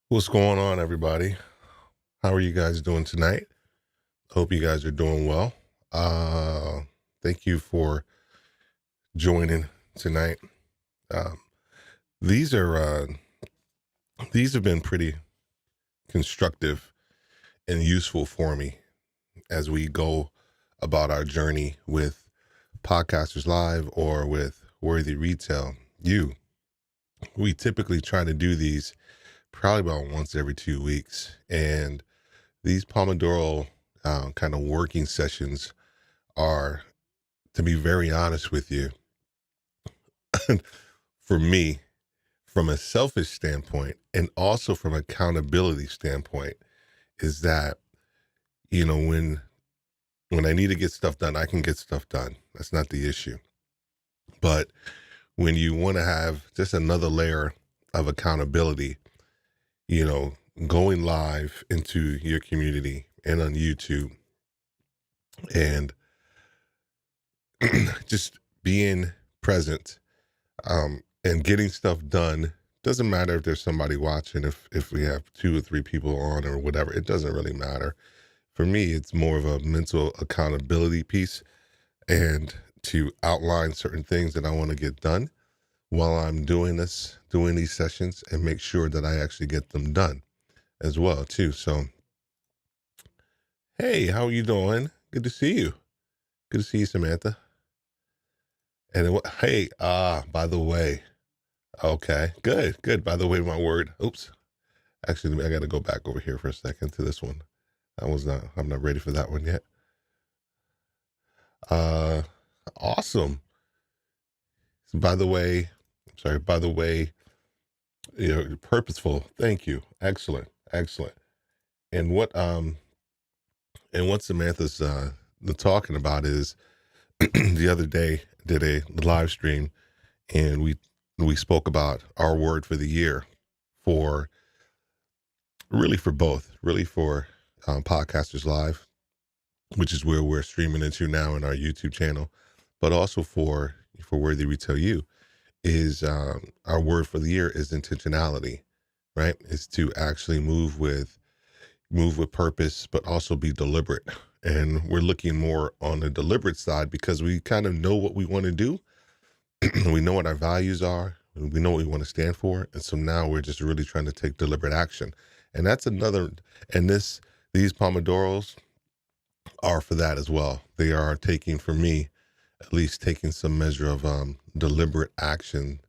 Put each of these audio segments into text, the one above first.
What's going on, everybody? How are you guys doing tonight? Hope you guys are doing well. Thank you for joining tonight. These have been pretty constructive and useful for me as we go about our journey with Podcasters Live or with Worthy Retail. We typically try to do these probably about once every 2 weeks. And these Pomodoro kind of working sessions are, to be very honest with you, for me, from a selfish standpoint and also from accountability standpoint, is that, when I need to get stuff done, I can get stuff done. That's not the issue. But when you want to have just another layer of accountability, going live into your community and on YouTube and just being present and getting stuff done. Doesn't matter if there's somebody watching, if we have 2 or 3 people on or whatever, it doesn't really matter. For me, it's more of a mental accountability piece and to outline certain things that I want to get done while I'm doing these sessions, and make sure that I actually get them done as well too. So, hey, how are you doing? Good to see you. Good to see you, Samantha. And hey, by the way, okay, good. By the way, my word. Oops. Actually, I got to go back over here for a second to this one. I'm not ready for that one yet. Awesome. By the way, purposeful. Thank you. Excellent. And what Samantha's talking about is the other day did a live stream, and we spoke about our word for the year for both, for Podcasters Live, which is where we're streaming into now in our YouTube channel, but also for Worthy Retail U, is our word for the year is intentionality, right? It's to actually move with purpose, but also be deliberate. And we're looking more on the deliberate side because we kind of know what we want to do. We know what our values are. We know what we want to stand for. And so now we're just really trying to take deliberate action. And that's these Pomodoros are for that as well. They are taking, for me, at least taking some measure of deliberate action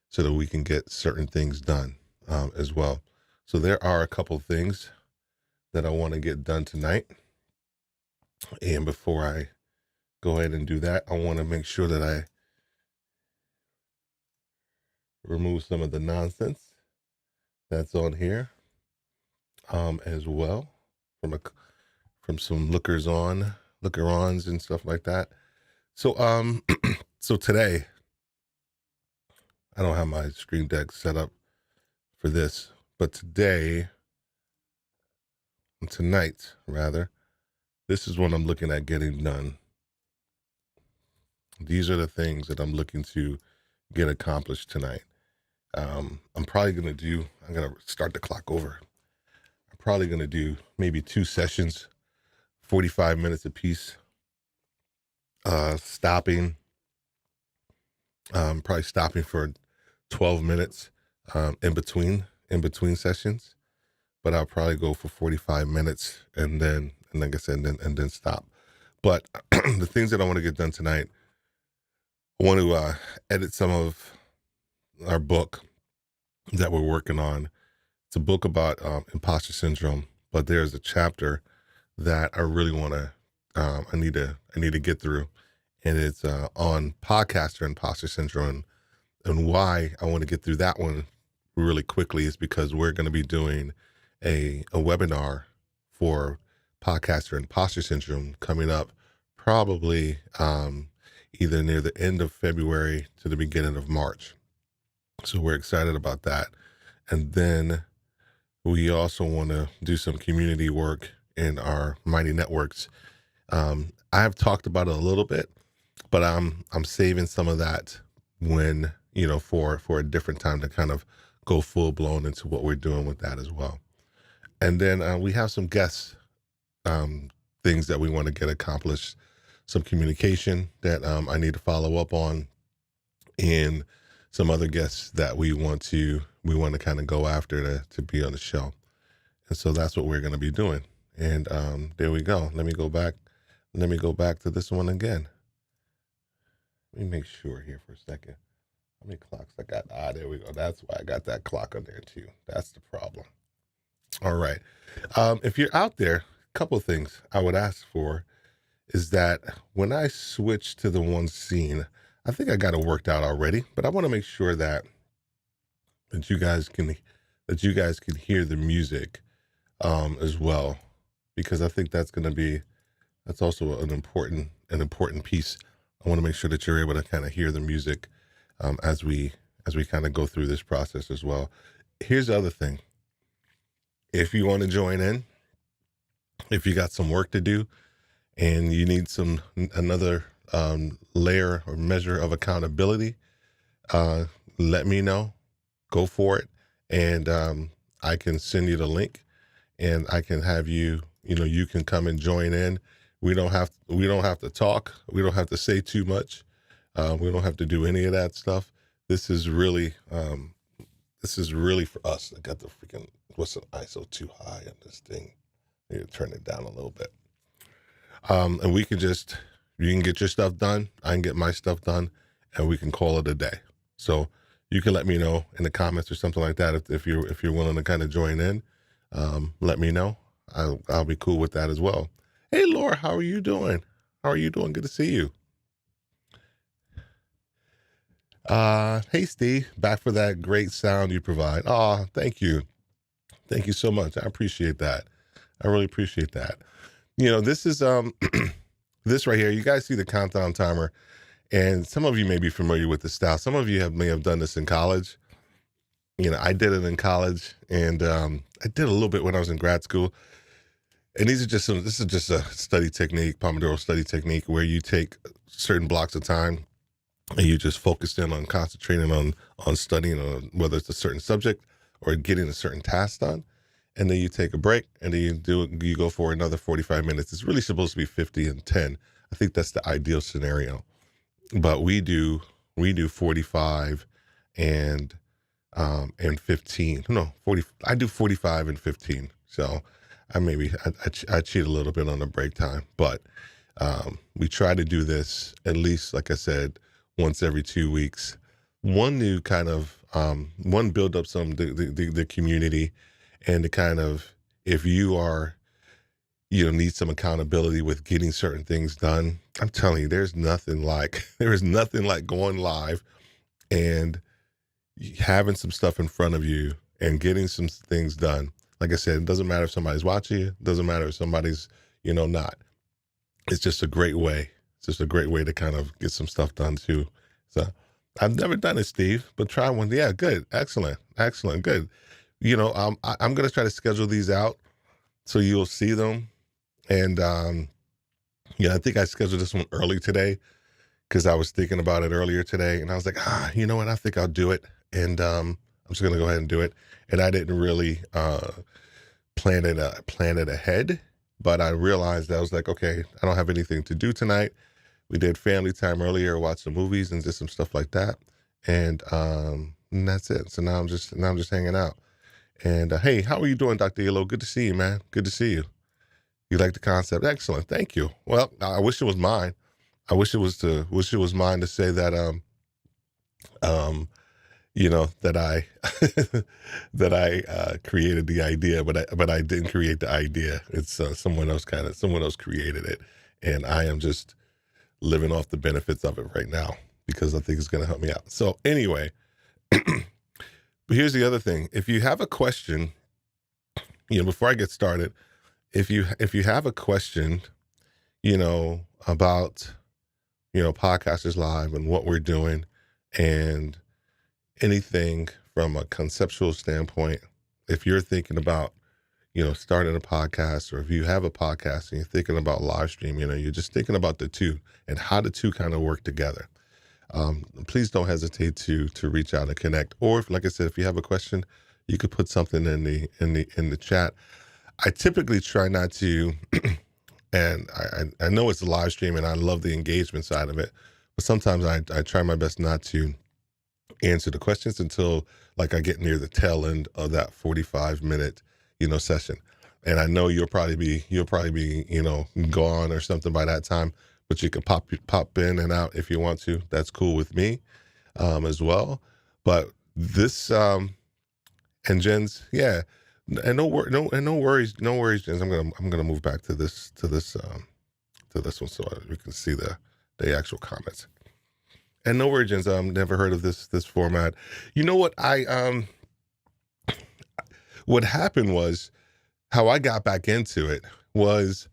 so that we can get certain things done. as well. So there are a couple things that I want to get done tonight. And before I go ahead and do that, I want to make sure that I remove some of the nonsense that's on here as well from some looker-ons and stuff like that. So so today, I don't have my Stream Deck set up for this, but tonight rather, this is what I'm looking at getting done. These are the things that I'm looking to get accomplished tonight. I'm probably going to start the clock over. I'm probably going to do maybe 2 sessions, 45 minutes apiece, stopping, probably stopping for 12 minutes in between sessions, but I'll probably go for 45 minutes and then, like I said, and then stop. But the things that I want to get done tonight, I want to edit some of our book that we're working on. It's a book about imposter syndrome, but there's a chapter that I really want to, I need to get through, and it's on podcaster imposter syndrome. And why I want to get through that one really quickly is because we're going to be doing a webinar for podcaster imposter syndrome coming up probably either near the end of February to the beginning of March. So we're excited about that. And then we also want to do some community work in our Mighty Networks. I've talked about it a little bit, but I'm saving some of that when, for a different time to kind of go full blown into what we're doing with that as well. And then we have some guest things that we want to get accomplished, some communication that I need to follow up on, and some other guests that we want to kind of go after to be on the show. And so that's what we're going to be doing. And there we go. Let me go back to this one again. Let me make sure here for a second. How many clocks I got? There we go. That's why I got that clock on there too. That's the problem. All right. If you're out there, a couple of things I would ask for is that when I switch to the one scene, I think I got it worked out already, but I want to make sure that you guys can hear the music as well, because I think that's also an important piece. I want to make sure that you're able to kind of hear the music as we kind of go through this process as well. Here's the other thing. If you want to join in, if you got some work to do and you need another layer or measure of accountability, let me know. Go for it. And I can send you the link, and I can have you can come and join in. We don't have to talk. We don't have to say too much. We don't have to do any of that stuff. This is really for us. I got the freaking, what's an ISO too high on this thing? I need to turn it down a little bit. And you can get your stuff done. I can get my stuff done, and we can call it a day. So you can let me know in the comments or something like that. If you're willing to kind of join in, let me know. I'll be cool with that as well. Hey, Laura, how are you doing? Good to see you. Hey, Steve, back for that great sound you provide. Oh, thank you. Thank you so much. I appreciate that. I really appreciate that. This is, this right here, you guys see the countdown timer, and some of you may be familiar with the style. Some of you may have done this in college. I did it in college, and I did a little bit when I was in grad school. And this is just a study technique, Pomodoro study technique, where you take certain blocks of time and you just focus in on concentrating on studying on whether it's a certain subject or getting a certain task done. And then you take a break, and then you go for another 45 minutes. It's really supposed to be 50 and 10. I think that's the ideal scenario. But we do 45 and 15. No, 40. I do 45 and 15. So I cheat a little bit on the break time, but we try to do this at least, like I said, once every 2 weeks. One new kind of one, build up the community, and to kind of, if you are, need some accountability with getting certain things done. I'm telling you, there is nothing like going live and having some stuff in front of you and getting some things done. Like I said, it doesn't matter if somebody's watching you, it doesn't matter if somebody's, not. It's just a great way. It's just a great way to kind of get some stuff done too. So I've never done it, Steve, but try one. Yeah, good. Excellent. Excellent. Good. I'm going to try to schedule these out so you'll see them. And I think I scheduled this one early today because I was thinking about it earlier today, and I was like, you know what? I think I'll do it, and I'm just gonna go ahead and do it. And I didn't really plan it ahead, but I realized I was like, okay, I don't have anything to do tonight. We did family time earlier, watched some movies, and did some stuff like that, and that's it. So now I'm just hanging out. And hey, how are you doing, Dr. Elo? Good to see you, man. Good to see you. You like the concept? Excellent. Thank you. Well, I wish it was mine. I wish it was mine to say that, that I, that I created the idea, but I didn't create the idea. It's someone else created it. And I am just living off the benefits of it right now because I think it's going to help me out. So anyway, but here's the other thing. If you have a question, before I get started, if you have a question, about, Podcasters Live and what we're doing and anything from a conceptual standpoint, if you're thinking about, starting a podcast, or if you have a podcast and you're thinking about live stream, you're just thinking about the two and how the two kind of work together. Please don't hesitate to reach out and connect. Or if, like I said, if you have a question, you could put something in the chat. I typically try not to, and I know it's a live stream and I love the engagement side of it, but sometimes I try my best not to answer the questions until like I get near the tail end of that 45-minute, session. And I know you'll probably be, gone or something by that time, but you can pop in and out if you want to. That's cool with me, as well. But this, and Jen's, yeah. And no worries, Jens. I'm gonna move back to this one so we can see the actual comments. And no worries, Jens. I've never heard of this format. You know what what happened was, how I got back into it was,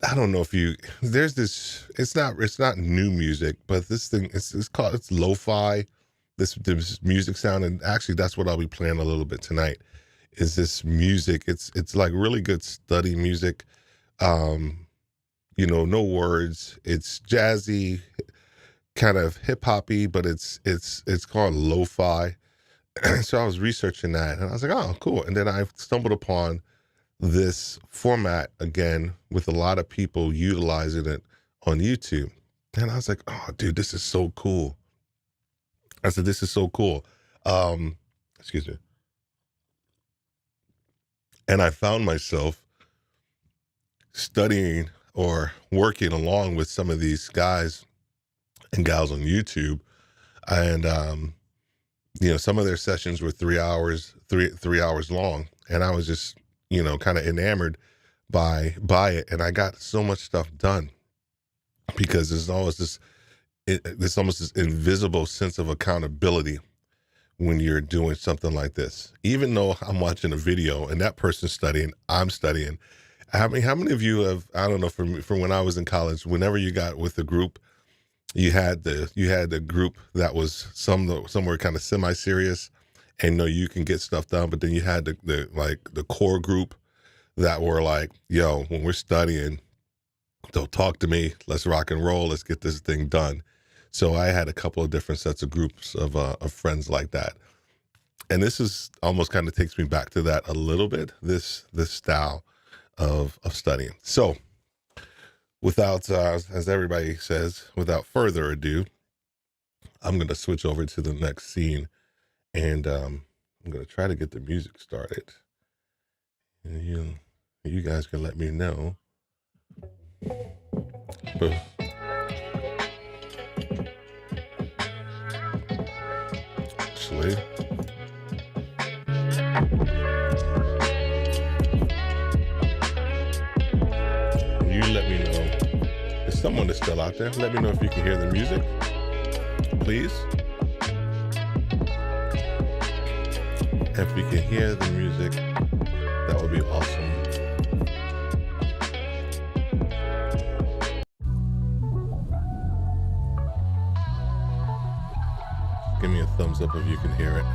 I don't know if there's this. It's not new music, but this thing it's lo-fi. This music sound, and actually that's what I'll be playing a little bit tonight. Is this music? It's like really good study music. No words. It's jazzy, kind of hip hoppy, but it's called lo-fi. So I was researching that, and I was like, oh, cool. And then I stumbled upon this format again with a lot of people utilizing it on YouTube, and I was like, oh, dude, this is so cool. I said, this is so cool. Excuse me. And I found myself studying or working along with some of these guys and gals on YouTube. And, some of their sessions were 3 hours, three hours long. And I was just, kind of enamored by it. And I got so much stuff done because there's always this almost this invisible sense of accountability when you're doing something like this. Even though I'm watching a video and that person's studying, I'm studying. How many of you have, I don't know, from when I was in college, whenever you got with a group, you had the group that was somewhere kind of semi-serious and you can get stuff done, but then you had the core group that were like, yo, when we're studying, don't talk to me, let's rock and roll, let's get this thing done. So I had a couple of different sets of groups of friends like that. And this is almost kind of takes me back to that a little bit, this style of studying. So without, as everybody says, without further ado, I'm going to switch over to the next scene, and I'm going to try to get the music started. And you guys can let me know. hopefully. You let me know if someone is still out there. Let me know if you can hear the music, please. If you can hear the music, that would be awesome. Give me a thumbs up if you can hear it.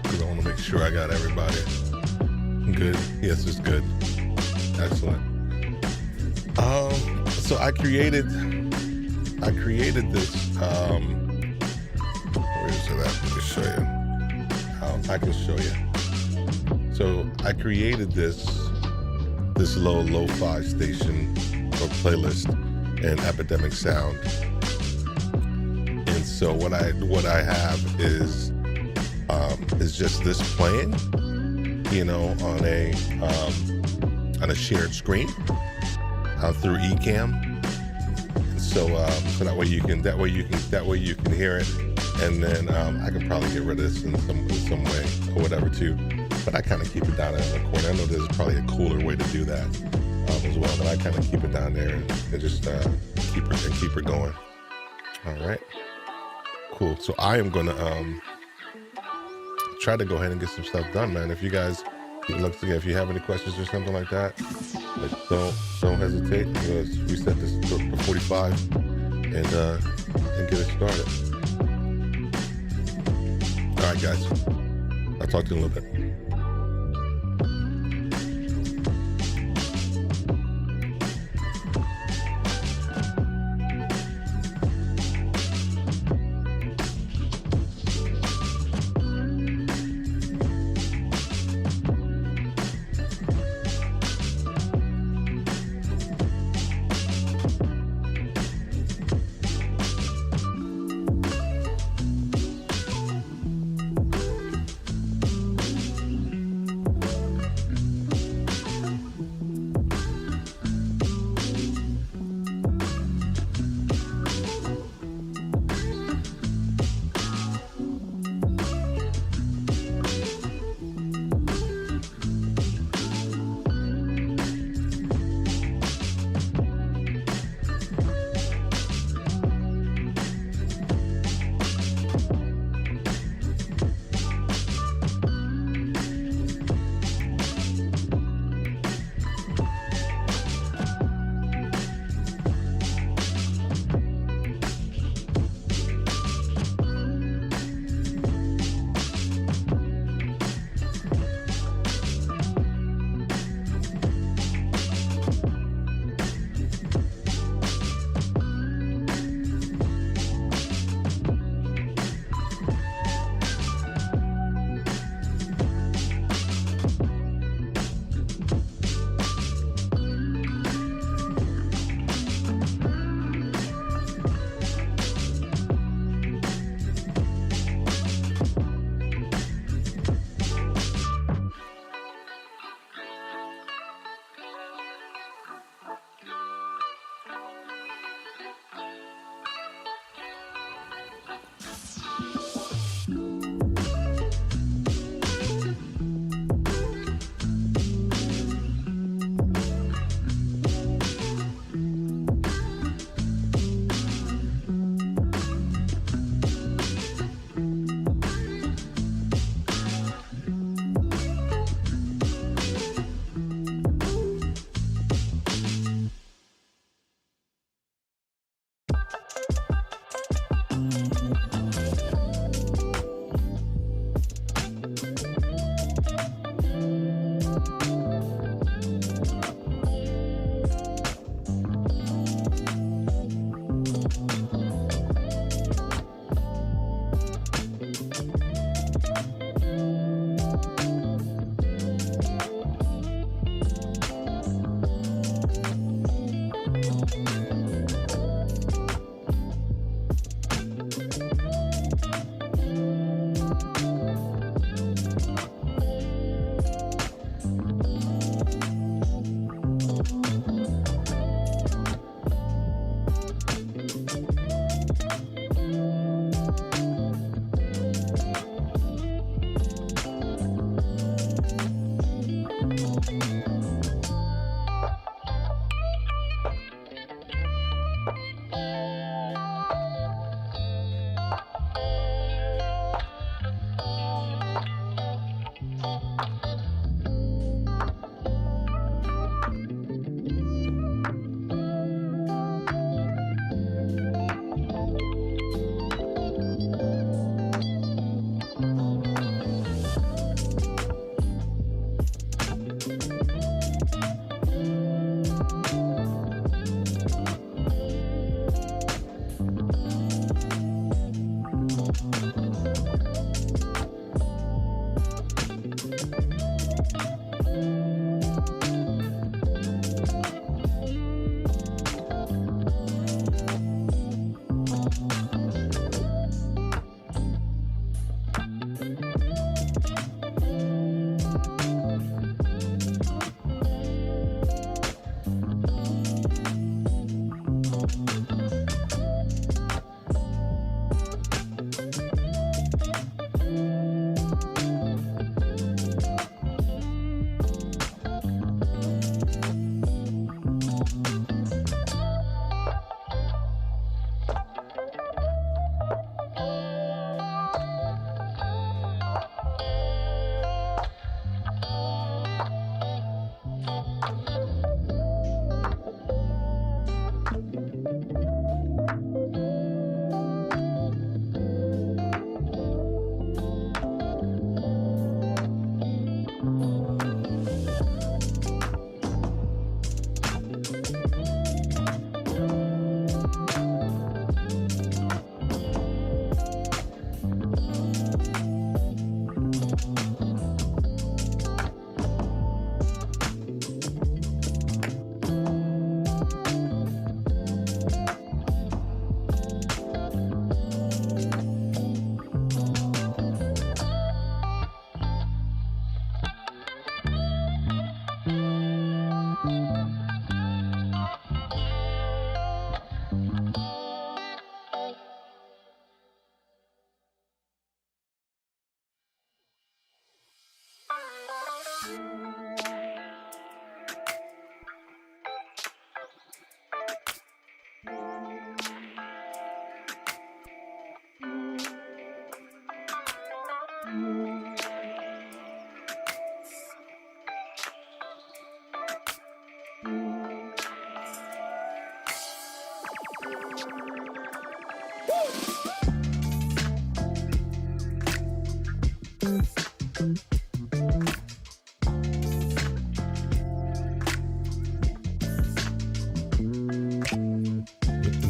Because I want to make sure I got everybody. Good. Yes, it's good. Excellent. So I created this. Where is it at? Let me show you. I can show you. So I created this lo-fi station or playlist in Epidemic Sound. And so what I have is just this playing, you know, on a shared screen through ecamm. So that way you can hear it, and then I can probably get rid of this in some way or whatever too. But I kind of keep it down in the corner. I know there's probably a cooler way to do that as well, but I kind of keep it down there and just keep it going. All right, cool. So I am gonna try to go ahead and get some stuff done, man. If you guys, if you have any questions or something like that, don't hesitate. Let's reset this to 45 and get it started. All right, guys. I'll talk to you in a little bit.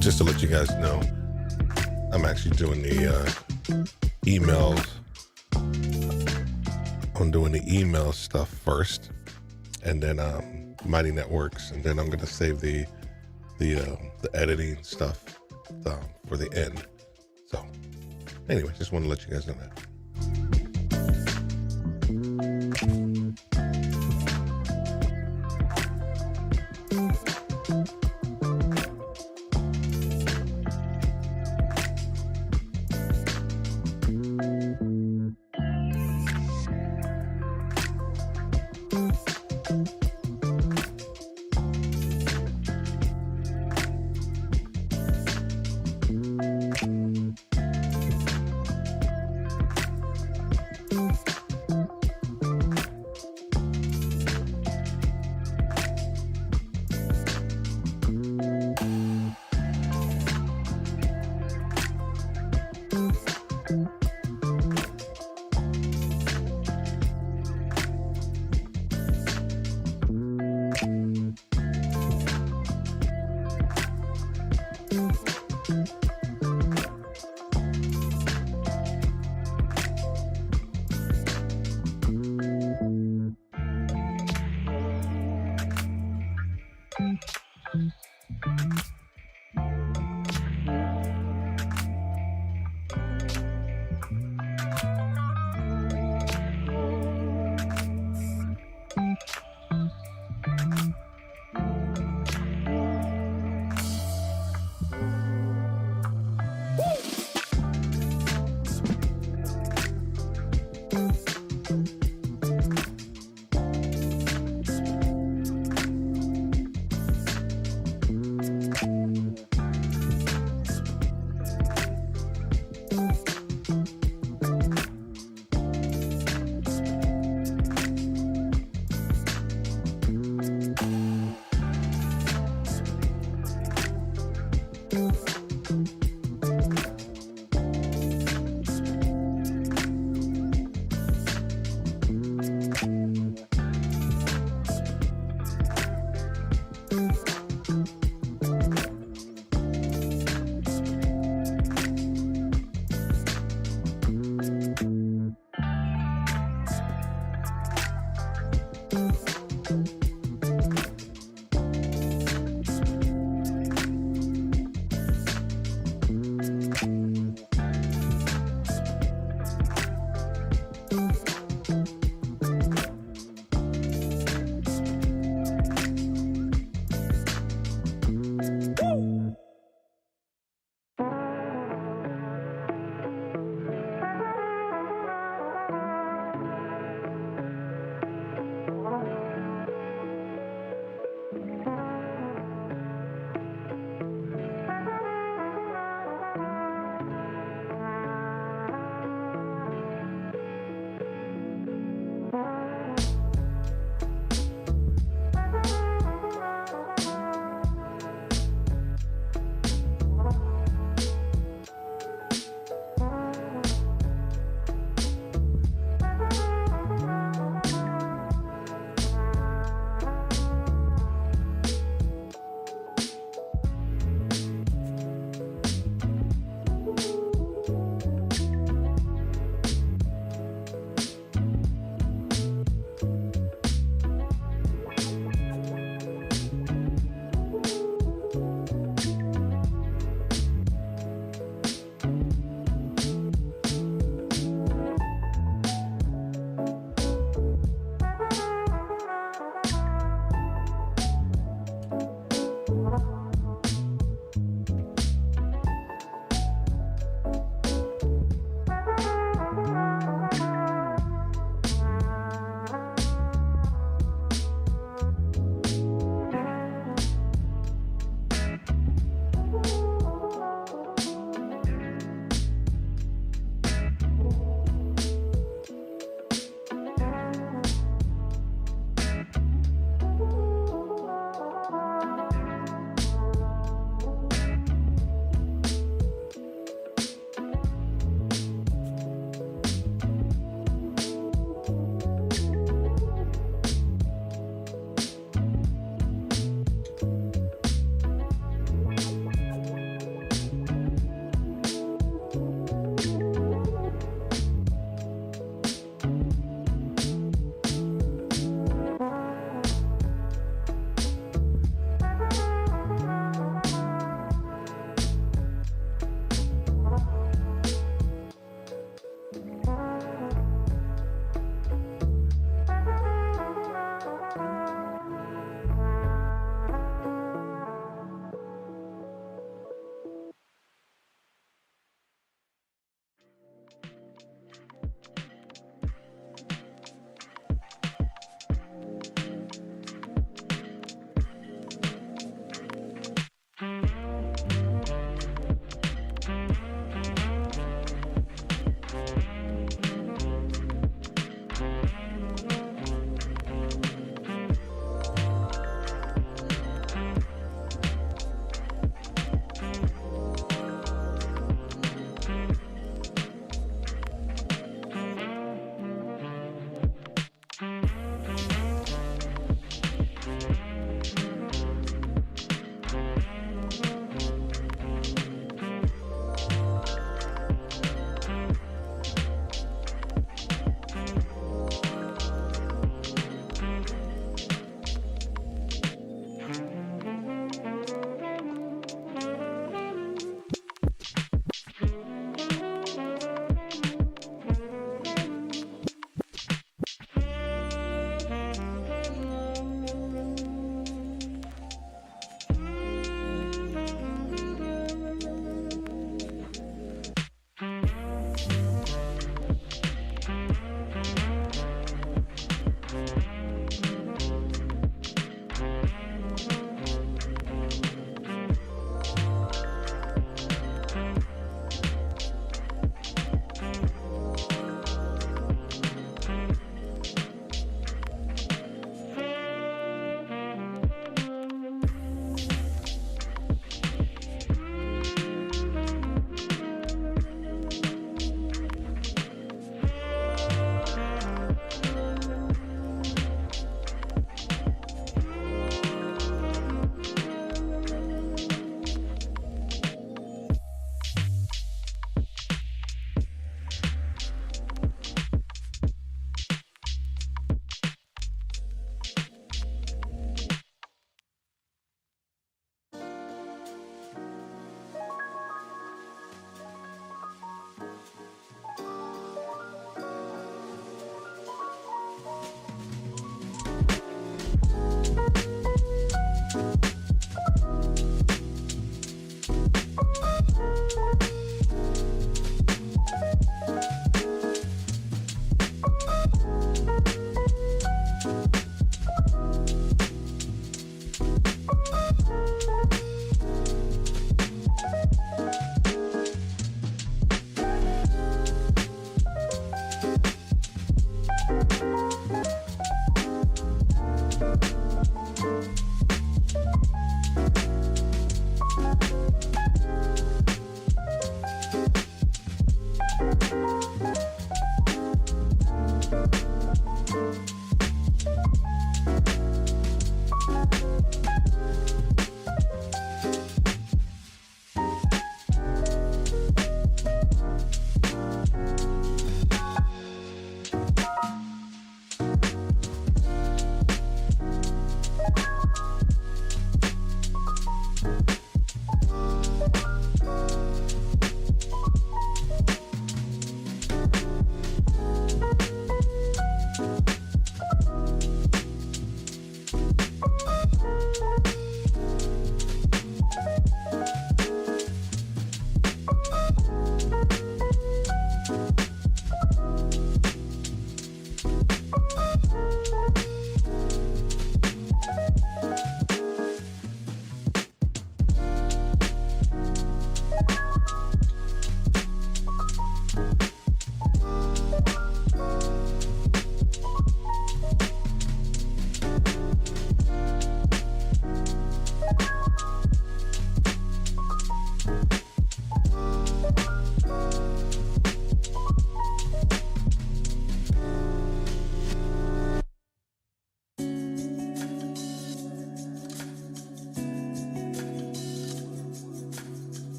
Just to let you guys know, I'm actually doing the emails. I'm doing the email stuff first, and then Mighty Networks, and then I'm going to save the editing stuff for the end. So anyway, just want to let you guys know that.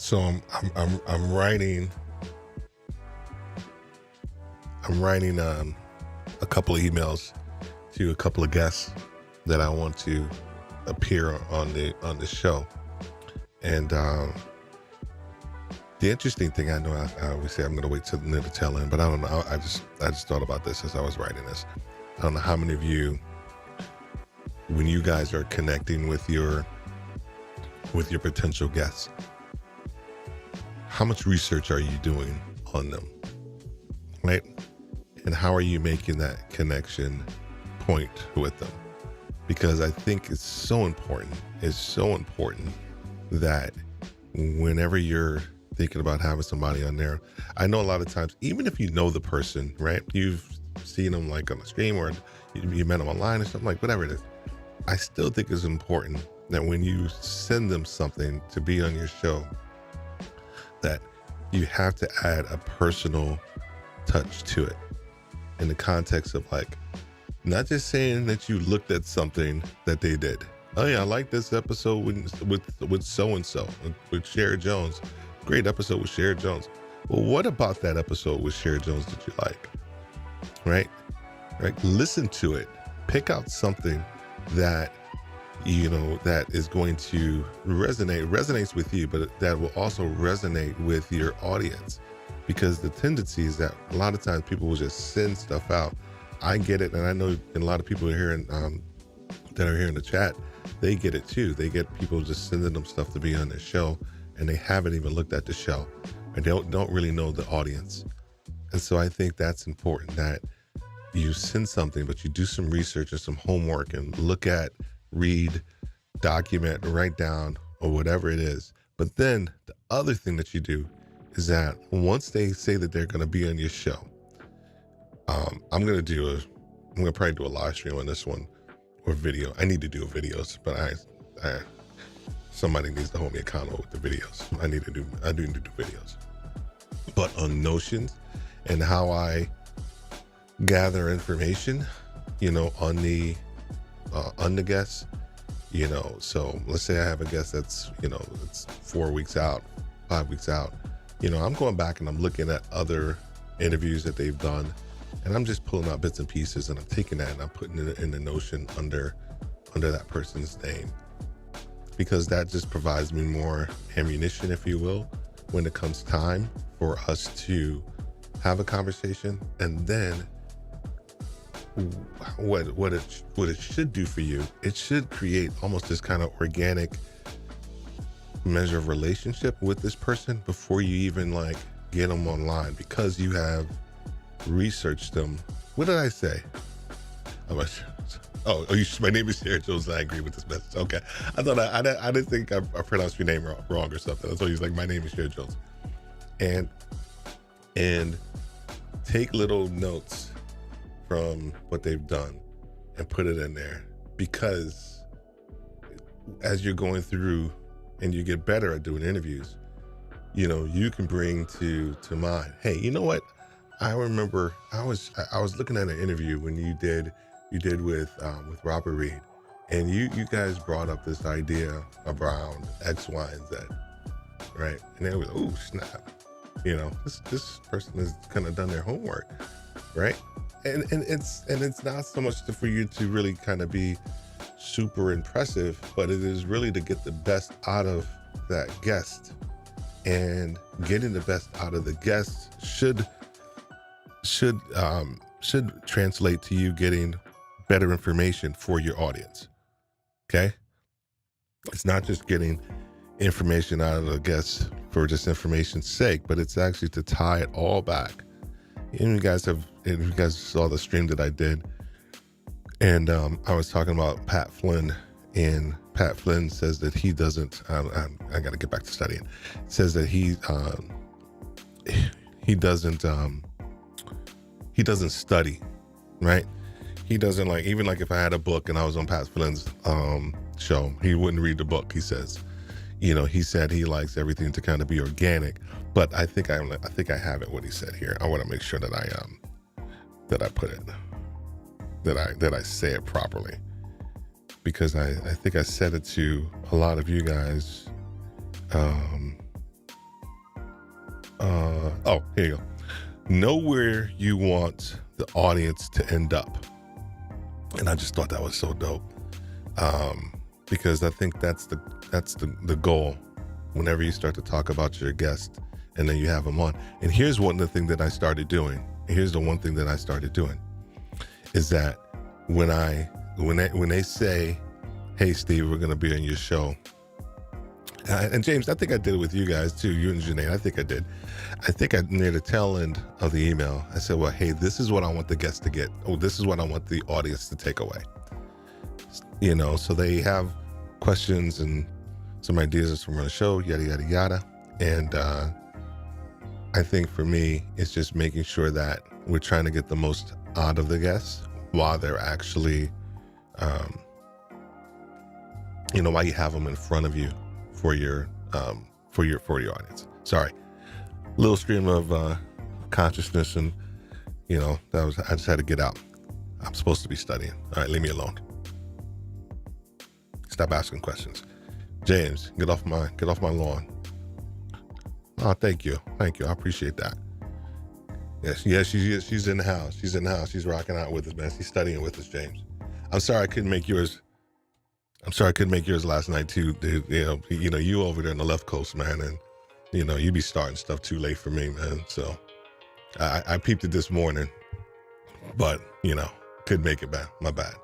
So I'm writing a couple of emails to a couple of guests that I want to appear on the show, and The interesting thing, I know I always say I'm going to wait till near the tail end, but I don't know. I just thought about this as I was writing this. I don't know how many of you, when you guys are connecting with your potential guests, how much research are you doing on them, right? And how are you making that connection point with them? Because I think it's so important. It's so important that whenever you're thinking about having somebody on there, I know a lot of times, even if you know the person, right? You've seen them like on the stream, or you met them online or something, like whatever it is. I still think it's important that when you send them something to be on your show, that you have to add a personal touch to it, in the context of like, not just saying that you looked at something that they did. Oh yeah, I like this episode with so-and-so, with Sherry Jones. Great episode with Sherry Jones. Well, what about that episode with Sherry Jones did you like? Right? Listen to it. Pick out something that, that is going to resonates with you, but that will also resonate with your audience. Because the tendency is that a lot of times people will just send stuff out. I get it, and I know a lot of people are hearing that are here in the chat, they get it too. They get people just sending them stuff to be on their show, and they haven't even looked at the show, and they don't really know the audience. And so I think that's important, that you send something, but you do some research and some homework and look at, read, document, write down, or whatever it is. But then the other thing that you do is that once they say that they're going to be on your show, I'm going to probably do a live stream on this one, or video. I need to do videos, but somebody needs to hold me accountable with the videos. I do need to do videos. But on Notions and how I gather information, on the guests, so let's say I have a guest that's, it's 4 weeks out, 5 weeks out, I'm going back and I'm looking at other interviews that they've done, and I'm just pulling out bits and pieces, and I'm taking that and I'm putting it in the Notion under that person's name, because that just provides me more ammunition, if you will, when it comes time for us to have a conversation. And then what it should do for you, it should create almost this kind of organic measure of relationship with this person before you even like get them online, because you have researched them. What did I say? My name is Sarah Jones, and I agree with this message. Okay, I thought I didn't think I pronounced your name wrong or something. So he's like, my name is Sarah Jones, and take little notes from what they've done and put it in there, because as you're going through and you get better at doing interviews, you can bring to mind, hey, you know what? I remember I was looking at an interview when you did with Robert Reed, and you guys brought up this idea around X, Y, and Z, right? And then it was, oh snap, this person has kind of done their homework, right? And it's not so much for you to really kind of be super impressive, but it is really to get the best out of that guest, and getting the best out of the guest should translate to you getting better information for your audience. Okay, it's not just getting information out of the guests for just information's sake, but it's actually to tie it all back. And you guys saw the stream that I did, and I was talking about Pat Flynn, and Pat Flynn says that he doesn't. I got to get back to studying. Says that he doesn't study, right? He doesn't even if I had a book and I was on Pat Flynn's show, he wouldn't read the book. He says, he said he likes everything to kind of be organic. But I think I have it what he said here. I want to make sure that I put it, that I say it properly, because I think I said it to a lot of you guys. Here you go. Know where you want the audience to end up. And I just thought that was so dope, because I think that's the goal whenever you start to talk about your guest and then you have them on. And here's one of the things that I started doing. Here's the one thing that I started doing is that when they say, "Hey, Steve, we're going to be on your show," and James, I think I did it with you guys too, you and Janae. I think I did. I think near the tail end of the email, I said, "Well, hey, this is what I want the guests to get. Oh, this is what I want the audience to take away." So they have questions and some ideas from the show, yada yada yada. And I think for me, it's just making sure that we're trying to get the most out of the guests while they're actually, while you have them in front of you for your audience. Sorry, little stream of consciousness, and I just had to get out. I'm supposed to be studying. All right, leave me alone. Stop asking questions. James, get off my lawn. Oh, thank you. I appreciate that. Yes, she's in the house. She's rocking out with us, man. She's studying with us, James. I'm sorry I couldn't make yours. Last night too. You over there on the left coast, man, and you be starting stuff too late for me, man. So I peeped it this morning, but couldn't make it back. My bad.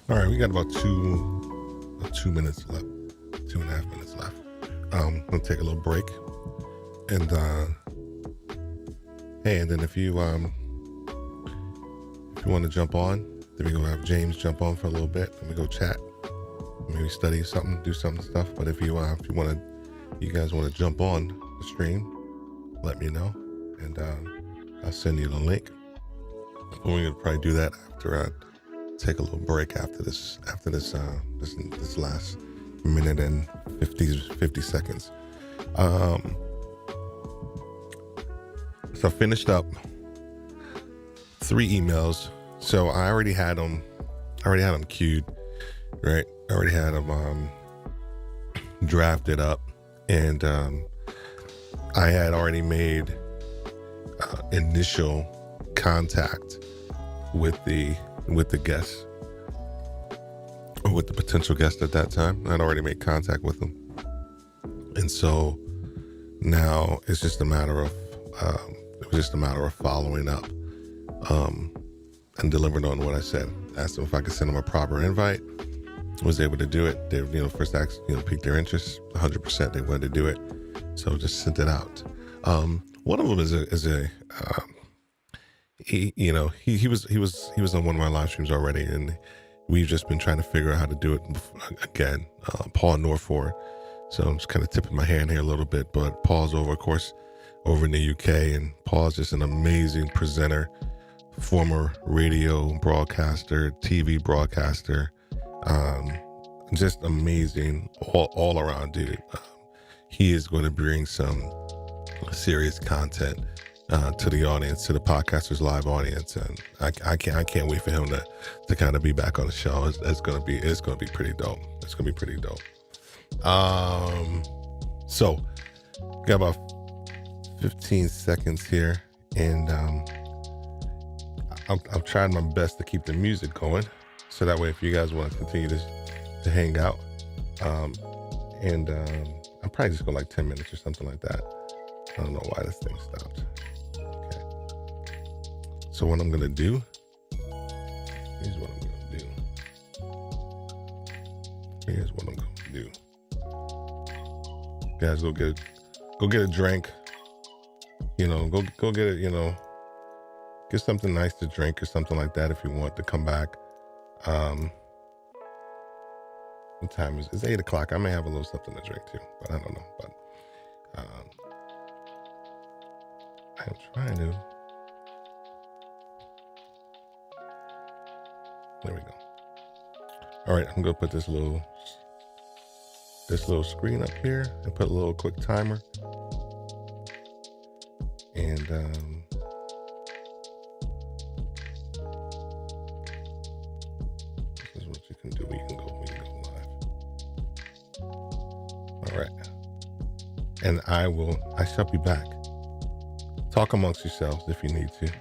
All right, we got about 2 minutes left, 2.5 minutes left. We'll take a little break, and hey, and then if you want to jump on, then we're gonna have James jump on for a little bit, and we go chat, maybe study something, do some stuff. But if you guys want to jump on the stream, let me know, and I'll send you the link. But we're gonna probably do that after I take a little break after this last minute and 50 seconds. So I finished up 3 emails. So I already had them queued, right? I already had them drafted up, and I had already made initial contact with the guests, or with the potential guest at that time. I'd already made contact with them, and so now it's just a matter of following up and delivering on what I said. Asked them if I could send them a proper invite. Was able to do it. They, first asked, piqued their interest. 100% they wanted to do it, so just sent it out. One of them is he was on one of my live streams already, and we've just been trying to figure out how to do it again. Paul Norfor. So I'm just kind of tipping my hand here a little bit, but Paul's of course, over in the UK, and Paul's just an amazing presenter, former radio broadcaster, TV broadcaster, just amazing all around dude. He is going to bring some serious content to the audience, to the Podcasters Live audience, and I can't wait for him to kind of be back on the show. It's gonna be pretty dope. It's gonna be pretty dope. So got about 15 seconds here, and I'm trying my best to keep the music going, so that way if you guys want to continue to hang out, and I'm probably just going like 10 minutes or something like that. I don't know why this thing stopped. Okay, so what I'm gonna do, here's what I'm gonna do. Guys, go get a drink. Go get it. Get something nice to drink or something like that if you want to come back. What time is it? It's 8 o'clock. I may have a little something to drink too, but I don't know. But I'm trying to. There we go. All right, I'm gonna put this little screen up here and put a little quick timer. And this is what you can do. We can go live. All right. And I shall be back. Talk amongst yourselves if you need to.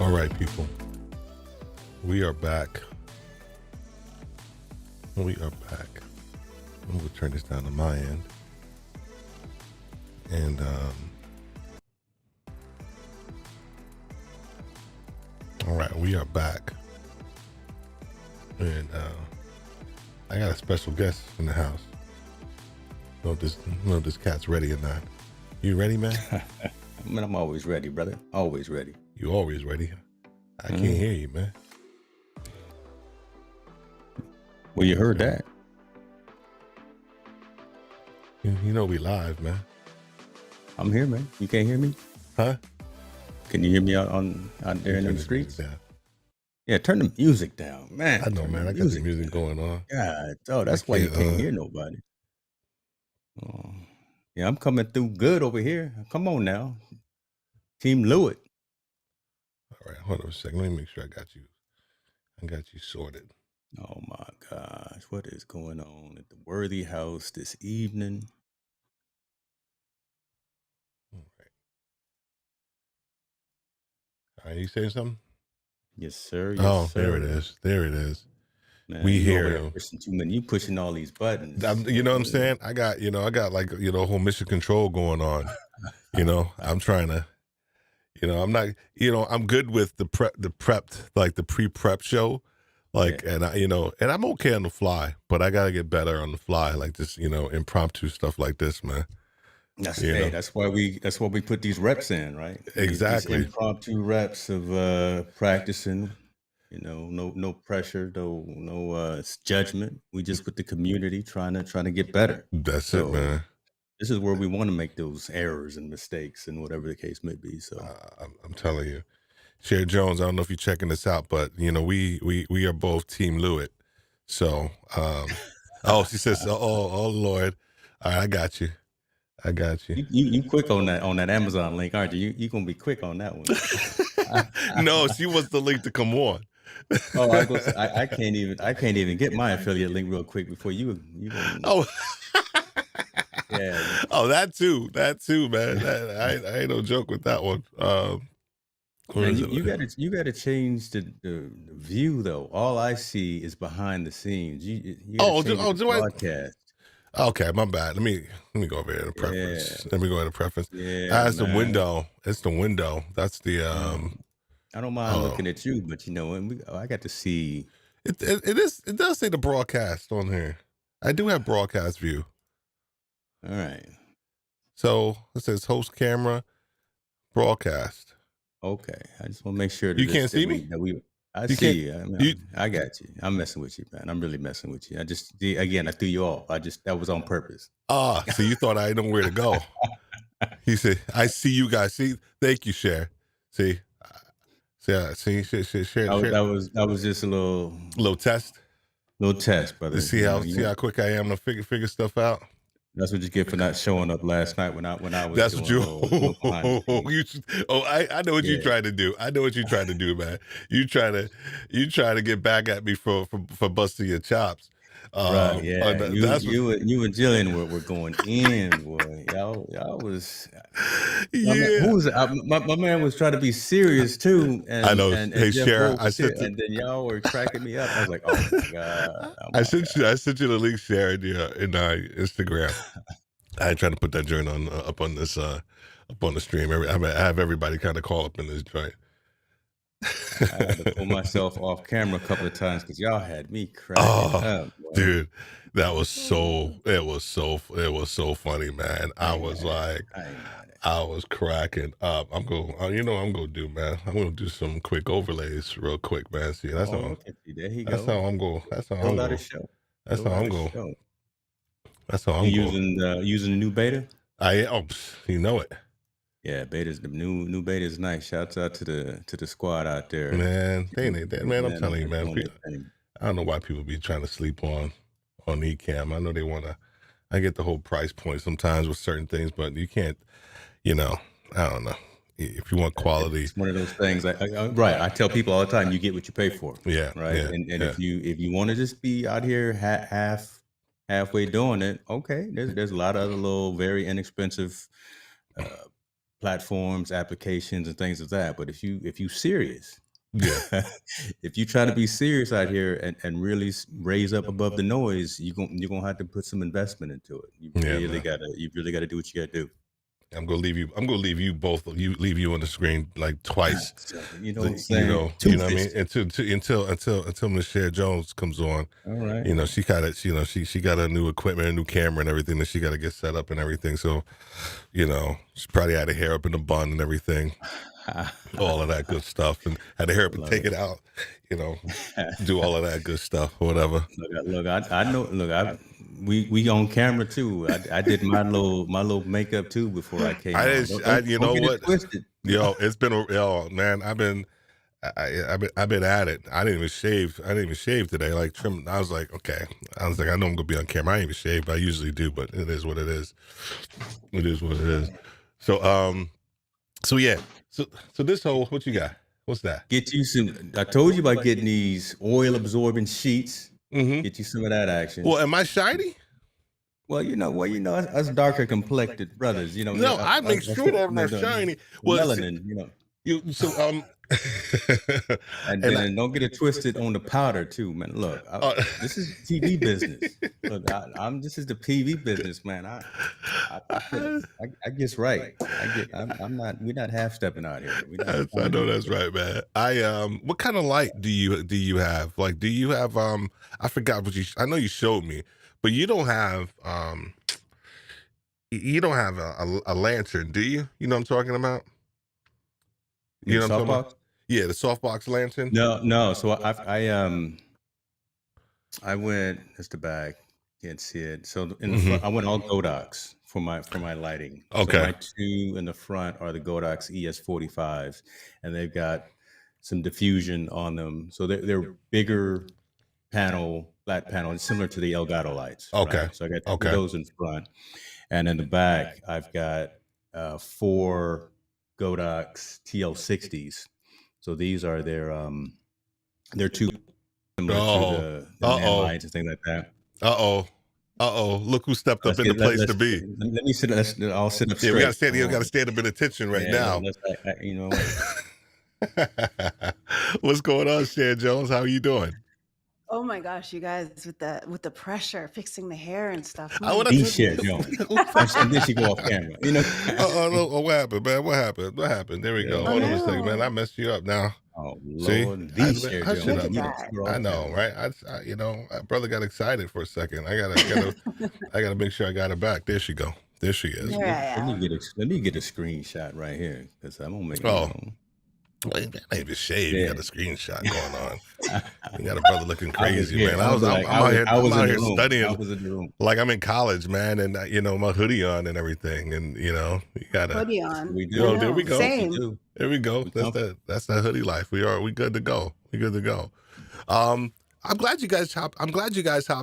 All right, people. We are back. We are back. I'm going to turn this down to my end. And all right, we are back. And I got a special guest in the house. Know if this cat's ready or not. You ready, man? Man, I'm always ready, brother. Always ready. You always ready? I can't hear you, man. Well, you heard that. You know we live, man. I'm here, man. You can't hear me? Huh? Can you hear me out there in the streets? Yeah, turn the music down, man. I know, man. I got the music going on. God, that's why you can't hear nobody. Oh, yeah, I'm coming through good over here. Come on now, Team Lewitt. All right, hold on a second. Let me make sure I got you sorted. Oh my gosh, what is going on at the Worthy House this evening? All right. Are you saying something? Yes, sir. Yes, sir. There it is. There it is. Man, we hear you pushing all these buttons. You know what I'm saying? I got like, whole mission control going on. I'm trying to, I'm not, I'm good with the prepped, like the pre-prep show. Like, and and I'm okay on the fly, but I got to get better on the fly. Like this, impromptu stuff like this, man. That's why we put these reps in, right? Exactly. These impromptu reps of practicing. No pressure, no judgment. We just with the community trying to get better. That's it, man. This is where we want to make those errors and mistakes and whatever the case may be. So I'm telling you, Sherry Jones. I don't know if you're checking this out, but we are both Team Lewitt. So, she says, oh Lord, all right, I got you. You quick on that Amazon link, aren't you? You gonna be quick on that one. No, she wants the link to come on. Oh, I can't even get my affiliate link real quick before you. Oh, yeah. Oh, that too, man. I ain't no joke with that one. Man, you gotta change the view though. All I see is behind the scenes. You do broadcast. Okay, my bad. Let me go over here to preference. Yeah. Let me go into preference. Yeah, that's the window. It's the window. That's the I don't mind looking at you, but I got to see. It does say the broadcast on here. I do have broadcast view. All right. So it says host camera, broadcast. Okay, I just want to make sure that you can't see me. I see you. I got you. I'm messing with you, man. I'm really messing with you. I threw you off. That was on purpose. So you thought I didn't know where to go. He said, "I see you guys." See, thank you, Cher. See, share. That was just a little test. Little test, brother. To see how quick I am to figure stuff out. That's what you get for not showing up last night when I was. That's what you. I know what you tried to do. I know what you tried to do, man. You try to get back at me for busting your chops. Right, yeah. You and Jillian were going in, boy. Y'all was. Who was it? My man was trying to be serious too. And, I know. And hey, Cher, and then y'all were cracking me up. I was like, oh my god. I sent you the link, Cher, in our Instagram. I ain't trying to put that joint on up on this up on the stream. I have everybody kind of call up in this joint. I had to pull myself off camera a couple of times because y'all had me cracking up, boy. Dude, that was it was so funny, man. I was cracking up. I'm gonna do some quick overlays real quick, man. See, that's how. There he that's go. how I'm going. That's how I'm Roll out going. a show. That's how I'm going. That's how I'm going. Using the new beta? You know it. Yeah, the new beta is nice. Shouts out to the squad out there. Man, they ain't that, man. I'm telling you, man. I don't know why people be trying to sleep on ecamm. I know they wanna. I get the whole price point sometimes with certain things, but you can't. I don't know. If you want quality, it's one of those things. Right. I tell people all the time, you get what you pay for. Yeah. Right. Yeah, and if you want to just be out here halfway doing it, okay. There's a lot of other little very inexpensive platforms, applications, and things of that. But if you serious, Yeah. if you try to be serious out here and really raise up above the noise, you're gonna have to put some investment into it. You really gotta do what you gotta do. I'm gonna leave you on the screen like twice. You know what I'm saying? You know what I mean? Until Michelle Jones comes on. All right. You know, she got it, she got a new equipment, a new camera and everything that she gotta get set up and everything. So, you know, she probably had her hair up in a bun and everything. All of that good stuff, and had to hurry up and take it out, you know, do all of that good stuff or whatever. Look, I know. Look, we on camera too. I did my little makeup too before I came on. You know what? Yo, it's been man. I've been at it. I didn't even shave today. Like trim. I was like, okay. I was like, I know I'm gonna be on camera. I ain't even shaved. I usually do, but it is what it is. It is what it is. So yeah. So this whole, what you got? What's that? Get you some. I told you about getting these oil absorbing sheets. Get you some of that action. Well, am I shiny? Well, you know, us darker complected brothers, you know. No, I make sure that I'm not shiny. Well, melanin, you know. And then don't get it twisted on the powder too, man. Look, this is TV business. Look, this is the PV business, man. I guess right. We're not half stepping out here. I know that's right, man. What kind of light do you have? Like, do you have I forgot what I know you showed me, but you don't have a lantern, do you? You know what I'm talking about? You know what I'm talking about? Yeah, the softbox lantern. No. So I went. That's the back. Can't see it. So in the front, I went all Godox for my lighting. Okay. So my two in the front are the Godox ES45s, and they've got some diffusion on them. So they're bigger flat panel, similar to the Elgato lights. Okay. Right? So I got those in front, and in the back I've got 4 Godox TL60s. So these are they're too similar to the man lights and things like that. Look who stepped up in the place to be. Let me sit. I'll sit up straight. Yeah, you got to stand up in attention right now. You know. What's going on, Shan Jones? How are you doing? Oh my gosh, you guys with the pressure, fixing the hair and stuff. Share, Jones. And then she go off camera. You know. What happened, man? What happened? There we go. Hold on a second, man. I messed you up now. Oh Lord, I know, right? I brother got excited for a second. I gotta make sure I got her back. There she go. There she is. Let me get a screenshot right here because I'm gonna make. Well, I ain't even shaved. You got a screenshot going on. You got a brother looking crazy, man. I'm out here studying. I was in the room. Like I'm in college, man, and my hoodie on and everything, and you got a hoodie on. We do. There we go. Same. There we go. That's the hoodie life. We good to go. We good to go. I'm glad you guys hopped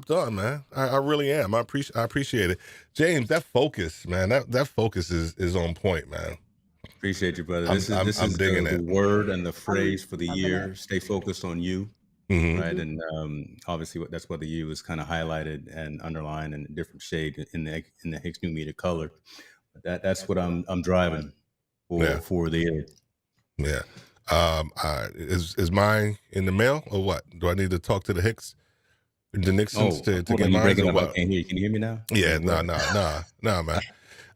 on, man. I really am. I appreciate it. James, that focus, man. That focus is on point, man. Appreciate you, brother. This is the word and the phrase for the year. Stay focused on you, right? And obviously, that's what the U is kind of highlighted and underlined in a different shade in the Higgs New Meter color. But that's what I'm driving for the year. Yeah. Is mine in the mail or what? Do I need to talk to the Nixons to get mine? Or what? Can you hear me now? Yeah. No, man.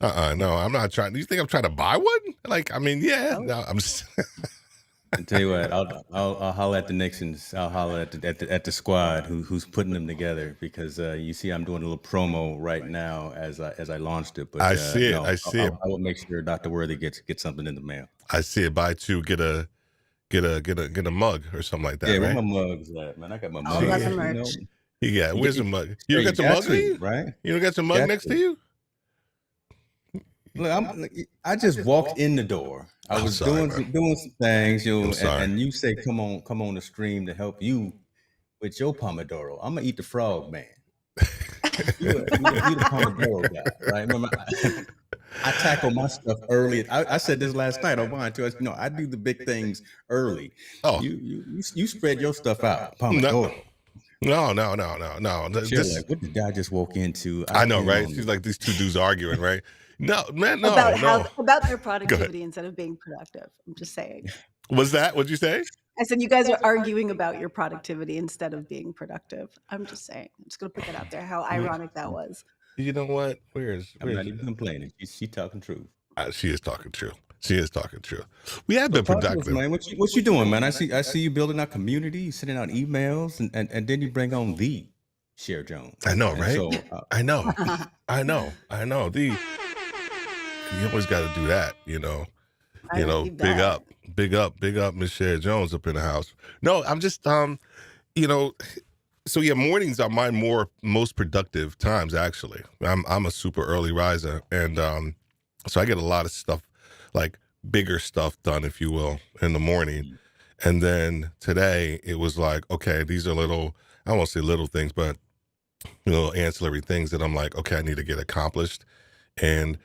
No, I'm not trying. Do you think I'm trying to buy one? Like, I mean, yeah. No, I'm just. I tell you what, I'll holler at the Nixons. I'll holler at the squad who's putting them together because you see, I'm doing a little promo right now as I launched it. But I see it. I will make sure Dr. Worthy gets something in the mail. I see it. Buy 2, get a mug or something like that. Yeah, right? Where my mugs at, man? I got my mug. I got the merch. Yeah, where's the mug? You don't got your mug, right? You don't got your mug next to you? Look, I just walked in the door. I was doing some things, and you say, come on the stream to help you with your Pomodoro. I'm gonna eat the frog, man. You're the Pomodoro guy, right? Remember, I tackle my stuff early. I said this last night on mine too. I do the big things early. Oh, you spread your stuff out, Pomodoro. No. Like, what did I just walk into? I know, right? She's like these two dudes arguing, right? No, man, about no. about their Go ahead. productivity instead of being productive. I'm just saying. Was that what'd you say? I said you guys are arguing about your productivity instead of being productive. I'm just saying. I'm just gonna put that out there, how You ironic that was. you know what? I'm not even complaining. She talking truth. She is talking true. She is talking true. We have So been talk to us, productive. man. What you doing, man? I see you building out community, you sending out emails, and then you bring on the Cher Jones. I know, And right? so I know. I know. You always got to do that, you know. I Big bet. up, big up, Miss Cher Jones up in the house. No, I'm just you know, so yeah, mornings are my most productive times actually. I'm a super early riser, and so I get a lot of stuff, like bigger stuff done, if you will, in the morning. And then today it was like, okay, these are little, I won't say little things, but ancillary things that I'm like, okay, I need to get accomplished. And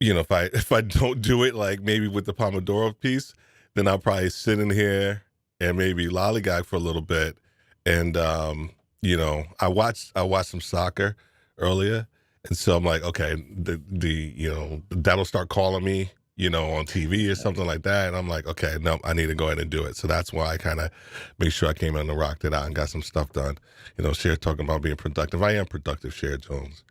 if I don't do it, like maybe with the Pomodoro piece, then I'll probably sit in here and maybe lollygag for a little bit. And I watched some soccer earlier, and so I'm like, okay, that'll start calling me, on TV or something like that. And I'm like, okay, no, I need to go ahead and do it. So that's why I kind of make sure I came in and rocked it out and got some stuff done. Cher talking about being productive. I am productive, Cher Jones.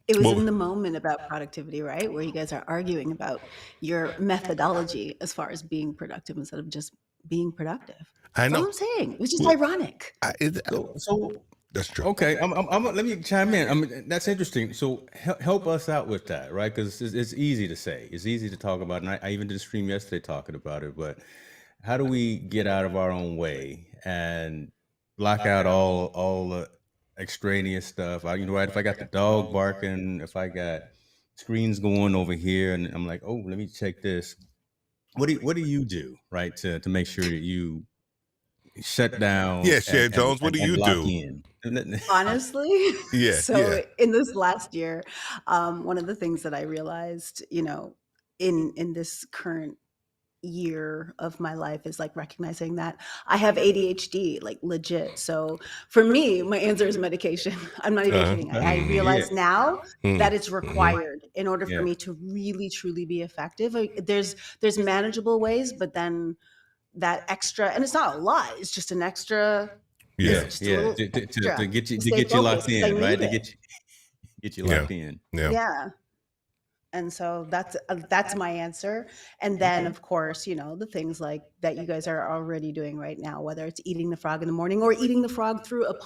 It was Well, in the moment about productivity, right? Where you guys are arguing about your methodology as far as being productive instead of just being productive. I That's all know. I'm saying. It's just Well, ironic. so that's true. okay, let me chime in. I mean, that's interesting. So help us out with that, right? Because it's easy to say, it's easy to talk about, and I even did a stream yesterday talking about it. But how do we get out of our own way and block out all the extraneous stuff? Right? If I got the dog barking, if I got screens going over here, and I'm like, oh, let me check this. What do you do, right, to make sure that you shut down Yeah, Cher Jones, what do and you lock do? in? Honestly, Yeah, yeah. so in this last year, one of the things that I realized, in this current year of my life is like recognizing that I have ADHD, like legit. So for me, my answer is medication. I'm not even kidding. I Yeah. realize now that it's Mhm. required in order for Yeah. me to really truly be effective. There's manageable ways, but then that extra, and it's not a lot. It's just an extra. It's Yeah, just a Yeah. little To extra get you to stay locked focused because I in, right? need To it. get you yeah, locked in. yeah. Yeah. And so that's my answer. And then, Okay. of course, the things like that you guys are already doing right now, whether it's eating the frog in the morning or eating the frog through a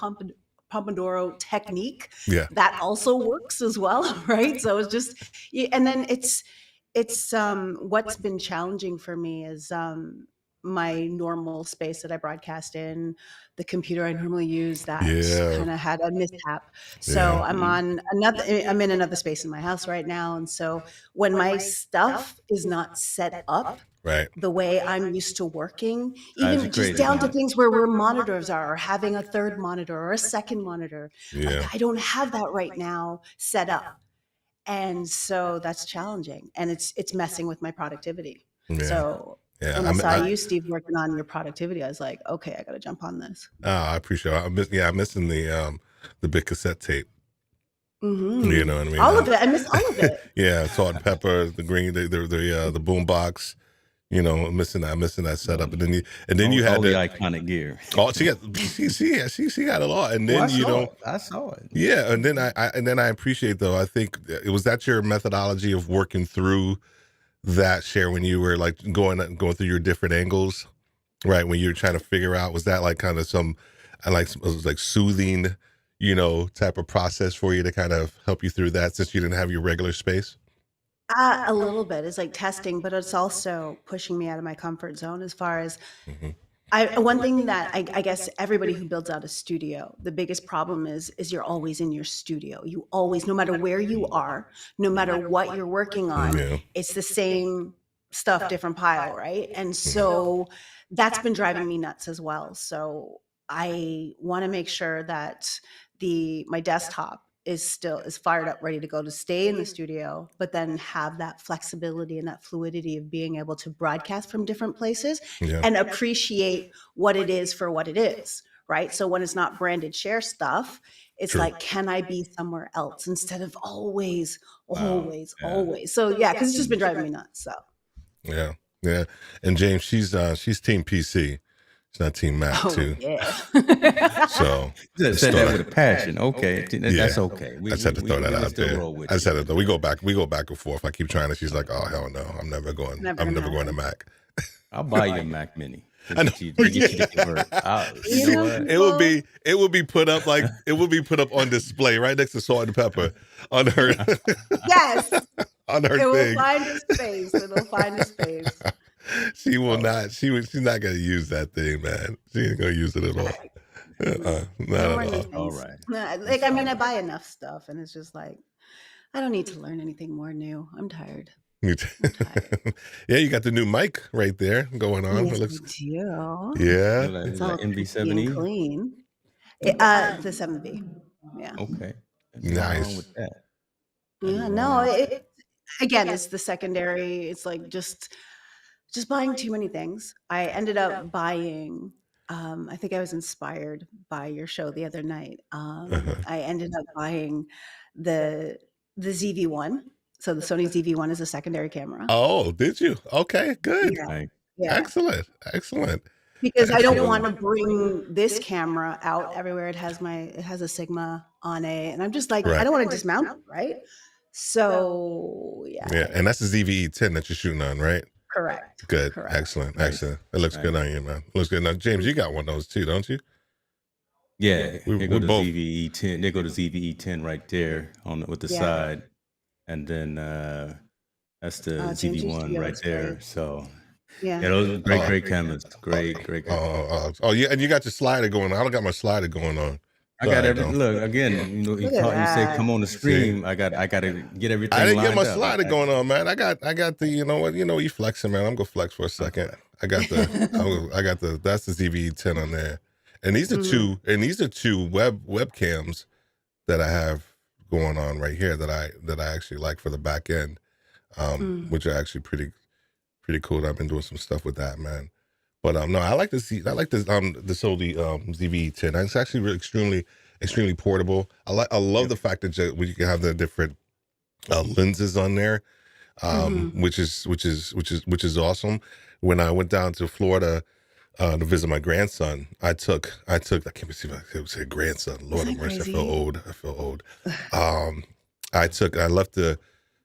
Pomodoro technique, Yeah. that also works as well, right? So it's just, and then what's been challenging for me is my normal space that I broadcast in, the computer I normally use, that Yeah. kind of had a mishap. So Yeah. I'm in another space in my house right now. And so when my stuff is not set up Right. the way I'm used to working, Drives you even just crazy, down don't to it? things where monitors are, or having a third monitor or a second monitor, like Yeah. I don't have that right now set up. And so that's challenging, and it's messing with my productivity. Yeah. So Yeah. when I saw you, Steve, working on your productivity, I was like, okay, I got to jump on this. I appreciate it. I'm missing the big cassette tape. You Hmm. know what I mean? All of it. I miss all of it. Yeah, salt and pepper, the green, the boom box. Missing that setup, and then you had All the to. iconic gear. Oh, she got it all, and Oh, I then saw it. I saw it. yeah, and then I appreciate, though. I think it was that your methodology of working through that, Cher, when you were like going through your different angles, right? When you were trying to figure out, was that like kind of it was like soothing, type of process for you to kind of help you through that, since you didn't have your regular space? A little bit. It's like testing, but it's also pushing me out of my comfort zone as far as Hmm. one thing that I guess everybody who builds out a studio, the biggest problem is you're always in your studio. You always, no matter where you are, no matter what you're working on, Yeah. it's the same stuff, different pile, right? And so that's been driving me nuts as well. So I want to make sure that my desktop is fired up, ready to go to stay in the studio, but then have that flexibility and that fluidity of being able to broadcast from different places Yeah. and appreciate what it is for what it is, right? So when it's not branded share stuff, it's True. like, can I be somewhere else instead of always, Wow. always. So yeah, because it's just been driving me nuts. So Yeah. Yeah. And James, she's team PC. It's not team Mac too. yeah. So You said that with a passion. Okay. That's Yeah. okay. I just had to throw that out there. I just had to throw. We go back and forth. I keep trying, and she's like, "Oh hell no, I'm never going. I'm never going to Mac." I'll buy you a Mac Mini. I know. You to convert. You know what? It would be put up on display right next to salt and pepper on her. Yes. On her It will thing. find a space. It'll find a space. She will not. She's not gonna use that thing, man. She ain't gonna use it at all. Not at all. All right. Like, I mean, I buy enough stuff, and it's just like, I don't need to learn anything more new. I'm tired. Yeah, you got the new mic right there going on. Yes, It looks. you. Yeah. It's all MV7E. clean. The 7B. Yeah. Okay. Nice. With that. Yeah. No. Again, it's the secondary. It's like just buying too many things. I ended up buying. I think I was inspired by your show the other night. I ended up buying the ZV-1. So the Sony ZV-1 is a secondary camera. Oh, did you? Okay, good. Yeah. Excellent. Because I don't want to bring this camera out everywhere. It has a Sigma on it, and I'm just like, I don't want to dismount it, right? So yeah. Yeah, and that's the ZV-E10 that you're shooting on, right? Correct. Good. Correct. Excellent. It looks good on you, man. Looks good. Now, James, you got one of those too, don't you? Yeah, we they go to both. ZV-E10. They go to ZV-E10 right there with the side, and then that's the ZV-1 right there. So yeah, those are great cameras. Great cameras. Oh, yeah, and you got your slider going on. I don't got my slider going on. I got everything. Look again. You say come on the stream. I got to get everything. I didn't get my lined up. slider going on, man. I got the. You know what? You flexing, man. I'm gonna flex for a second. I got the. That's the ZV-10 on there, and these are two. And these are two webcams that I have going on right here that I actually like for the back end, which are actually pretty cool. I've been doing some stuff with that, man. But no, I like this Sony ZV-10. It's actually really extremely portable. I love the fact that you can have the different lenses on there, which is awesome. When I went down to Florida to visit my grandson, I can't believe I could say grandson. Lord have mercy, I feel old. I left the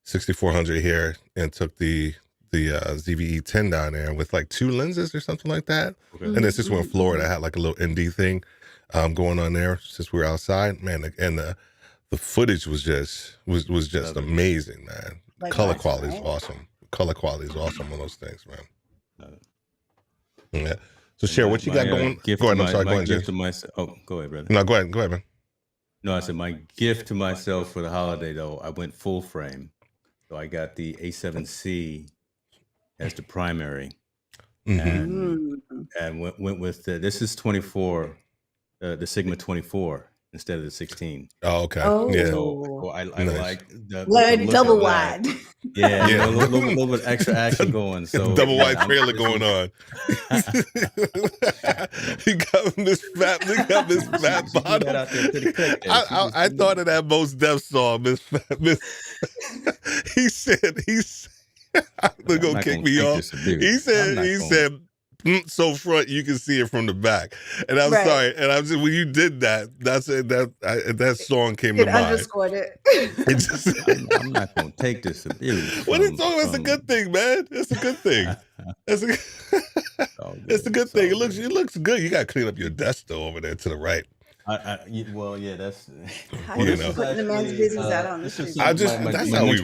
6400 here and took the ZV-E10 down there with like 2 lenses or something like that. Okay. And it's just in Florida, I had like a little ND thing going on there since we were outside, man. And the footage was just amazing, man. Like color quality is awesome. Color quality is awesome on those things, man. Yeah. So Cher, what you got going? Go ahead. I'm sorry. Go ahead, James. Go ahead, brother. No, go ahead, man. No, I said my gift to myself for the holiday though. I went full frame, so I got the A7C as the primary, and went with this is 24, the Sigma 24 instead of the 16. Oh, okay. Yeah. So I like the double wide. Yeah, a little bit extra action going. So double wide trailer going on. He got this fat bottom. I thought of that Most Def song, Miss. He said they're gonna kick me off. He said so front you can see it from the back. And I'm sorry. And I'm just, when you did that, that song came to mind. Underscored it. I'm not gonna take this abuse. What it's a good thing, man. It's a good thing. It's a good thing. It looks good. You gotta clean up your desk though over there to the right. Well, yeah, that's putting the man's business out on the street. That's how we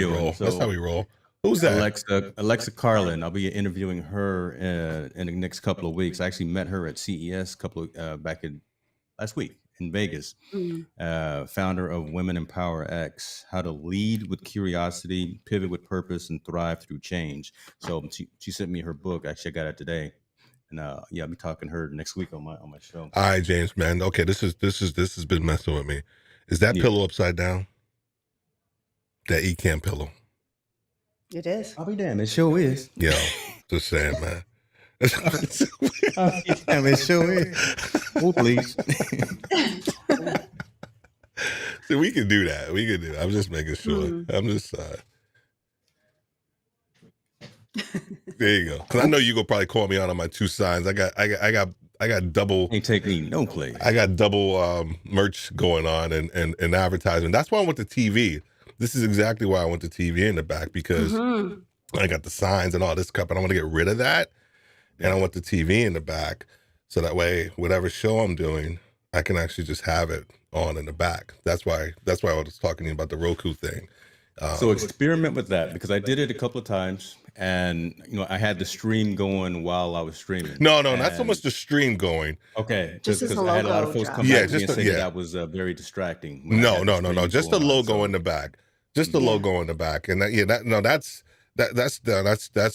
roll. That's how we roll. Who's that? Alexa Carlin. I'll be interviewing her in the next couple of weeks. I actually met her at CES back last week in Vegas. Founder of Women Empower X: How to Lead with Curiosity, Pivot with Purpose, and Thrive Through Change. So she sent me her book. Actually, I got it today. And I'll be talking to her next week on my show. All right, James, man. Okay, this has been messing with me. Is that pillow upside down? That ecamm pillow. It is. I'll be damned. It sure is. Yo, just saying, man. I mean, sure is. Oh, please. So we can do that. We can do that. I'm just making sure. I'm just there you go. Because I know you gonna probably call me out on my 2 signs. I got double. Ain't take me no place. I got double merch going on and advertising. That's why I went to TV. This is exactly why I went to TV in the back, because I got the signs and all this crap, and I want to get rid of that. And I want the TV in the back, so that way, whatever show I'm doing, I can actually just have it on in the back. That's why I was talking to you about the Roku thing. So experiment with that, because I did it a couple of times, and I had the stream going while I was streaming. No, not so much the stream going. Okay, because I had a lot of folks come back to me and say that was very distracting. No, just the logo in the back, just the logo in the back, and that's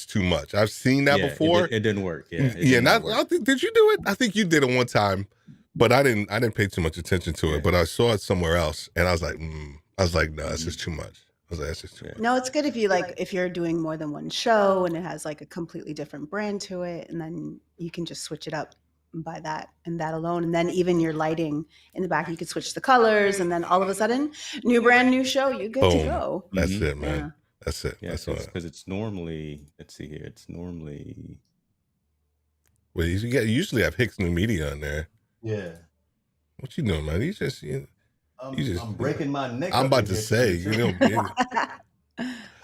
too much. I've seen that before. It didn't work. Did you do it? I think you did it one time, but I didn't pay too much attention to it. But I saw it somewhere else, and I was like, no, that's just too much. I was like, that's just too much. No, it's good if you if you're doing more than one show and it has like a completely different brand to it, and then you can just switch it up by that and that alone. And then even your lighting in the back, you could switch the colors, and then all of a sudden, new brand, new show, you're good to go. That's it, man. Yeah. That's it. Yeah, because it's normally, let's see here, it's normally. Well, you usually have Hicks New Media in there. Yeah. What you doing, man? I'm breaking my neck. I'm about to say,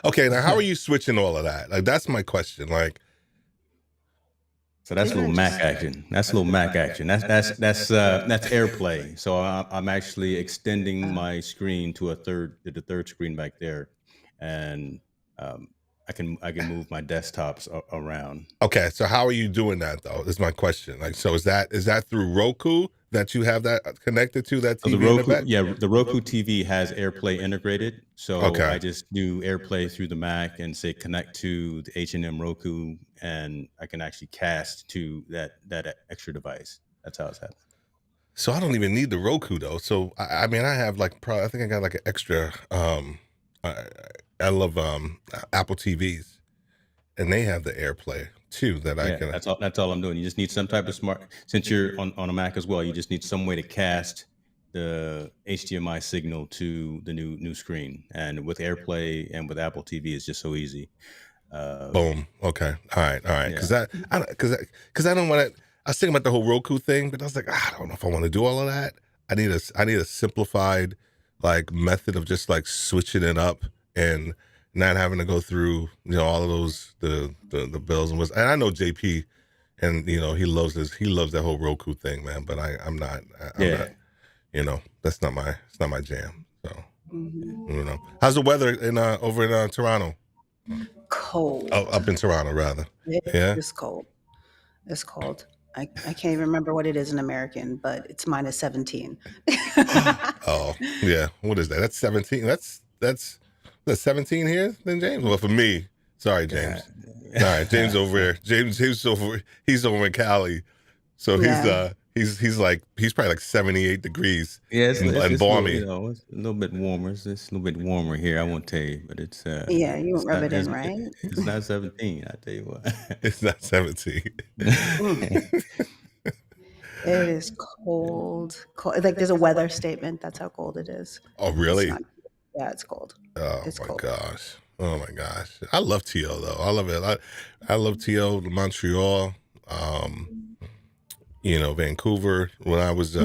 Okay, now how are you switching all of that? Like, that's my question. Like, so that's little Mac action. That's little Mac action. That's AirPlay. So I'm actually extending my screen to the third screen back there, and I can move my desktops around. Okay, so how are you doing that though? Is my question. Like, so is that through Roku that you have that connected to that TV? So the Roku, the Roku TV has AirPlay integrated. So I just do AirPlay through the Mac and say connect to the H&M Roku, and I can actually cast to that extra device. That's how it's happening. So I don't even need the Roku though. So I mean, I have like I think I got like an extra. I love Apple TVs, and they have the AirPlay too. I can. That's all I'm doing. You just need some type of since you're on a Mac as well. You just need some way to cast the HDMI signal to the new screen. And with AirPlay and with Apple TV, it's just so easy. Boom. Okay. All right. Because I don't want to. I was thinking about the whole Roku thing, but I was like, I don't know if I want to do all of that. I need a simplified like method of just like switching it up and not having to go through all of those the bells and whistles. And I know JP, and he loves that whole Roku thing, man. But I'm not. I'm not, that's not my jam. So how's the weather over in Toronto? Cold. Oh, up in Toronto rather. It's cold. It's cold. I can't even remember what it is in American, but it's minus 17. Oh yeah, what is that? That's 17. That's 17 here then, James. Well, for me, sorry, James. All right, James over there. James over. He's over in Cali, so he's probably like 78 degrees. Yeah, and balmy. It's a little bit warmer. It's a little bit warmer here. I won't tell you, but it's you won't rub it in, right? It's not 17. I tell you what. It's not 17. It is cold. Like there's a weather statement. That's how cold it is. Oh, really? It's cold. Oh my gosh. Oh my gosh. I love TO though. I love it. I love TO, Montreal, Vancouver. When I was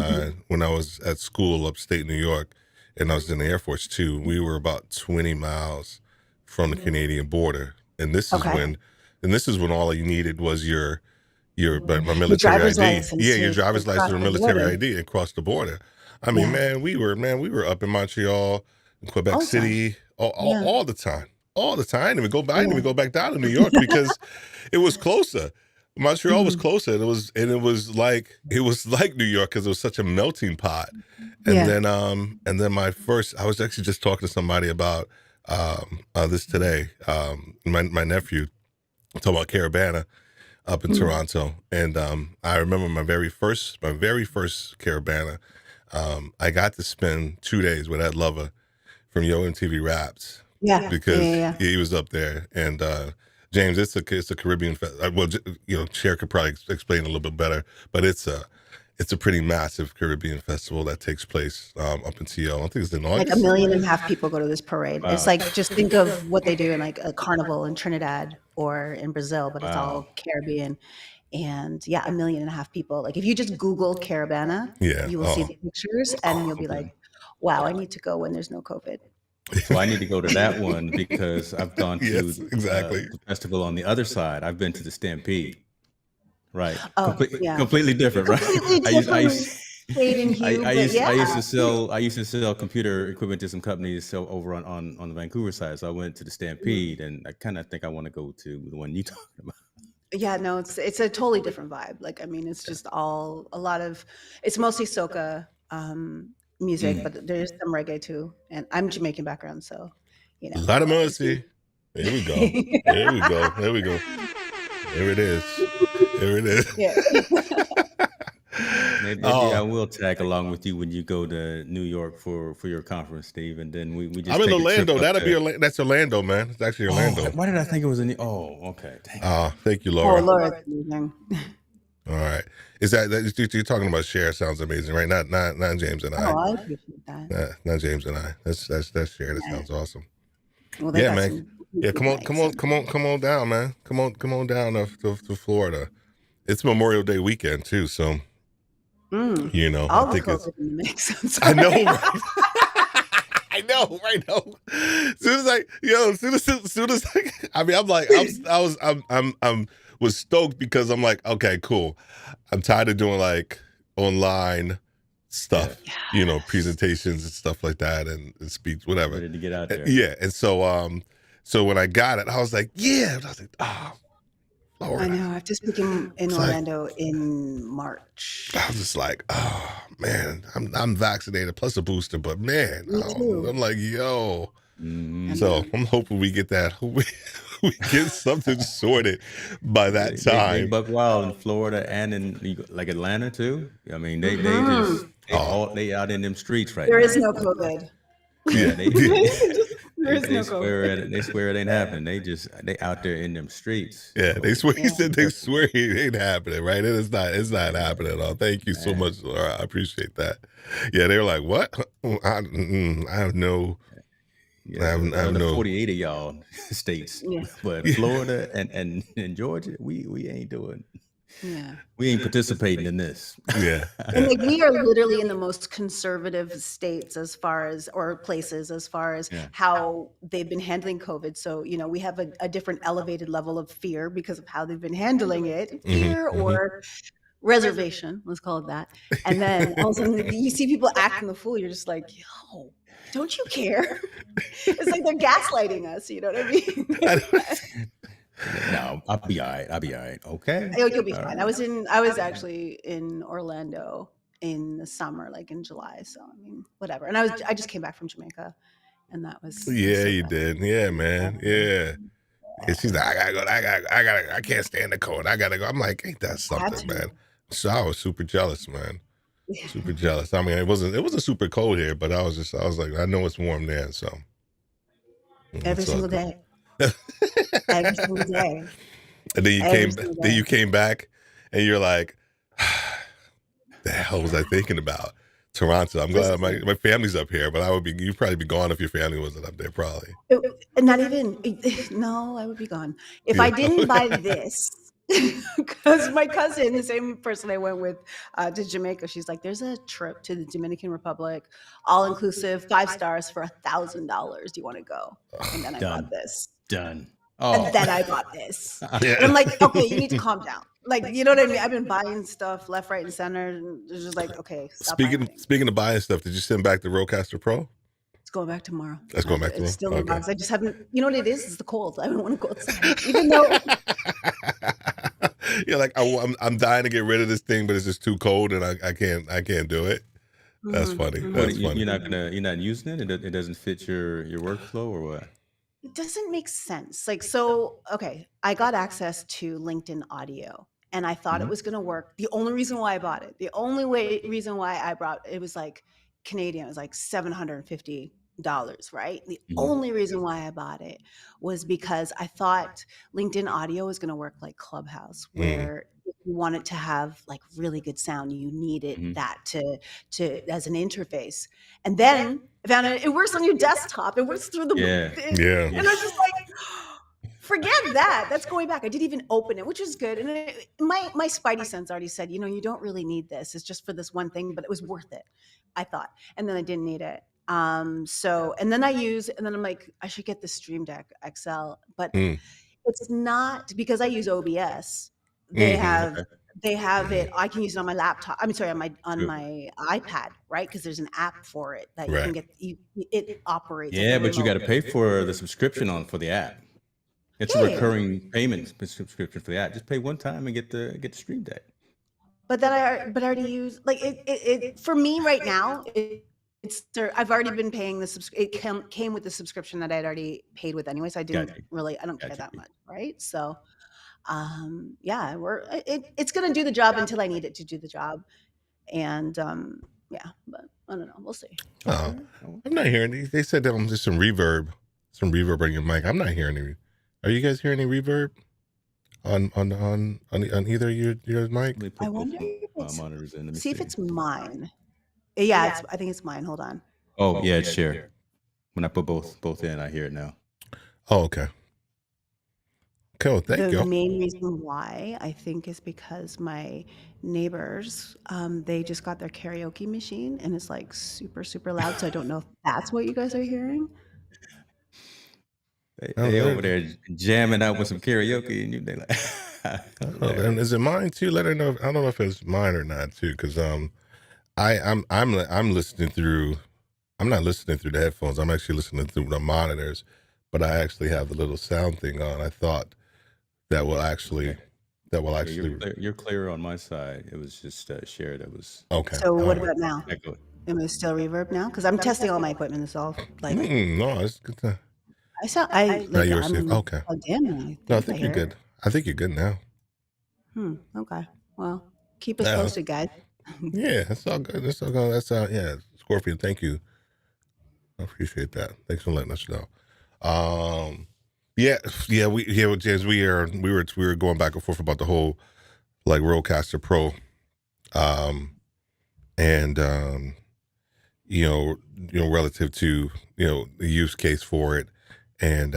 at school upstate New York, and I was in the Air Force too, we were about 20 miles from the Canadian border. And this is when all you needed was your military ID. License, your driver's license or military ID and cross the border. I mean, man, we were up in Montreal, in Quebec City, all the time. All the time. I didn't even go back down to New York because it was closer. Montreal was closer. It was like New York because it was such a melting pot. And then I was actually just talking to somebody about this today. My nephew talking about Carabana up in Toronto, and I remember my very first Carabana. I got to spend 2 days with Ed Lover from Yo MTV Raps. Yeah, because he was up there, and James, it's a Caribbean well, Cher could probably explain a little bit better, but it's a pretty massive Caribbean festival that takes place up in TL. I think it's in Like August. 1.5 million people go to this parade. Wow. It's like, just think of what they do in like a carnival in Trinidad or in Brazil, but it's all Caribbean. And yeah, 1.5 million people. Like if you just Google Caravana, you will see the pictures and you'll be like, wow, I need to go when there's no COVID. So I need to go to that one because I've gone to the festival on the other side. I've been to the Stampede. Right. Oh, completely different, right? Completely different. I used to sell computer equipment to some companies over on the Vancouver side. So I went to the Stampede, and I kind of think I want to go to the one you talking about. Yeah, no, it's a totally different vibe. Like, I mean, it's just it's mostly soca music, but there's some reggae too. And I'm Jamaican background, so a lot of mercy. Here we go. There we go. There we go. There it is. There it is. Yeah. Maybe I will tag along with you when you go to New York for your conference, Steve, and then we just. I'm in Orlando. That's Orlando, man. It's actually Orlando. Why did I think it was in? Okay. Thank you, Laura. Oh, Laura. All right. Is that you're talking about? Cher sounds amazing, right? Not James and I. Oh, I appreciate that. Not James and I. That's Cher. That sounds awesome. Well, yeah, man. Yeah, come on down, man. Come on down to Florida. It's Memorial Day weekend too, so I think it's in the mix. I know, right? I know, right? As soon as I mean, I'm like, I was stoked because I'm like, okay, cool. I'm tired of doing like online stuff, presentations and stuff like that, and speech, whatever. Ready to get out there. Yeah, and so when I got it, I was like, yeah. And I was like, Florida. I know. I've just been in Orlando in March. I was just like, oh man, I'm vaccinated plus a booster, but man, I'm like, yo. So I'm hoping we get that. We get something sorted by that time. They buck wild in Florida and in like Atlanta too. I mean, they out in them streets right now. There is no COVID. Yeah, they swear it ain't happening. They out there in them streets. Yeah, they swear. He said they swear it ain't happening. Right? It's not happening at all. Thank you so much, Laura. I appreciate that. Yeah, they were like, what? I have no. Yeah, I have no 48 of y'all states, but Florida and Georgia, we ain't doing. Yeah, we ain't participating in this. Yeah, and like we are literally in the most conservative states places as far as how they've been handling COVID. So we have a different elevated level of fear because of how they've been handling it, or reservation, let's call it that. And then all of a sudden you see people acting the fool. You're just like, yo, don't you care? It's like they're gaslighting us. You know what I mean? No, I'll be all right. Okay. You'll be fine. I was actually in Orlando in the summer, like in July. So I mean, whatever. And I just came back from Jamaica, and that was. Yeah, you did. Yeah, man. Yeah. And she's like, I can't stand the cold. I gotta go. I'm like, ain't that something, man? So I was super jealous, man. Super jealous. I mean, it wasn't super cold here, but I was like, I know it's warm there, so. Every single day. Every single day. And then you came back and you're like, the hell was I thinking about? Toronto. I'm glad my family's up here, but you'd probably be gone if your family wasn't up there, probably. Not even, no, I would be gone. If I didn't buy this, because my cousin, the same person I went with to Jamaica, she's like, there's a trip to the Dominican Republic, all inclusive, 5 stars for $1,000. Do you want to go? And then I bought this. Done. And then I bought this. And I'm like, okay, you need to calm down. Like, you know what I mean? I've been buying stuff left, right, and center. And it's just like, okay, stop. Speaking of buying stuff, did you send back the Rodecaster Pro? It's going back tomorrow. That's going back tomorrow? It's still in the box. I just haven't, you know what it is? It's the cold. I don't want to go outside. Even though. You're like, I'm dying to get rid of this thing, but it's just too cold and I can't do it. That's funny. That's funny. You're not using it? It doesn't fit your workflow or what? It doesn't make sense. Like, so, okay, I got access to LinkedIn Audio and I thought it was going to work. The only reason why I bought it, reason why I brought it was like Canadian, it was like $750 right? The Mhm. only reason why I bought it was because I thought LinkedIn audio was going to work like Clubhouse, where if you wanted to have like really good sound, you needed Mhm. that to as an interface. And then I found it works on your desktop. It works through the Yeah. thing. Yeah. And I was just like, forget that. That's going back. I didn't even open it, which is good. And my spidey sense already said, you don't really need this. It's just for this one thing, but it was worth it, I thought. And then I didn't need it. And then I'm like, I should get the Stream Deck XL, but Mm. it's not, because I use OBS. They Mhm. have it. I can use it on my laptop. I'm sorry, on True. my iPad, right? Because there's an app for it that you can Right. get. It operates like Yeah, a but you got remote. to pay for the subscription for the app. It's a Yeah, yeah. recurring payment subscription for the app. Just pay one time and get the Stream Deck. But I already use like it for me right now. I've already been paying the it came with the subscription that I'd already paid with anyway, so I Got you. don't care Got that you. much, right? So yeah, it's gonna do the job until I need it to do the job, and yeah, but I don't know, we'll see. Oh, I'm not hearing. They said there's some reverb on your mic. I'm not hearing any. Are you guys hearing any reverb on either of your mic? Let me I put both wonder if it's monitors in. Let me see if see. it's mine. Yeah, I think it's mine. Hold on. Oh yeah, it's share. When I put both in, I hear it now. Oh, okay. Cool. Thank The you. main reason why I think is because my neighbors, they just got their karaoke machine and it's like super, super loud. So I don't know if that's what you guys are hearing. They over there jamming out with some karaoke, and they like. And is it mine too? Let her know. I don't know if it's mine or not too, because I'm listening through. I'm not listening through the headphones. I'm actually listening through the monitors, but I actually have the little sound thing on. I thought that will actually. Okay. That will actually. You're clear on my side. It was just share that was. Okay. So what about now? Echo. Am it still reverb now? Because I'm testing all my equipment. It's all like No, it's good. Now you're I'm safe. Okay. plugged in. No, I think you're good. I think you're good now. Okay. Well, keep us posted, guys. Yeah, that's all good. That's all good. Yeah, Scorpion. Thank you. I appreciate that. Thanks for letting us know. With James, we were going back and forth about the whole like Rodecaster Pro, and relative to the use case for it, and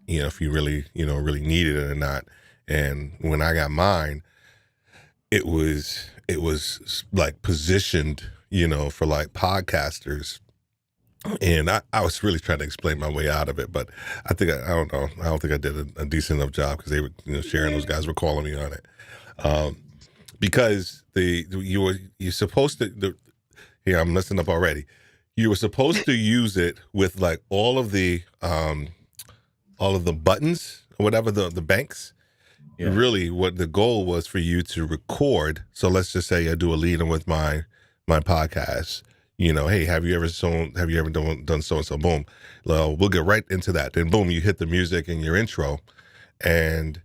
if you really really needed it or not. And when I got mine, it was like positioned for like podcasters. And I was really trying to explain my way out of it, but I think I don't know. I don't think I did a decent enough job, because they were sharing. Those guys were calling me on it, because you're supposed to. Here, I'm messing up already. You were supposed to use it with like all of the buttons or whatever, the banks. Yeah. Really, what the goal was for you to record. So let's just say I do a lead-in with my podcast. Hey, have you ever done so and so? Boom. Well, we'll get right into that. Then boom, you hit the music and your intro, and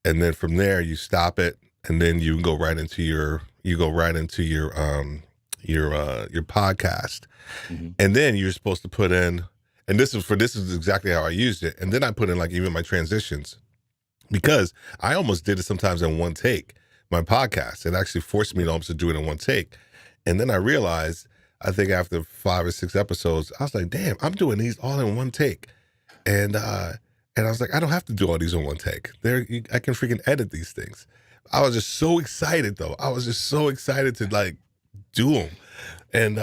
then from there you stop it, and then you go right into your podcast, and then you're supposed to put in. And this is exactly how I used it. And then I put in like even my transitions, because I almost did it sometimes in one take. My podcast, it actually forced me to almost do it in one take, and then I realized, I think after 5 or 6 episodes, I was like, damn, I'm doing these all in one take. And I was like, I don't have to do all these in one take. I can freaking edit these things. I was just so excited though. I was just so excited to like do them. And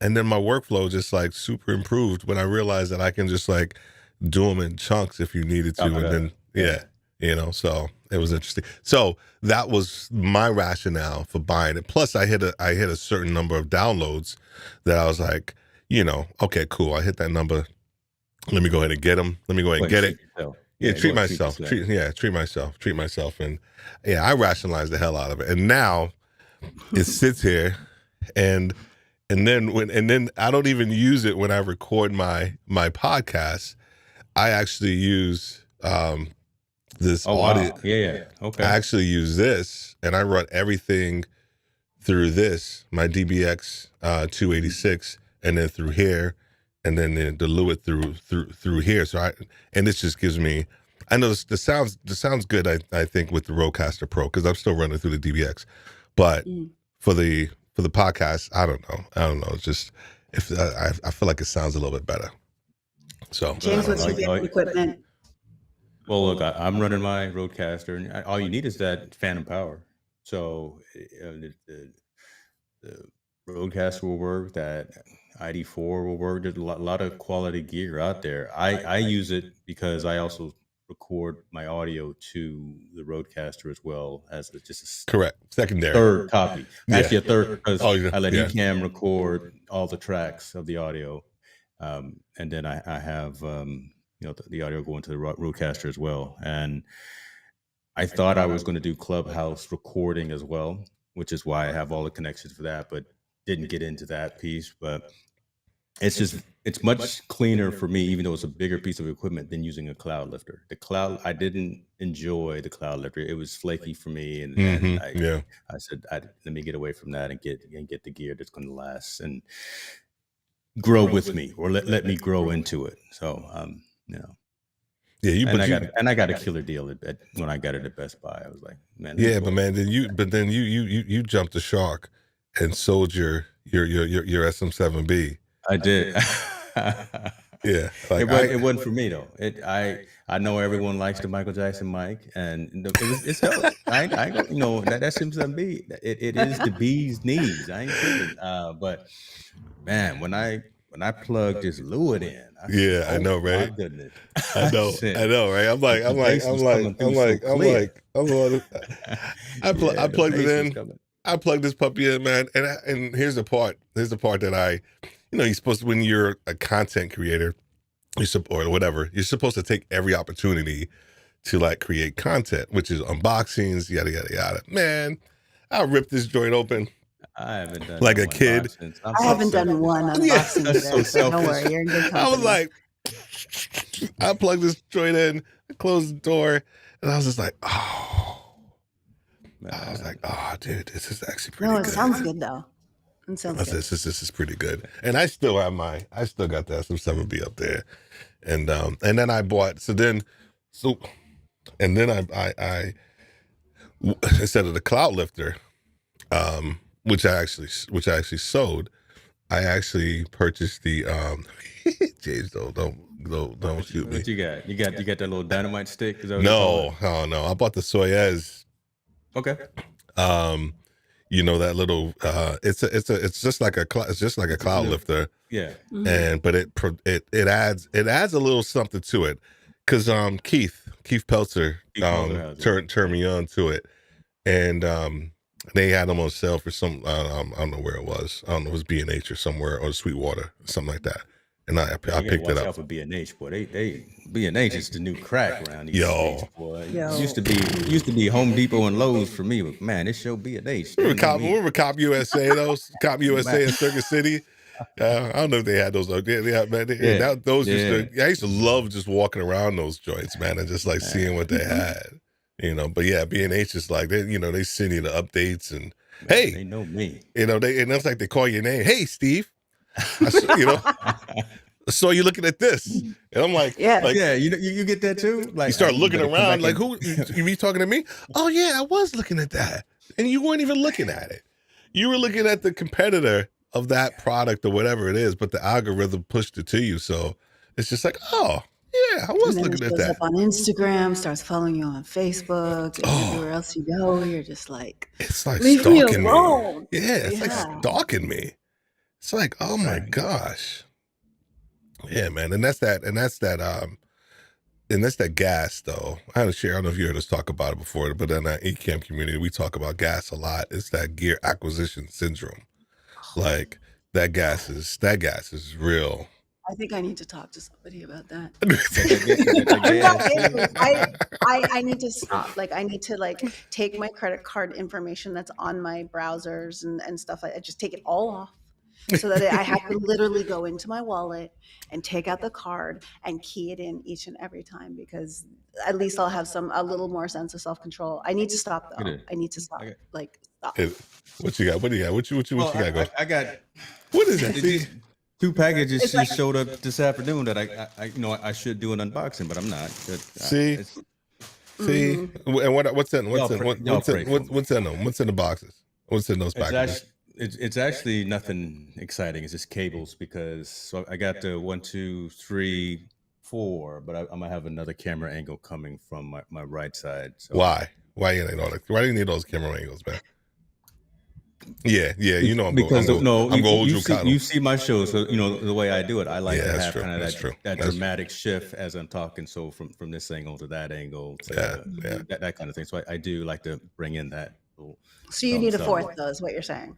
then my workflow just like super improved when I realized that I can just like do them in chunks if you needed to. And then, so it was interesting. So that was my rationale for buying it. Plus I hit a certain number of downloads that I was like, okay, cool. I hit that number. Let me go ahead and get them. Let me go ahead and get it. Treat myself. Treat myself. And I rationalized the hell out of it. And now it sits here, and then I don't even use it when I record my podcast. I actually use this audio. Wow. Yeah. Okay. I actually use this, and I run everything through this, my DBX 286, and then through here, and then dilute it through here. So and this just gives me. I know this sounds good. I think with the Rodecaster Pro, because I'm still running through the DBX, but for the podcast, I don't know. It's just if I feel like it sounds a little bit better. So James, what's your equipment? Well, look, I'm running my Rodecaster, and all you need is that phantom power. So the Rodecaster will work. That ID4 will work. There's a lot of quality gear out there. I use it because I also record my audio to the Rodecaster as well as just a correct secondary third copy. Actually, a third, because I let yeah. ecamm record all the tracks of the audio, and then I have the audio going to the Rodecaster as well. And I thought I was going to do Clubhouse recording as well, which is why I have all the connections for that, but didn't get into that piece. But it's much cleaner for me, even though it's a bigger piece of equipment, than using a cloud lifter. I didn't enjoy the cloud lifter. It was flaky for me, and I said, let me get away from that and get the gear that's going to last and grow with me, or let me grow into it. So yeah, I got a killer deal when I got it at Best Buy. I was like, man, then you jumped the shark and sold your SM7B. I did. Yeah, it wasn't for me though. I know everyone likes the Michael Jackson mic, and it's dope. I that SM7B. It is the bee's knees. I ain't kidding. But man, when I plugged this Lewitt in, I know, right? My goodness, I know, right? I plugged it in. I plugged this puppy in, man, and here's the part that you're supposed to, when you're a content creator, or whatever, you're supposed to take every opportunity to like create content, which is unboxings, yada yada yada. Man, I ripped this joint open. I haven't done like a kid. I haven't done one unboxing either, so don't worry, you're in good company. I was like, I plugged this joint in, closed the door, and I was just like, oh. I was like, oh, dude, this is actually pretty good. No, it sounds good though. It sounds good. This is pretty good. And I still got that SM7B up there. And then I bought, I instead of the cloud lifter, which I actually sold, I actually purchased the James, don't shoot me. What you got? You got that little dynamite stick? No. I bought the Soyez. Okay. That little it's just like a cloud lifter. Yeah. And but it adds a little something to it, because Keith Peltzer turned me on to it, and they had them on sale for some I don't know where it was. I don't know, it was B&H or somewhere, or Sweetwater, something like that. And I picked it up. For B&H, boy. They B&H is the new crack around these days, boy. It used to be Home Depot and Lowe's for me, but man, this show B&H. Remember Cop USA, those Cop USA in Circuit City. I don't know if they had those. I used to love just walking around those joints, man, and just like seeing what they had. But yeah, B&H is like they send you the updates, and hey, they know me. And it's like they call your name. Hey, Steve. So you looking at this, and I'm like, you get that too. Like you start looking around, like who you talking to me? Oh yeah, I was looking at that, and you weren't even looking at it. You were looking at the competitor of that product or whatever it is, but the algorithm pushed it to you. So it's just like, oh yeah, I was looking at that. Up on Instagram, starts following you on Facebook, and everywhere else you go, you're just like, it's like leave stalking me alone. me. Yeah, it's like stalking me. It's like, oh my gosh. Yeah, man. And that's that gas though. I don't know if you heard us talk about it before, but in our ecamm community, we talk about gas a lot. It's that gear acquisition syndrome. Like that gas is real. I think I need to talk to somebody about that. I need to stop. Like I need to take my credit card information that's on my browsers and stuff. I just take it all off, so that I have to literally go into my wallet and take out the card and key it in each and every time, because at least I'll have a little more sense of self-control. I need to stop though. I need to stop. Stop. What you got? What do you got? What you got going? I got. What is that? 2 packages just showed up this afternoon that I should do an unboxing, but I'm not. See, and what's in them? What's in the boxes? What's in those packages? It's actually nothing exciting. It's just cables because I got the 1, 2, 3, 4, but I'm gonna have another camera angle coming from my right side. So. Why do you need those camera angles, man? Yeah, you know I'm because I'm gonna hold you see my show, so you know the way I do it. I like to have kind of that dramatic shift as I'm talking. So from this angle to that angle, to that kind of thing. So I do like to bring in that. So you need a fourth, though, is what you're saying.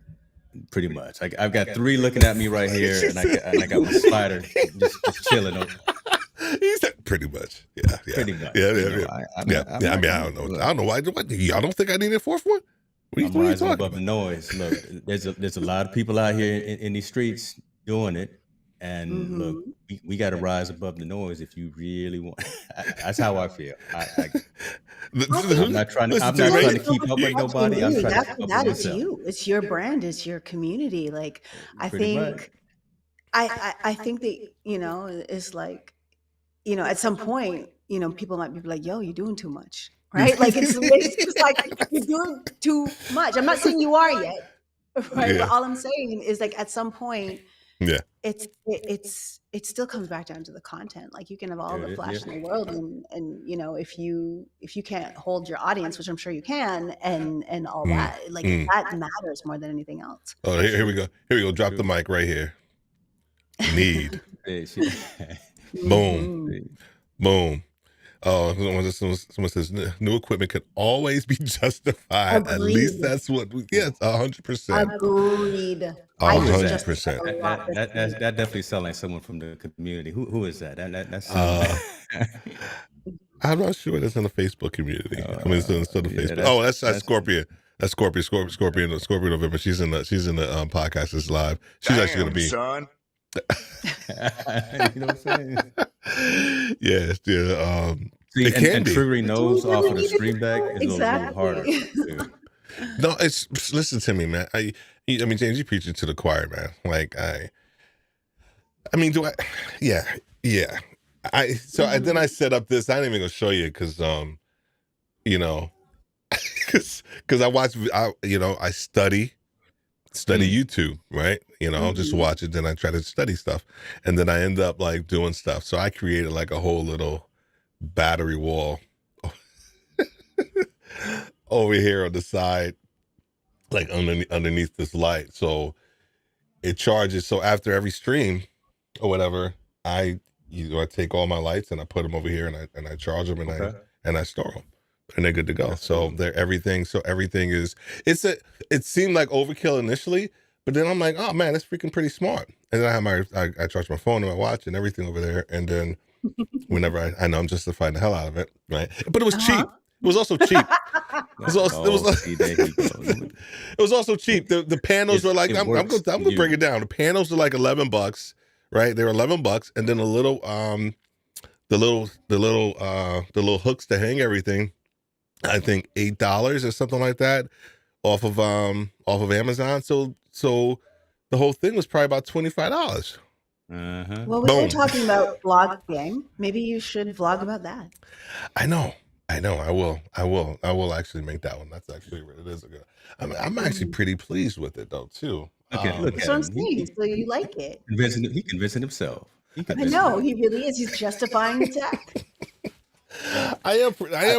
Pretty much. I've got 3 looking at me right here, and I got my slider just chilling. He said pretty much. Yeah. Pretty much. Yeah. I mean, I don't know why. Y'all don't think I need a fourth one? What are you talking above the noise. Look, there's a lot of people out here in these streets doing it, and look, we got to rise above the noise if you really want. That's how I feel. I'm not trying to keep up with nobody. I'm trying to keep up that with is myself. you. It's your brand. It's your community. Like I think that it's like at some point people might be like, "Yo, you're doing too much." Right? Like it's just like you're doing too much. I'm not saying you are yet, right? Yeah. But all I'm saying is like at some point, it still comes back down to the content. Like you can have all the flash in the world, and if you can't hold your audience, which I'm sure you can, and all that, like that matters more than anything else. Oh, here we go. Drop the mic right here. Need. Boom. Oh, someone says new equipment can always be justified. Agreed. At least that's what. 100%. Agreed. 100%. That definitely sounds like someone from the community. Who is that? That's. I'm not sure. That's in the Facebook community. It's in the Facebook. That's Scorpion. That's Scorpion November. She's in the Podcasters Live. She's actually going to be. Son. You know what I'm saying? Yeah. See, and triggering those off of the stream deck is a little harder. No, listen to me, man. I mean, James, you preaching to the choir, man. Like yeah. Then I set up this. I ain't even gonna show you because because I watch. I study YouTube, right? I'll just watch it, then I try to study stuff, and then I end up like doing stuff. So I created like a whole little battery wall over here on the side, like underneath this light, so it charges. So after every stream or whatever, I take all my lights and I put them over here, and I charge them, and I store them. And they're good to go. So everything is, it seemed like overkill initially, but then I'm like, oh man, that's freaking pretty smart. And then I charge my phone and my watch and everything over there. And then whenever I know I'm justifying the hell out of it, right? But it was cheap. It was also cheap. It was also cheap. The panels were like, I'm gonna bring it down. The panels were like $11, right? They were $11, and then the little hooks to hang everything, I think $8 or something like that off of Amazon. So the whole thing was probably about $25. Well, we were talking about vlogging. Maybe you should vlog about that. I know. I will actually make that one. That's actually what it is. I'm actually pretty pleased with it though too. Look that's what I'm saying. So you like it? He convincing himself. I know he really is. He's justifying the tech. I am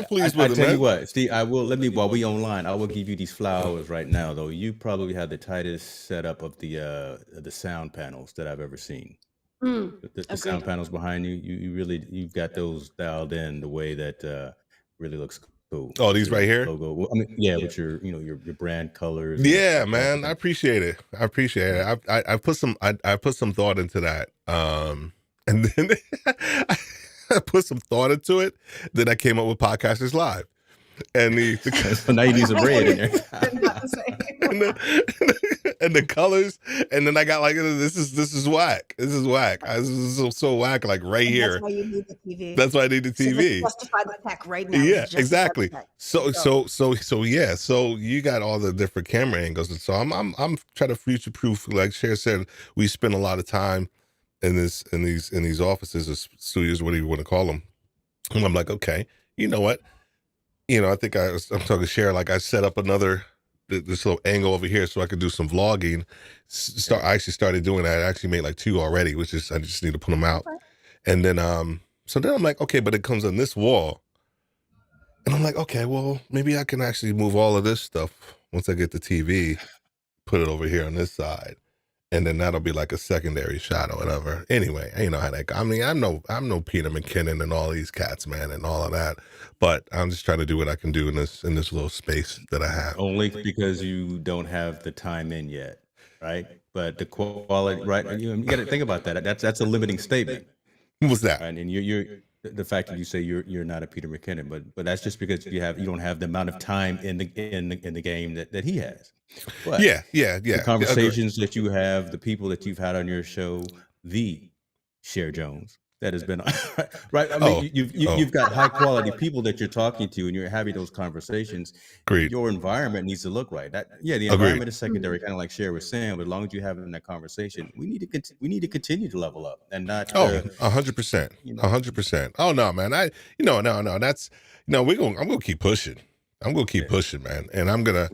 pleased with it. I tell you what, Steve. While we online, I will give you these flowers right now. Though you probably have the tightest setup of the sound panels that I've ever seen. The sound panels behind you, you've got those dialed in the way that really looks cool. Oh, these right here. Logo. Well, with your your brand colors. Yeah, man, I appreciate it. I put some thought into that. And then I put some thought into it. Then I came up with Podcasters Live, and so now you need some bread in there. and the colors, and then I got like this is whack. This is whack. This is so whack. Like right And here. that's why you need the TV. That's why I need the So let's TV. justify the tech right now. Yeah, Let's justify the exactly. tech. So yeah. So you got all the different camera angles, and so I'm trying to future proof. Like Cher said, we spend a lot of time in these offices or studios, whatever you want to call them. And I'm like, okay, you know what? I think I'm talking to Cher. Like I set up this little angle over here so I could do some vlogging. I actually started doing that. I actually made like 2 already, which is I just need to put them out. And then so then I'm like, okay, but it comes on this wall. And I'm like, okay, well, maybe I can actually move all of this stuff once I get the TV, put it over here on this side. And then that'll be like a secondary shot or whatever. Anyway, you know how that goes. I mean, I'm no Peter McKinnon and all these cats, man, and all of that. But I'm just trying to do what I can do in this little space that I have. Only because you don't have the time in yet, right? But the quality, right? You got to think about that. That's a limiting statement. What's that? Right? And you're the fact that you say you're not a Peter McKinnon, but that's just because you don't have the amount of time in the game that he has. But yeah. The conversations that you have, the people that you've had on your show, the Cher Jones that has been right. I mean, you've got high quality people that you're talking to, and you're having those conversations. Agreed. Your environment needs to look right. The environment is secondary, kind of like Cher was saying. But as long as you have that conversation, we need to continue to level up and not. 100%, 100%. Oh no, man. No. That's no. I'm gonna keep pushing. I'm gonna keep pushing, man. And I'm gonna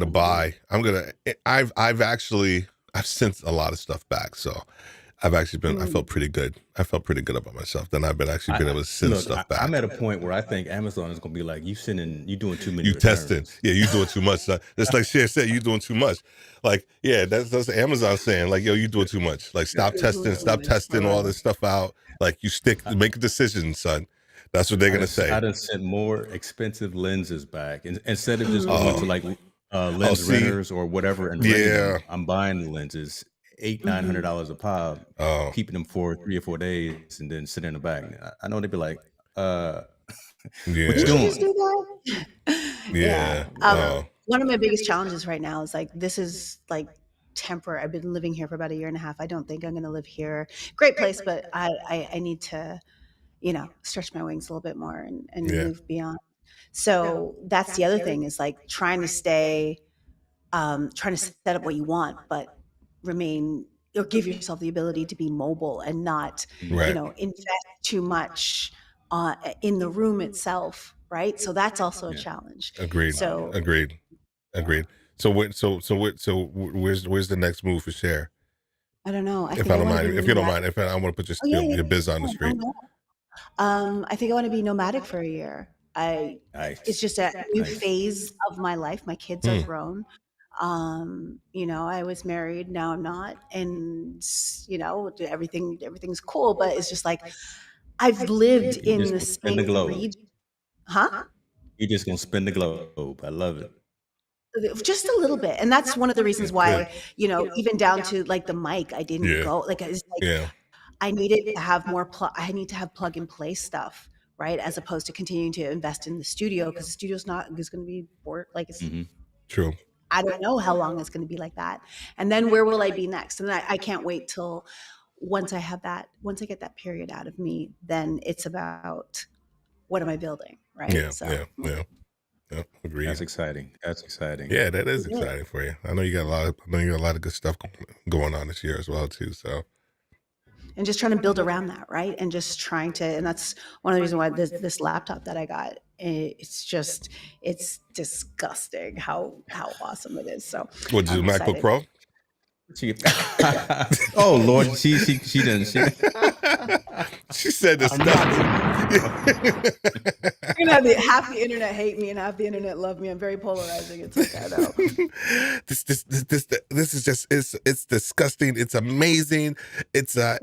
buy. I've sent a lot of stuff back, so I've actually been. I felt pretty good. I felt pretty good about myself. Then I've been able to send stuff back. I'm at a point where I think Amazon is gonna be like, you doing too many. You testing? Yeah, you doing too much. Just like Cher said, you doing too much. Like, yeah, that's Amazon saying, like, yo, you doing too much. Like, stop testing all this stuff out. Like, make a decision, son. That's what they're gonna say. I done sent more expensive lenses back, instead of just going to like lens renters or whatever. And I'm buying the lenses. $800-900 a pop, keeping them for 3 or 4 days, and then sitting in the back. I know they'd be like, "What you doing?" Yeah. One of my biggest challenges right now is like this is like temporary. I've been living here for about 1.5 years. I don't think I'm going to live here. Great place, but I need to, stretch my wings a little bit more and move beyond. So that's the other thing is like trying to set up what you want, but remain or give yourself the ability to be mobile and not, invest too much in the room itself. Right. So that's also a challenge. Agreed. So agreed. So where's the next move for Cher? I don't know. If I don't mind, if you don't mind, if I want to put your biz on the street. I think I want to be nomadic for a year. It's just a new phase of my life. My kids are grown. I was married, now I'm not. And, everything's cool, but it's just like, I've lived in the same region. Huh? You're just going to spin the globe. I love it. Just a little bit. And that's one of the reasons why, even down to like the mic, I didn't go like, it's like, I needed to have I need to have plug and play stuff, right? As opposed to continuing to invest in the studio, because the studio's going to be bored. Like it's true. I don't know how long it's going to be like that. And then where will I be next? And I can't wait till once I get that period out of me, then it's about what am I building, right? Yeah. Agreed. That's exciting. Yeah, that is exciting for you. I know you got a lot of good stuff going on this year as well too. So. And just trying to build around that, right? And just trying to, and that's one of the reasons why this laptop that I got, it's disgusting how awesome it is. So what, do MacBook Pro? Oh Lord, she didn't. She said this stuff. You're gonna have half the internet hate me and half the internet love me. I'm very polarizing. It's like I know. This is just it's disgusting. It's amazing. But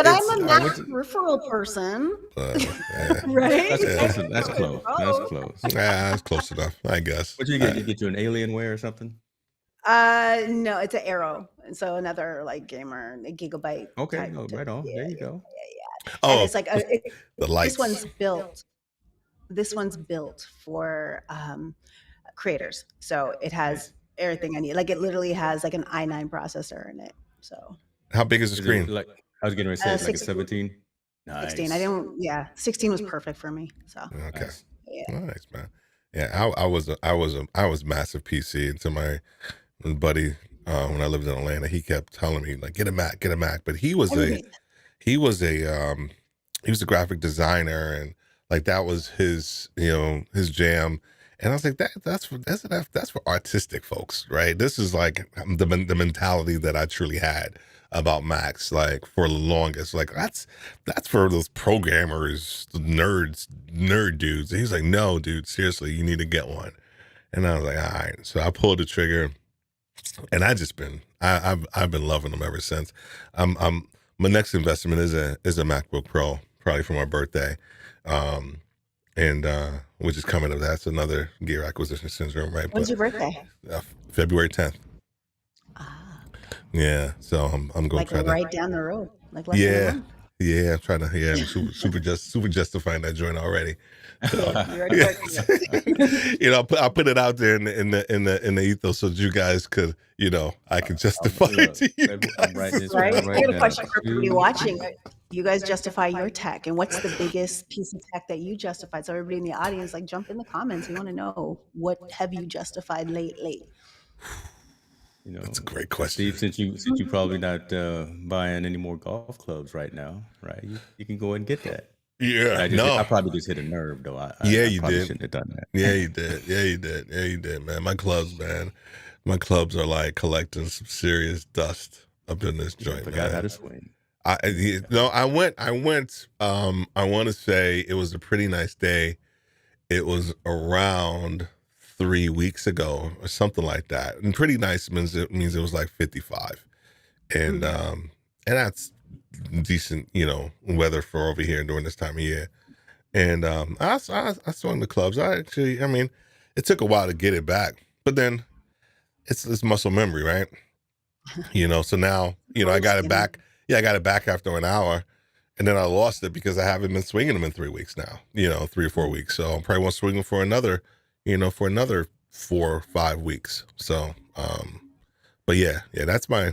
I'm a Mac peripheral person, right? That's close. That's close enough, I guess. What you get? You get you an Alienware or something? No, it's an Arrow, and so another like gamer, a Gigabyte. Okay, right on. There you go. Oh, and it's like the lights. This one's built for creators, so it has everything I need. Like it literally has like an i9 processor in it. So how big is the screen? Like I was getting ready to say, like a 16. 17. Nice. 16. I didn't. Yeah, 16 was perfect for me. So Okay, Nice. yeah. nice, man. Yeah, I was massive PC into my buddy when I lived in Atlanta. He kept telling me like, get a Mac, but he was a he was a graphic designer, and like that was his his jam. And I was like, that's for artistic folks, right? This is like the mentality that I truly had about Macs, like for the longest. Like that's for those programmers, nerd dudes. And he's like, no, dude, seriously, you need to get one. And I was like, all right. So I pulled the trigger, and I've been loving them ever since. My next investment is a MacBook Pro, probably for my birthday. And which is coming up. That's another gear acquisition syndrome, right? When's your birthday? February 10th. Yeah, so I'm going like to try right down the road, like less than a month. I'm trying to I'm super justifying that joint already. So, You already I put it out there in the ethos so that you guys could, I can justify it to you guys. Right. I got a question for everybody watching. You guys justify your tech, and what's the biggest piece of tech that you justified? So everybody in the audience, like, jump in the comments. We want to know, what have you justified lately? That's a great question, Steve. Since you probably not buying any more golf clubs right now, right? You can go ahead and get that. Yeah, I probably just hit a nerve though. I you probably did. shouldn't have done that. Yeah, you did, man. My clubs are like collecting some serious dust up in this joint. Forgot how to swing. I went. I want to say it was a pretty nice day. It was around 3 weeks ago or something like that. And pretty nice means it was like 55, and that's decent, weather for over here during this time of year. And I swung the clubs. It took a while to get it back, but then it's muscle memory, right? So now I got it back. Yeah, I got it back after an hour, and then I lost it because I haven't been swinging them in 3 weeks now. 3 or 4 weeks. So I probably won't swing them for another 4 or 5 weeks. So, but yeah, that's my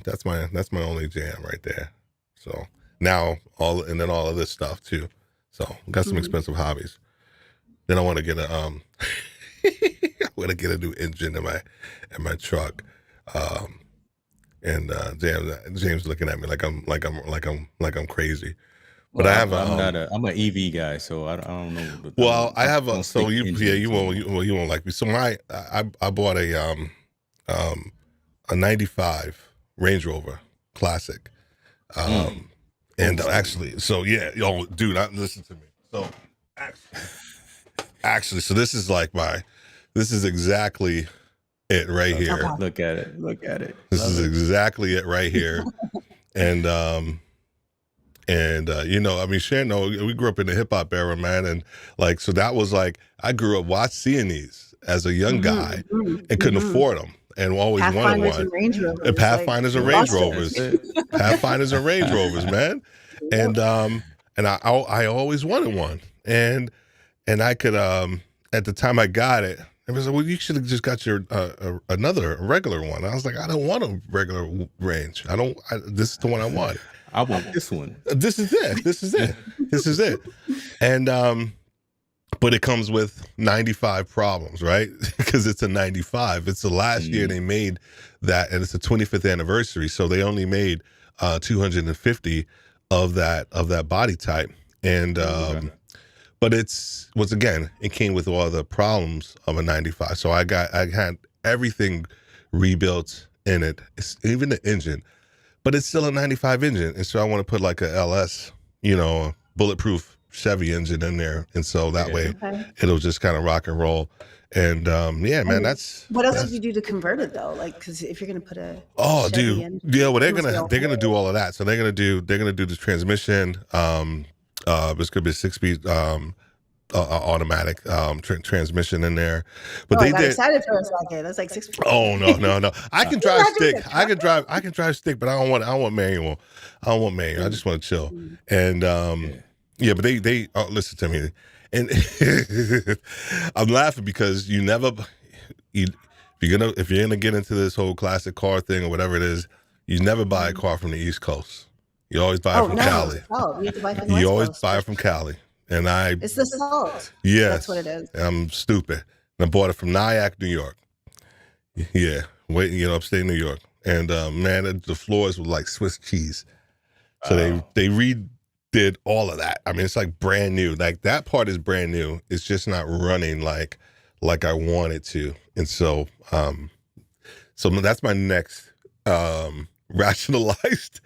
only jam right there. So now all of this stuff too. So got some expensive hobbies. Then I want to get a new engine in my truck. And James looking at me like I'm crazy. But I'm an EV guy, so I don't know. Well, I have you won't like me. So I bought a 95 Range Rover Classic. And actually, so yeah, dude, listen to me. So actually, so this is exactly it right here. Look at it. This is exactly it right here. And Sharon, we grew up in the hip hop era, man. And so that was I grew up seeing these as a young guy and couldn't afford them and always wanted one. And Pathfinders and Range Rovers. Pathfinders and Range Rovers, man. And I always wanted one. And I could, at the time I got it, I was like, well, you should have just got your another regular one. I was like, I don't want a regular Range. This is the one I want. I want this one. This is it. And but it comes with 95 problems, right? Because it's a 95. It's the last year they made that, and it's the 25th anniversary. So they only made 250 of that body type. And but it came with all the problems of a 95. So I had everything rebuilt in it. It's even the engine. But it's still a 95 engine. And so I want to put like a LS, bulletproof Chevy engine in there. And so that way it'll just kind of rock and roll. And man, that's what else did you do to convert it though? Because if you're gonna put a Chevy engine, they're gonna do all of that. So they're gonna do the transmission. It's gonna be a 6-speed automatic transmission in there. But they did excited for a second. That's like 6 speed. Oh no. I can drive stick. I can drive stick, but I don't want manual. I just want to chill. And but they listen to me. And I'm laughing because if you're gonna get into this whole classic car thing or whatever it is, you never buy a car from the East Coast. You always buy it from Cali. You need to buy from the You West always Coast. buy it from Cali. And It's the salt. yes, That's what it is. I'm stupid. And I bought it from Nyack, New York. Yeah, upstate New York. And man, the floors were like Swiss cheese. So they redid all of that. I mean, it's like brand new. Like that part is brand new. It's just not running like I want it to. And so that's my next rationalized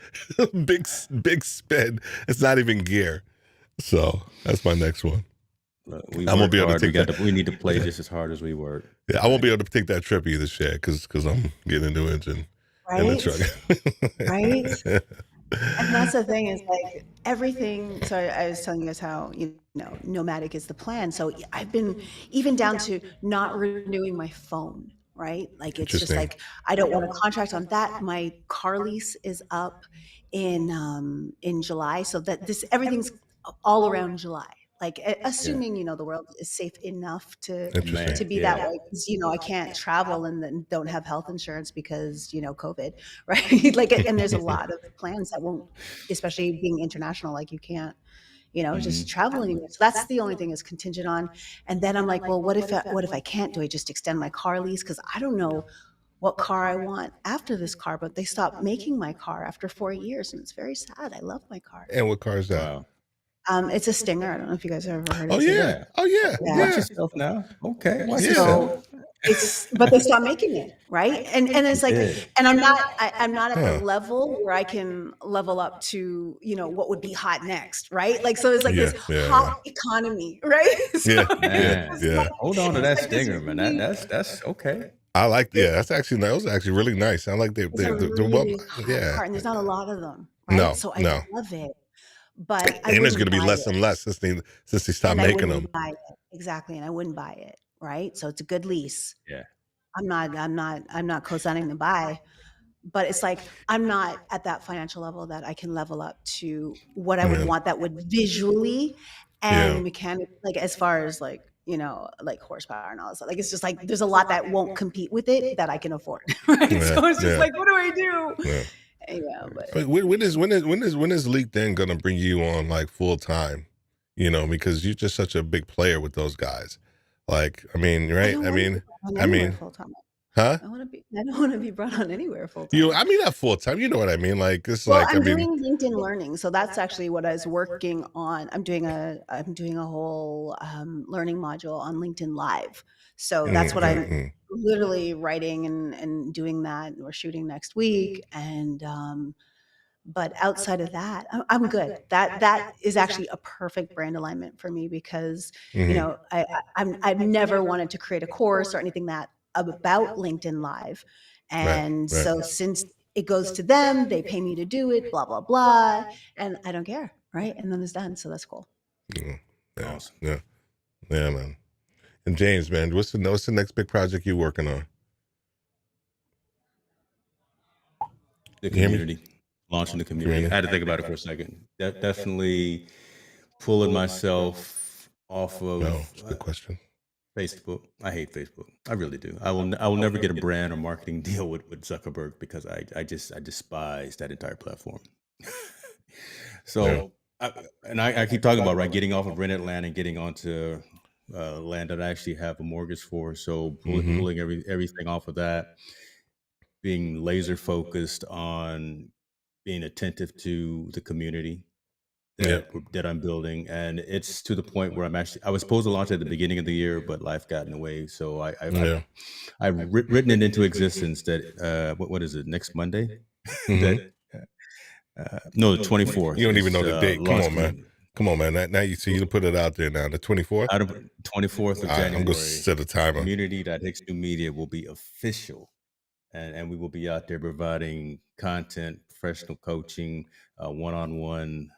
big spend. It's not even gear. So that's my next one. I'm gonna be able to take that. We need to play just as hard as we work. Yeah, I won't be able to take that trip either, Shad, because I'm getting a new engine in the truck. Right. And that's the thing is like everything. So I was telling you guys how, nomadic is the plan. So I've been even down to not renewing my phone, right? Like it's just like, I don't want a contract on that. My car lease is up in July. So that everything's all around July. Like assuming, the world is safe enough to be that way. Because, I can't travel and then don't have health insurance because, COVID, right? Like, and there's a lot of plans that won't, especially being international, like you can't, just travel anymore. So that's the only thing is contingent on. And then I'm like, well, what if I can't? Do I just extend my car lease? Because I don't know what car I want after this car, but they stopped making my car after 4 years. And it's very sad. I love my car. And what car is that? Wow. It's a Stinger. I don't know if you guys have ever heard of it. Oh yeah. Watch yourself now. Okay. Watch yourself. But they stopped making it, right? And it's like, and I'm not at the level where I can level up to, what would be hot next, right? Like, so it's like this hot economy, right? Yeah. Hold on to that Stinger, man. That's okay. I like, that was actually really nice. I like the car, and there's not a lot of them, right? No, so I love it. But and there's going to be less and less since they stop making them. Exactly, and I wouldn't buy it, right? So it's a good lease. Yeah, I'm not co-signing the buy, but it's like I'm not at that financial level that I can level up to what I would want that would visually and mechanic, like as far as like like horsepower and all that stuff. Like it's just like there's a lot that won't compete with it that I can afford, right? So it's just like, what do I do? Yeah, but when is LinkedIn gonna bring you on like full time? Because you're just such a big player with those guys. Like, I mean, right? I mean, full time. Huh? I don't want to be brought on anywhere full time. Not full time. You know what I mean? Like it's I'm doing LinkedIn Learning, so that's actually what I was working on. I'm doing a whole learning module on LinkedIn Live. So that's what I'm literally writing and doing that. We're shooting next week, and but outside of that, I'm good. That is actually a perfect brand alignment for me because I've never wanted to create a course or anything about LinkedIn Live, and so since it goes to them, they pay me to do it, blah blah blah, and I don't care, right? And then it's done, so that's cool. Awesome. Yeah, man. And James, man, what's the next big project you're working on? The community. Launching the community. I had to think about it for a second. Definitely pulling myself off of. That's a good question. Facebook. I hate Facebook. I really do. I will never get a brand or marketing deal with Zuckerberg because I despise that entire platform. So I keep talking about getting off of rented land and getting onto land that I actually have a mortgage for. So pulling everything off of that, being laser focused on being attentive to the community that I'm building. And it's to the point where I was supposed to launch at the beginning of the year, but life got in the way. So I've written it into existence that, what is it, next Monday? The 24th. You don't even know the date. Come on, man. Now you see, you put it out there now. The 24th? 24th of January. I'm going to set a timer. Community.hq Media will be official. And we will be out there providing content, professional coaching, one-on-one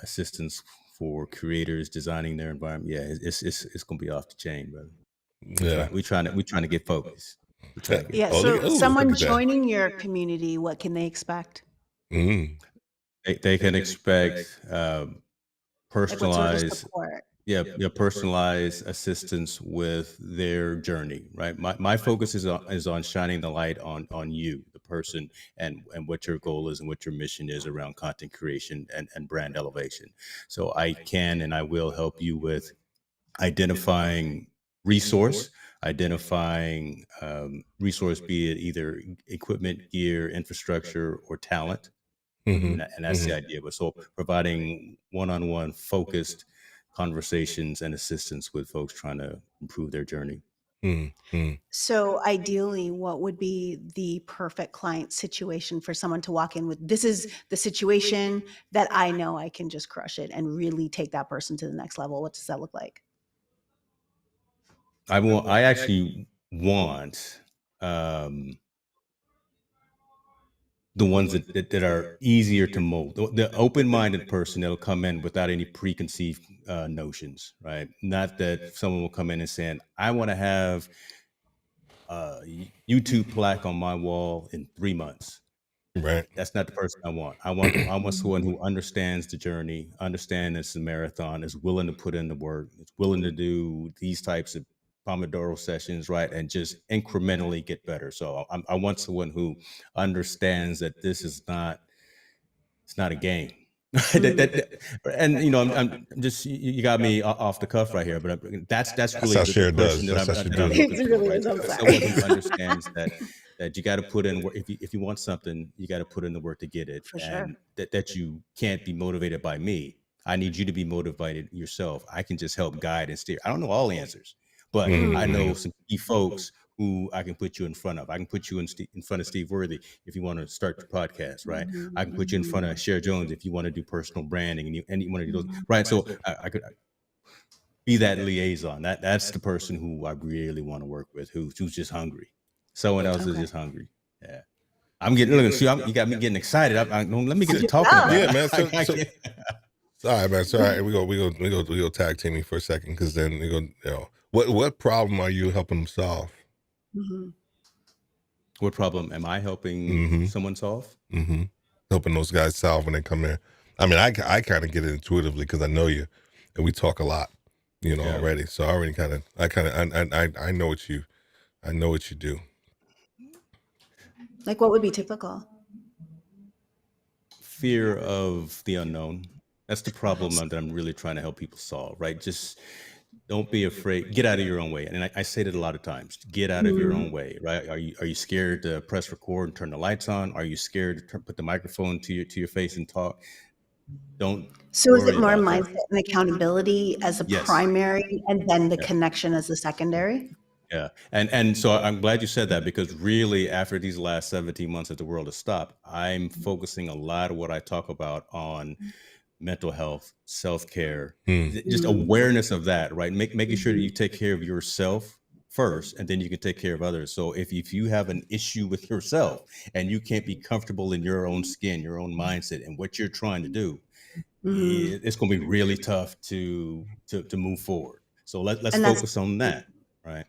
assistance for creators designing their environment. Yeah, it's gonna be off the chain, brother. We're trying to get focused. So someone joining your community, what can they expect? They can expect personalized. personalized assistance with their journey, right? My focus is on shining the light on you, the person, and what your goal is and what your mission is around content creation and brand elevation. So I can and I will help you with identifying resource, resource, be it either equipment, gear, infrastructure, or talent. And that's the idea. But so providing one-on-one focused conversations and assistance with folks trying to improve their journey. So ideally, what would be the perfect client situation for someone to walk in with? This is the situation that I know I can just crush it and really take that person to the next level. What does that look like? I actually want the ones that are easier to mold, the open-minded person that'll come in without any preconceived notions, right? Not that someone will come in and saying, I want to have a YouTube plaque on my wall in 3 months. Right. That's not the person I want. I want someone who understands the journey, understands it's a marathon, is willing to put in the work, is willing to do these types of Pomodoro sessions, right? And just incrementally get better. So I want someone who understands that this is not, it's not a game. And you know, I'm just, you got me off the cuff right here, but that's really the person that I'm looking for, right? Someone who understands that you got to put in work. If you want something, you got to put in the work to get it. For and sure. that you can't be motivated by me. I need you to be motivated yourself. I can just help guide and steer. I don't know all the answers, but I know some key folks who I can put you in front of. I can put you in front of Steve Worthy if you want to start your podcast, right? I can put you in front of Cher Jones if you want to do personal branding and you want to do those, right? So I could be that liaison. That's the person who I really want to work with, who's just hungry. Someone else is just hungry. Yeah. I'm getting, look, you got me getting excited. Let me get to talking about it. Yeah, man. All right, man. So all right, we go tag teaming for a second, because then we go, you know, what problem are you helping them solve? What problem am I helping someone solve? Helping those guys solve when they come in. I mean, I kind of get it intuitively because I know you, and we talk a lot, you know, already. So I already I know what you do. Like, what would be typical? Fear of the unknown. That's the problem that I'm really trying to help people solve, right? Just don't be afraid. Get out of your own way. And I say that a lot of times. Get out of your own way, right? Are you scared to press record and turn the lights on? Are you scared to put the microphone to your face and talk? Don't. So is it more mindset and accountability as a primary, and then the connection as the secondary? Yeah. And so I'm glad you said that, because really after these last 17 months that the world has stopped, I'm focusing a lot of what I talk about on mental health, self-care, just awareness of that, right? Making sure that you take care of yourself first, and then you can take care of others. So if you have an issue with yourself and you can't be comfortable in your own skin, your own mindset, and what you're trying to do, it's going to be really tough to move forward. So let's focus on that, right?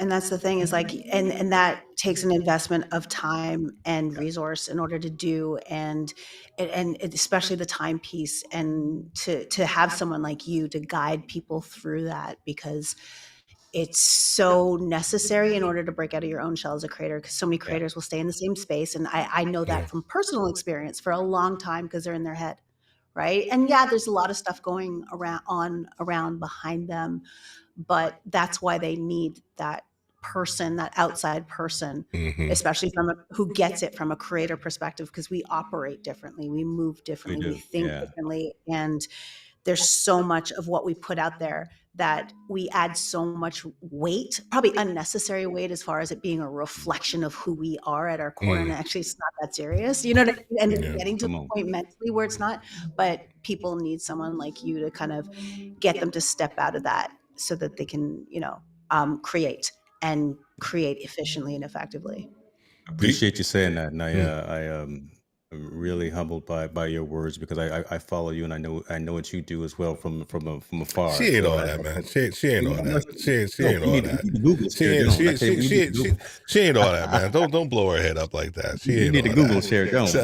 And that's the thing, is like, and that takes an investment of time and resource in order to do, and especially the time piece, and to have someone like you to guide people through that, because it's so necessary in order to break out of your own shell as a creator, because so many creators will stay in the same space. And I know that from personal experience for a long time, because they're in their head, right? And there's a lot of stuff going around behind them, but that's why they need that person, that outside person, especially who gets it from a creator perspective, because we operate differently, we move differently, we think differently, and there's so much of what we put out there that we add so much weight, probably unnecessary weight, as far as it being a reflection of who we are at our core. And actually it's not that serious, you know what I mean? And it's getting to the point mentally where it's not, but people need someone like you to kind of get them to step out of that, so that they can, you know, create efficiently and effectively. I appreciate you saying that. And I'm really humbled by your words, because I follow you, and I know what you do as well from afar. She ain't all that, man. She ain't all that. She ain't all that. She ain't all that, man. Don't blow her head up like that. She ain't. You need to Google Cher Jones.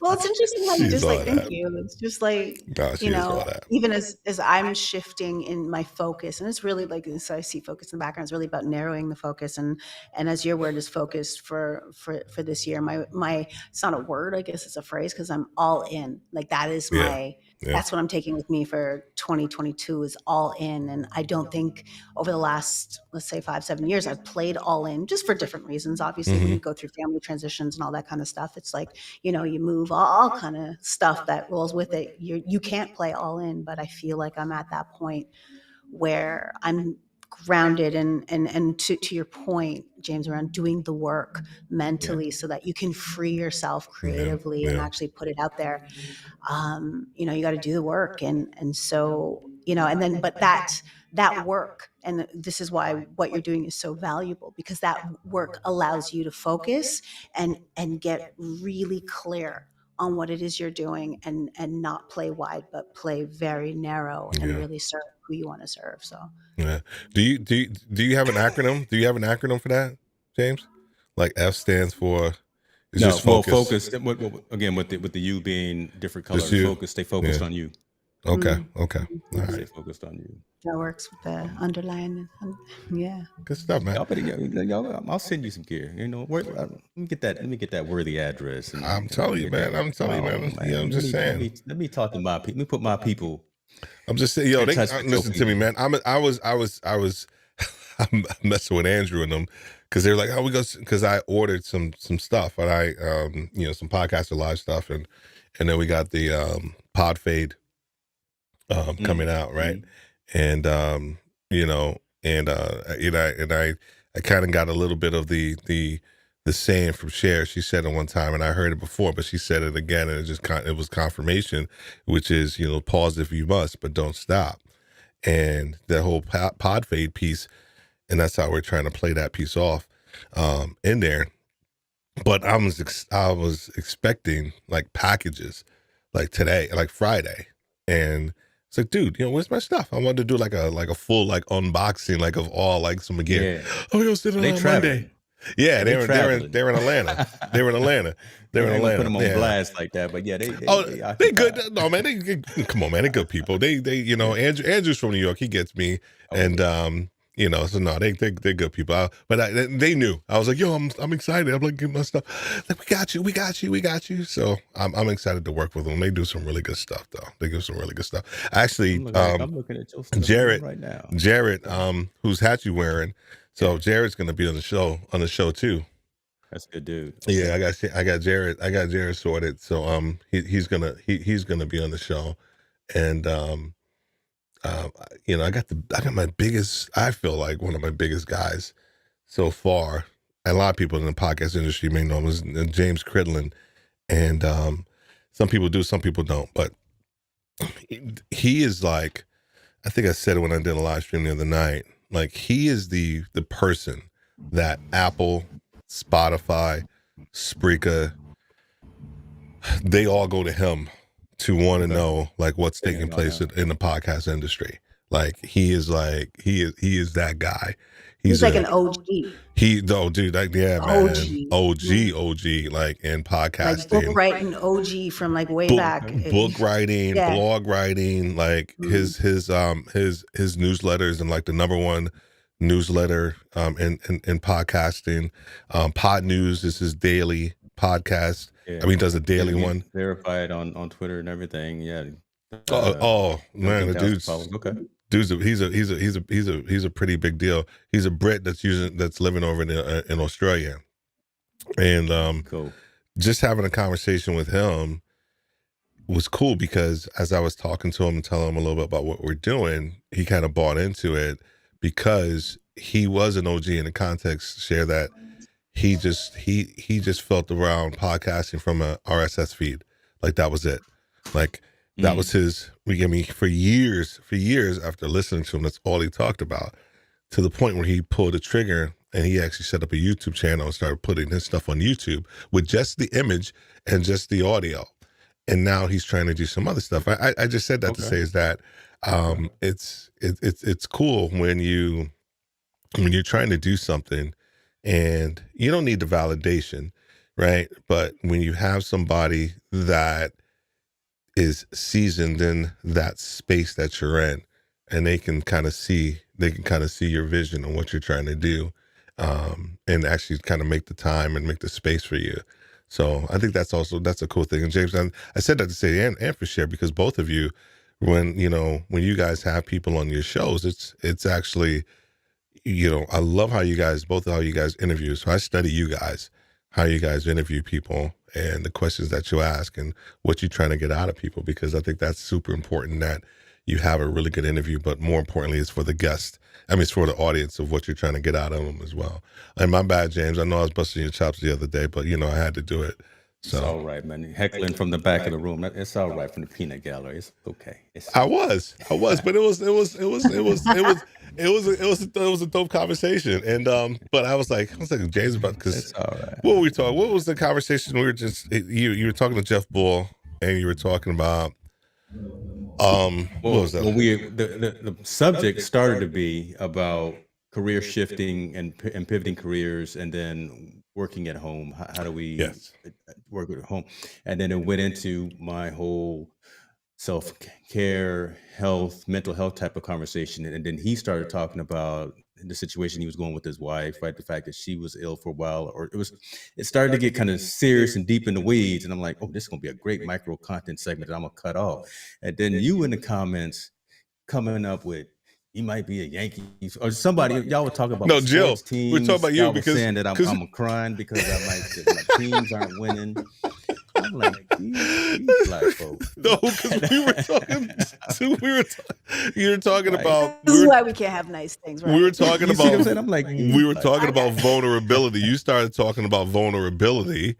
Well, it's interesting how you She's just all like, thank that. you. It's just like, No, she is all that. even as I'm shifting in my focus, and it's really like, so I see focus in the background. It's really about narrowing the focus, and as your word is focused for this year, my it's not a word, I guess it's a phrase, because I'm all in. Like that is my. Yeah. That's what I'm taking with me for 2022 is all in. And I don't think over the last, let's say 5-7 years, I've played all in just for different reasons. Obviously, when you go through family transitions and all that kind of stuff, it's like, you move all kind of stuff that rolls with it. You can't play all in, but I feel like I'm at that point where I'm grounded and to your point, James, around doing the work mentally so that you can free yourself creatively and actually put it out there. You got to do the work. And so, and then, but that work, and this is why what you're doing is so valuable, because that work allows you to focus and get really clear on what it is you're doing and not play wide, but play very narrow and really serve who you want to serve. So, yeah. Do you have an acronym? Do you have an acronym for that, James? Like F stands for. It's no, just focus. Well, focus. Again, with the U being different colors, focus. Stay focused on you. Okay. All right. Stay focused on you. That works with the underline. Yeah. Good stuff, man. I'll send you some gear. Let me get that worthy address. And I'm telling you, man. I'm just saying. Let me talk to my people. Let me put my people. I'm just saying, listen to me, man. I was I'm messing with Andrew and them because they're like, we go, because I ordered some stuff, and I some Podcaster Live stuff, and then we got the Pod Fade coming out, right? And I kind of got a little bit of the saying from Cher. She said it one time, and I heard it before, but she said it again, and it was confirmation, which is, pause if you must, but don't stop. And that whole pod fade piece, and that's how we're trying to play that piece off in there. But I was expecting like packages like today, like Friday, and it's like, dude, where's my stuff? I wanted to do like a full like unboxing, like of all like some gear. Yeah. Oh, you'll sit on Monday. Yeah, they're in Atlanta. They're in Atlanta. They're in Atlanta. Put them on blast like that, but yeah, they good. No, man, come on, man, they're good people. They Andrew's from New York. He gets me, and so no, they're good people. But they knew. I was like, yo, I'm excited. I'm like, getting my stuff. Like, we got you. So I'm excited to work with them. They do some really good stuff, though. They give some really good stuff. Actually, I'm looking at your stuff Jared right now. Jared, whose hat you wearing? So Jared's gonna be on the show too. That's a good dude. Yeah, I got Jared sorted. So he's gonna be on the show, and I got my biggest. I feel like one of my biggest guys so far. And a lot of people in the podcast industry may know him as James Cridlin, and some people do, some people don't. But he is like, I think I said it when I did a live stream the other night. Like, he is the person that Apple, Spotify, Spreaker, they all go to him to want to know like what's taking place in the podcast industry. Like, he is that guy. He's like an OG. Dude, like, yeah, man. OG, like, in podcasting. Like book writing OG from like way back. Book writing, blog writing, like his newsletters, and like the #1 newsletter in podcasting. Pod News is his daily podcast. Yeah. I mean, he does a daily one. Verified on Twitter and everything. Yeah. Man, the dude's okay. He's a pretty big deal. He's a Brit that's living over in Australia, and cool. Just having a conversation with him was cool, because as I was talking to him and telling him a little bit about what we're doing, he kind of bought into it, because he was an OG in the context share that he just felt around podcasting from a RSS feed. Like, that was it. Like, that was his. For years after listening to him, that's all he talked about, to the point where he pulled a trigger and he actually set up a YouTube channel and started putting his stuff on YouTube with just the image and just the audio. And now he's trying to do some other stuff. I just said that to say is that it's cool when you're trying to do something and you don't need the validation. right? But when you have somebody that is seasoned in that space that you're in, and they can kind of see your vision and what you're trying to do, and actually kind of make the time and make the space for you. So I think that's a cool thing. And James, I said that to say and for share, because both of you, when you guys have people on your shows, it's actually, I love how you guys interview. So I study you guys, how you guys interview people and the questions that you ask and what you're trying to get out of people, because I think that's super important, that you have a really good interview, but more importantly, it's for the guest. I mean, it's for the audience of what you're trying to get out of them as well. And my bad, James. I know I was busting your chops the other day, but I had to do it. So. It's all right, man. Heckling from the back of the room. It's all right, from the peanut gallery. It's okay. I was, but it was a dope conversation. And but I was like James, about, because It's all right. what were we talking? What was the conversation? We were just you were talking to Jeff Bull, and you were talking about what was that? Well, the subject started to be about career shifting and pivoting careers, and then working at home. How do we work at home? And then it went into my whole self-care, health, mental health type of conversation. And then he started talking about the situation he was going with his wife, right? The fact that she was ill for a while, or it started to get kind of serious and deep in the weeds. And I'm like, oh, this is going to be a great micro content segment that I'm going to cut off. And then you in the comments coming up with, you might be a Yankees or somebody. Y'all were talking about Jill. Teams. We're talking about you, y'all because saying that I'm crying because my teams aren't winning. I'm like, these black folks. No, because we were talking. You were talking about. This is why we can't have nice things, right? We were talking about. I'm like, we were talking about vulnerability. You started talking about vulnerability,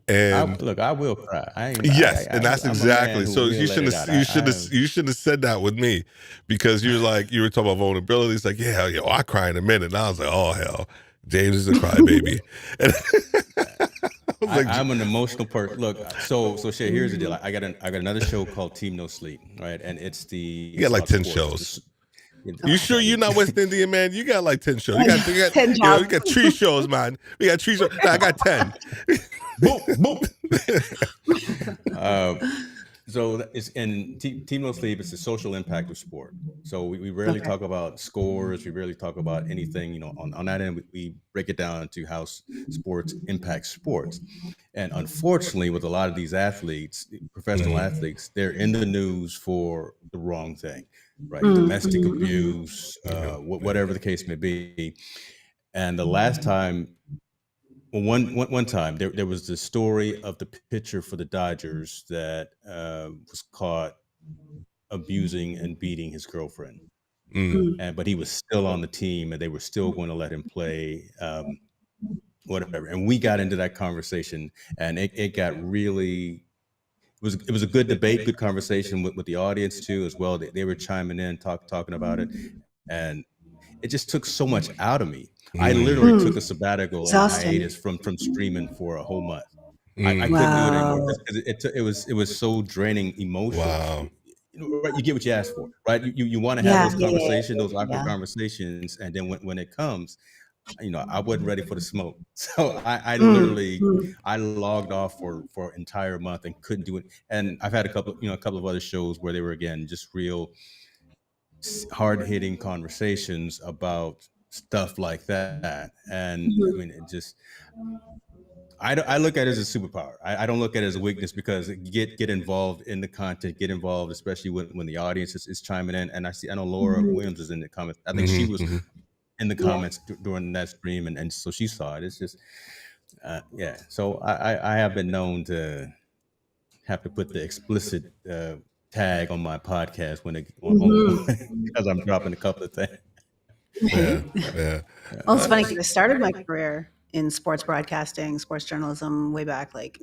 and I will cry. And that's exactly. So you shouldn't have said that with me, because you were talking about vulnerability. It's like, I cry in a minute. And I was like, oh hell, James is a crybaby. I'm an emotional person. Look, so Shay, here's the deal. I got another show called Team No Sleep, right? And you got like 10 shows. You sure you're not West Indian, man? You got like 10 shows. You got 10 jobs. you got 3 shows, man. We got 3 shows. I got 10. Boom, boom. So it's in Team No Sleep. It's the social impact of sport. So we rarely talk about scores. We rarely talk about anything. On that end, we break it down to how sports impact sports. And unfortunately, with a lot of these athletes, professional athletes, they're in the news for the wrong thing, right? Domestic abuse, whatever the case may be. And the last time. One time there was the story of the pitcher for the Dodgers that was caught abusing and beating his girlfriend, but he was still on the team, and they were still going to let him play, whatever. And we got into that conversation, and it got really. It was a good debate, good conversation with the audience too, as well. They were chiming in, talking about it, and it just took so much out of me. I literally took a sabbatical and a hiatus from streaming for a whole month. I couldn't do it anymore because it was so draining emotionally. Wow. Right, you get what you ask for, right? You want to have those conversations, those awkward conversations, and then when it comes, I wasn't ready for the smoke. So I literally I logged off for an entire month and couldn't do it. And I've had a couple of other shows where they were, again, just real hard-hitting conversations about stuff like that. And I mean, it just, I look at it as a superpower. I don't look at it as a weakness, because get involved in the content, get involved, especially when the audience is chiming in. And I know Laura Williams is in the comments. I think she was in the comments during that stream, and so she saw it. It's just so I have been known to have to put the explicit tag on my podcast because I'm dropping a couple of things. Yeah. Well, it's funny because I started my career in sports broadcasting, sports journalism way back like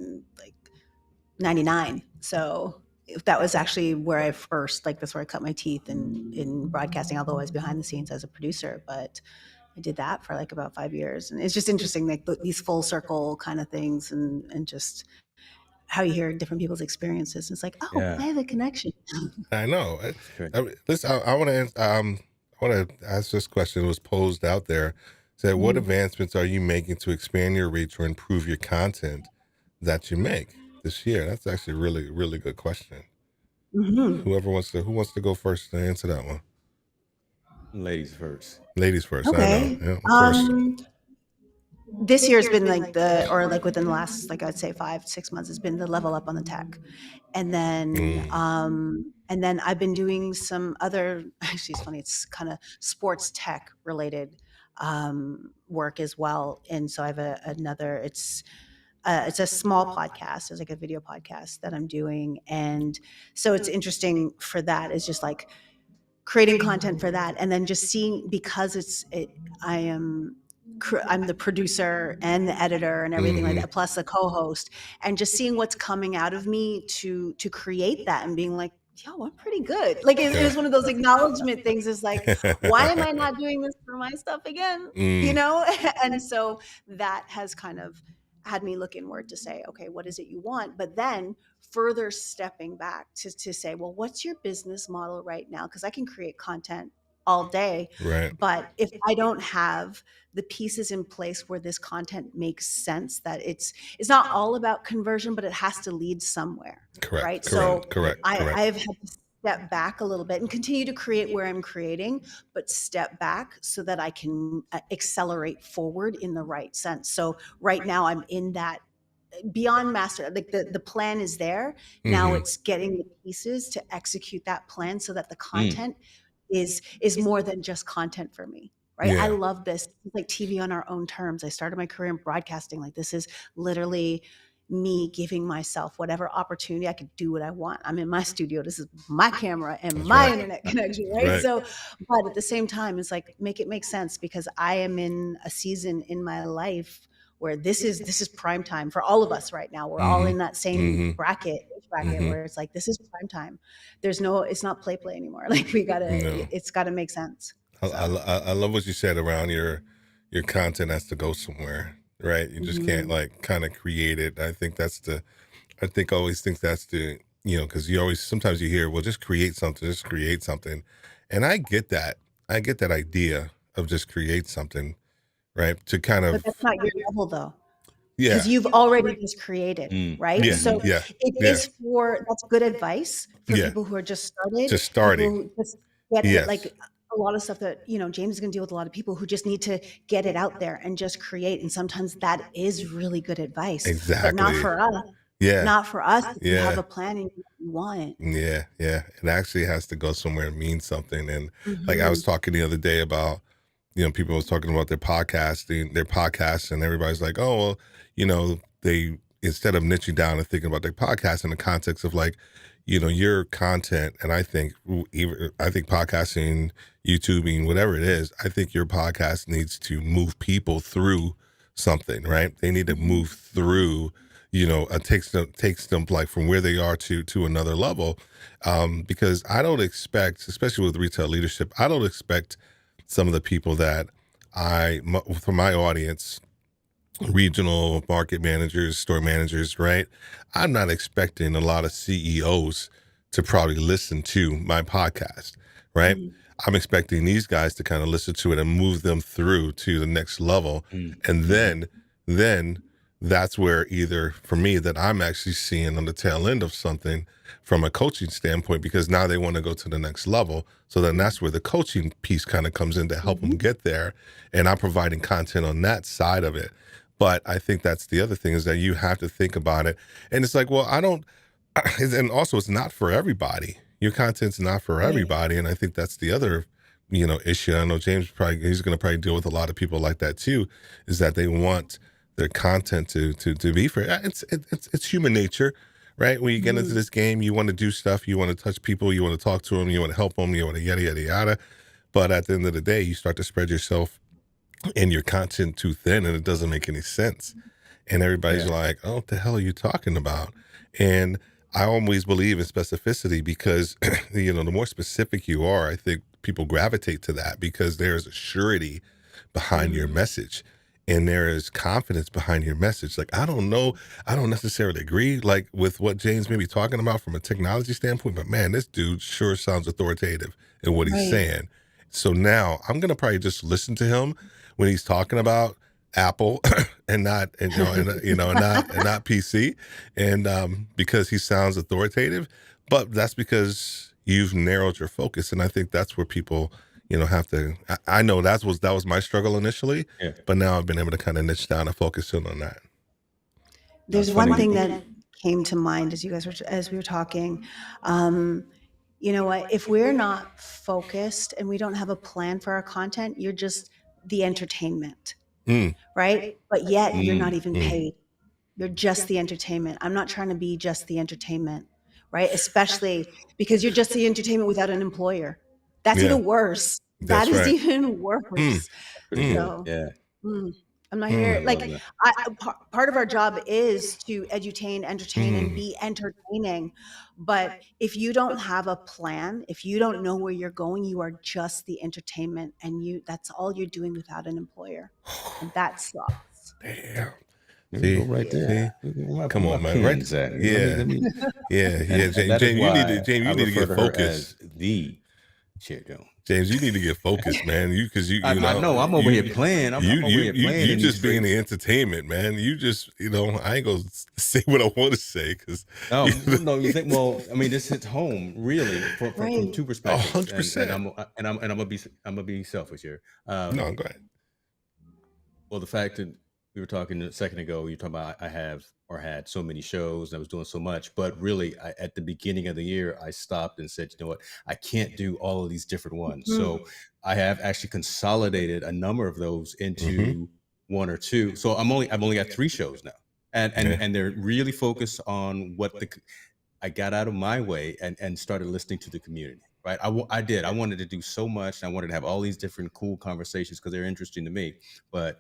99. So that was actually where I first, that's where I cut my teeth in broadcasting, although I was behind the scenes as a producer. But I did that for about 5 years. And it's just interesting, these full circle kind of things, and just how you hear different people's experiences. It's like, I have a connection. I know. Listen, I want to ask this question. It was posed out there. Said, what advancements are you making to expand your reach or improve your content that you make this year? That's actually a really, really good question. Mm-hmm. Who wants to go first to answer that one? Ladies first. Ladies first. Okay. I know. Yeah, of course. This year's been like within the last, like I'd say 5-6 months, has been the level up on the tech. And then I've been doing some other, actually it's funny, it's kind of sports tech related work as well. And so I have another, it's a small podcast. It's like a video podcast that I'm doing. And so it's interesting for that. It's just like creating content for that. And then just seeing, because I'm the producer and the editor and everything like that, plus the co-host, and just seeing what's coming out of me to create that and being like, yo, I'm pretty good. Like it was one of those acknowledgement things. Is like, why am I not doing this for my stuff again? You know? And so that has kind of had me look inward to say, okay, what is it you want? But then further stepping back to say, well, what's your business model right now? Because I can create content all day, Right. but if I don't have the pieces in place where this content makes sense, that it's not all about conversion, but it has to lead somewhere. Correct. Right. Correct. I've had to step back a little bit and continue to create where I'm creating, but step back so that I can accelerate forward in the right sense. So right now I'm in that beyond master, like the plan is there. Now it's getting the pieces to execute that plan so that the content is more than just content for me. Right. Yeah. I love this. It's like TV on our own terms. I started my career in broadcasting. Like this is literally me giving myself whatever opportunity. I could do what I want. I'm in my studio. This is my camera and my internet connection. Right? So, but at the same time, it's like, make it make sense, because I am in a season in my life where this is prime time for all of us right now. We're all in that same bracket where it's like, this is prime time. It's not play anymore. Like it's gotta make sense. I love what you said around your content has to go somewhere, right? You just can't like kind of create it. I always think that's the, because sometimes you hear, well, just create something. And I get that idea of just create something, right? To kind of, but that's not your level though. Yeah. Because you've already just created, right? Yeah. So it is that's good advice for people who are just starting. People who just get it, like a lot of stuff that, James is going to deal with a lot of people who just need to get it out there and just create. And sometimes that is really good advice. Exactly. But not for us. Yeah. Not for us. If you have a plan and you want it. Yeah. Yeah. It actually has to go somewhere and mean something. And like I was talking the other day about, people was talking about their podcasts, and everybody's like, oh, well, they, instead of niching down and thinking about their podcast in the context of like, your content. And I think podcasting, YouTubing, whatever it is, I think your podcast needs to move people through something, right? They need to move through, it takes them like from where they are to another level. Because I don't expect, especially with retail leadership, I don't expect some of the people that for my audience, regional market managers, store managers, right? I'm not expecting a lot of CEOs to probably listen to my podcast, right? I'm expecting these guys to kind of listen to it and move them through to the next level. And then that's where either for me that I'm actually seeing on the tail end of something from a coaching standpoint, because now they want to go to the next level. So then that's where the coaching piece kind of comes in to help them get there. And I'm providing content on that side of it. But I think that's the other thing, is that you have to think about it. And it's like, well, and also it's not for everybody. Your content's not for everybody. And I think that's the other, issue. I know James he's going to probably deal with a lot of people like that too, is that they want their content to be for, it's human nature, right? When you get into this game, you want to do stuff, you want to touch people, you want to talk to them, you want to help them, you want to yada, yada, yada. But at the end of the day, you start to spread yourself and your content too thin, and it doesn't make any sense. And everybody's like, oh, what the hell are you talking about? And I always believe in specificity, because, the more specific you are, I think people gravitate to that, because there's a surety behind your message. And there is confidence behind your message. Like, I don't necessarily agree like with what James may be talking about from a technology standpoint, but man, this dude sure sounds authoritative in what he's saying. So now I'm going to probably just listen to him when he's talking about Apple and not and not PC, and because he sounds authoritative, but that's because you've narrowed your focus, and I think that's where people have to. I know that was my struggle initially, but now I've been able to kind of niche down and focus in on that. There's one thing that came to mind as we were talking. You know what? If we're not focused and we don't have a plan for our content, you're just the entertainment, right? But yet you're not even paid. You're just the entertainment. I'm not trying to be just the entertainment, right? Especially because you're just the entertainment without an employer. That's even worse. That's that is right. even worse. So, I'm not here. Like, part of our job is to edutain, entertain, and be entertaining. But if you don't have a plan, if you don't know where you're going, you are just the entertainment, and that's all you're doing without an employer, and that sucks. Damn. See, go right there. Come on, man. Right? Yeah. James, you need to get focused. The shit, Joe. James, you need to get focused, man. I know I'm over here playing. You just being the entertainment, man. You just, I ain't gonna say what I want to say because no. You think? Well, I mean, this hits home really from two perspectives. 100%. And I'm gonna be selfish here. No, go ahead. Well, the fact that we were talking a second ago, you're talking about I have or had so many shows and I was doing so much, but really at the beginning of the year, I stopped and said, you know what, I can't do all of these different ones. So I have actually consolidated a number of those into one or two. So I've only got 3 shows now, and they're really focused on what I got out of my way and started listening to the community. Right. I wanted to do so much. And I wanted to have all these different cool conversations because they're interesting to me. But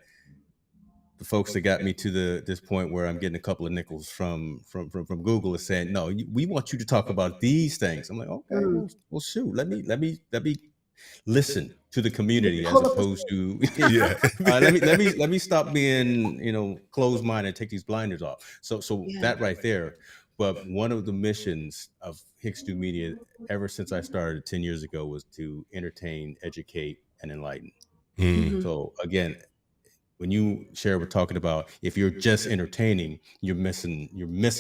the folks that got me to this point where I'm getting a couple of nickels from Google is saying, no, we want you to talk about these things. I'm like, okay, well, shoot, let me listen to the community as opposed to let me stop being closed-minded and take these blinders off. So that right there. But one of the missions of Hicks Do Media ever since I started 10 years ago was to entertain, educate, and enlighten. So again, when you share, we're talking about if you're just entertaining, you're missing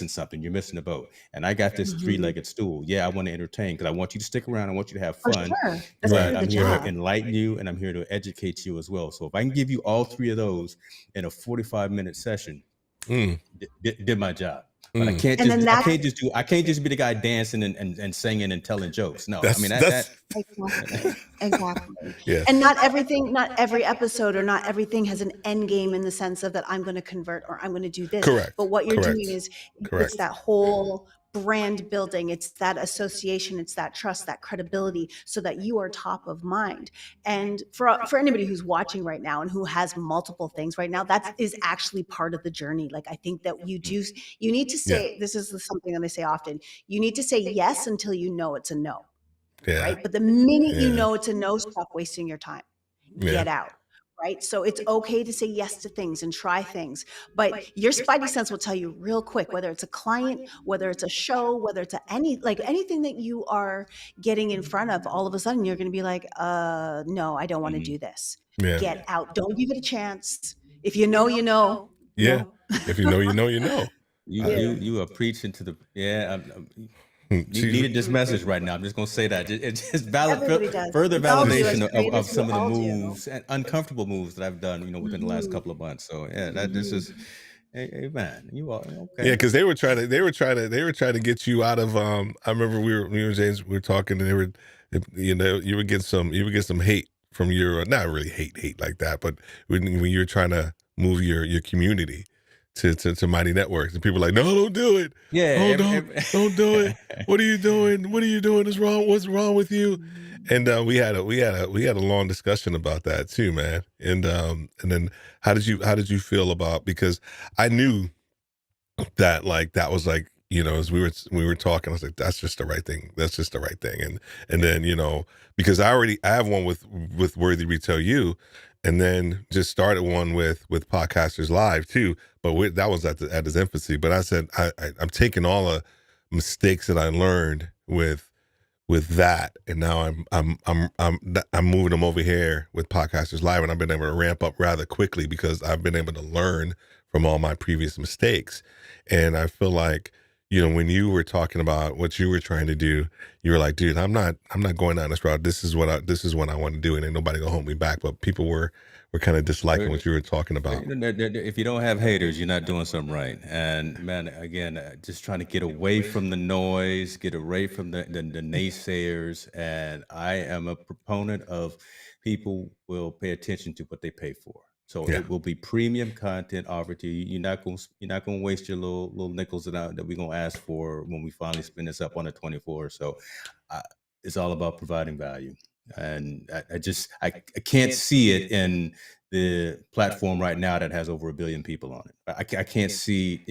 something. You're missing a boat. And I got this 3-legged stool. Yeah, I want to entertain because I want you to stick around. I want you to have fun. Sure. But I'm here to enlighten you and I'm here to educate you as well. So if I can give you all 3 of those in a 45-minute session, did my job. But I can't just be the guy dancing and singing and telling jokes. No, I mean that's exactly. Yeah. And not every episode or not everything has an end game in the sense of that I'm going to convert or I'm going to do this. Correct. But what you're doing is it's that whole brand building. It's that association. It's that trust, that credibility, so that you are top of mind. And for anybody who's watching right now and who has multiple things right now, that is actually part of the journey. Like, I think that you need to say, this is something that I say often, you need to say yes until you know it's a no. Yeah. Right. But the minute you know it's a no, stop wasting your time. Get out. Right. So it's okay to say yes to things and try things, but your spidey sense will tell you real quick, whether it's a client, whether it's a show, whether it's anything that you are getting in front of, all of a sudden you're going to be like, no, I don't want to do this. Get out. Don't give it a chance. If you know, you know. Yeah. If you know, you know, you know. You are preaching to the, you needed this message right now. I'm just going to say that. It's just further validation of some of the moves and uncomfortable moves that I've done, within the last couple of months. So this is, hey man, you are okay. Yeah, because they were trying to get you out of. I remember we were James, we were talking, and they were, you would get some hate from your, not really hate like that, but when you're trying to move your community to Mighty Networks, and people are like, no, don't do it. Yeah, don't do it. What are you doing? What are you doing? What's wrong with you? And we had a long discussion about that too, man. And then how did you feel about, because I knew that that was as we were talking, I was like, that's just the right thing. That's just the right thing. And then because I have one with Worthy Retail U. And then just started one with Podcasters Live too, but that was at its infancy. But I said I'm taking all the mistakes that I learned with with that, and now I'm moving them over here with Podcasters Live, and I've been able to ramp up rather quickly because I've been able to learn from all my previous mistakes. And I feel like, when you were talking about what you were trying to do, you were like, dude, I'm not going down this route. This is what I want to do, and ain't nobody gonna hold me back. But people were kind of disliking what you were talking about. If you don't have haters, you're not doing something right. And man, again, just trying to get away from the noise, get away from the naysayers. And I am a proponent of people will pay attention to what they pay for. So it will be premium content offered to you. You're not gonna waste your little nickels that we're gonna ask for when we finally spin this up on the 24. So it's all about providing value. And I can't see it in the platform right now that has over 1 billion people on it. I can't see,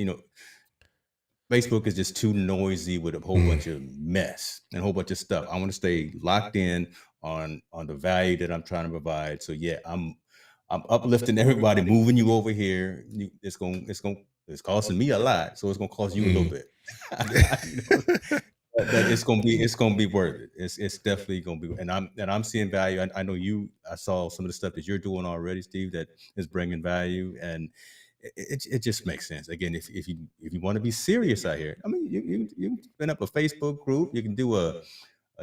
Facebook is just too noisy with a whole bunch of mess and a whole bunch of stuff. I want to stay locked in on the value that I'm trying to provide. So yeah, I'm uplifting everybody, moving you over here. It's costing me a lot, so it's gonna cost you a little bit. But it's gonna be worth it. It's definitely gonna be, and I'm seeing value. I know I saw some of the stuff that you're doing already, Steve, that is bringing value, and it just makes sense. Again, if you want to be serious out here, I mean, you can spin up a Facebook group, you can do a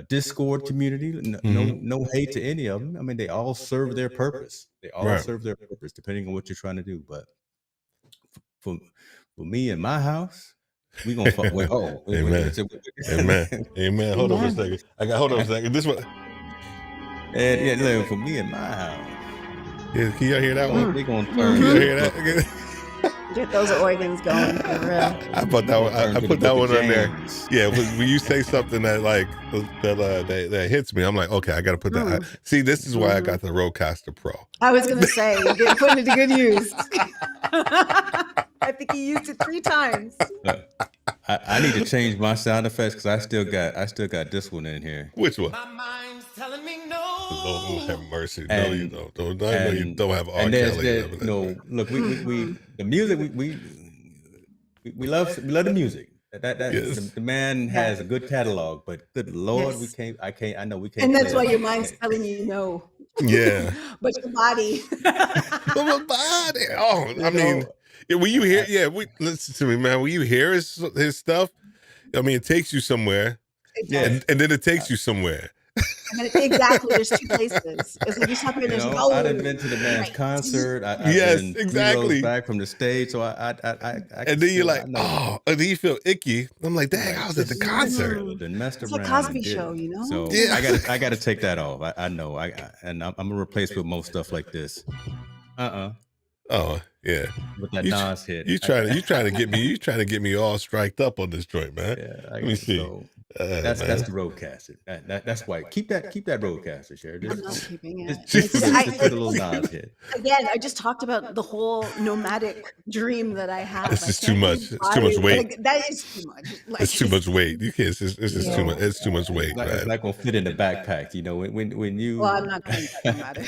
Discord community. No hate to any of them. I mean, they all serve their purpose. They all serve their purpose, depending on what you're trying to do. But for me in my house, we gonna fuck with. Oh, amen. Amen. Hold on for a second. Hold on a second. This one. And look, for me in my house. Yeah, can y'all hear that one? They gonna turn. Can y'all hear that? Get those organs going for real. I put that one. I put that one on there. Yeah, when you say something that that hits me, I'm like, okay, I got to put that. See, this is why I got the Rodecaster Pro. I was gonna say, you're putting it to good use. I think he used it 3 times. I need to change my sound effects because I still got this one in here. Which one? My mind's telling me no. Lord have mercy. No, you don't. I know you don't have R. Kelly. Look, we the music we love the music. The man has a good catalog, but good Lord, we can't. I know we can't. And that's why your mind's telling you no. Yeah. But your body. But my body. Oh, I mean, when you hear, listen to me, man. When you hear his stuff, I mean, it takes you somewhere. And then it takes you somewhere. Exactly. There's 2 places. It's like you stop here. There's no. I done been to the man's concert. I've been exactly 3 rows back from the stage. So I and then you're like, oh, and then you feel icky. I'm like, dang, I was at the concert. It's like Cosby Show, So I got to take that off. I know. And I'm gonna replace with most stuff like this. Oh yeah, with that Nas hit. You trying to get me all striked up on this joint, man. Yeah, let me see. So, that's the Rodecaster. That's why keep that Rodecaster, Sherry. I'm not keeping it. Just put a little Nas hit. Again, I just talked about the whole nomadic dream that I have. It's just too much. It's too much weight. Like, that is too much. It's too much weight. You can't. It's just too much. It's too much weight. It's not gonna fit in the backpack. When you. Well, I'm not going to be nomadic.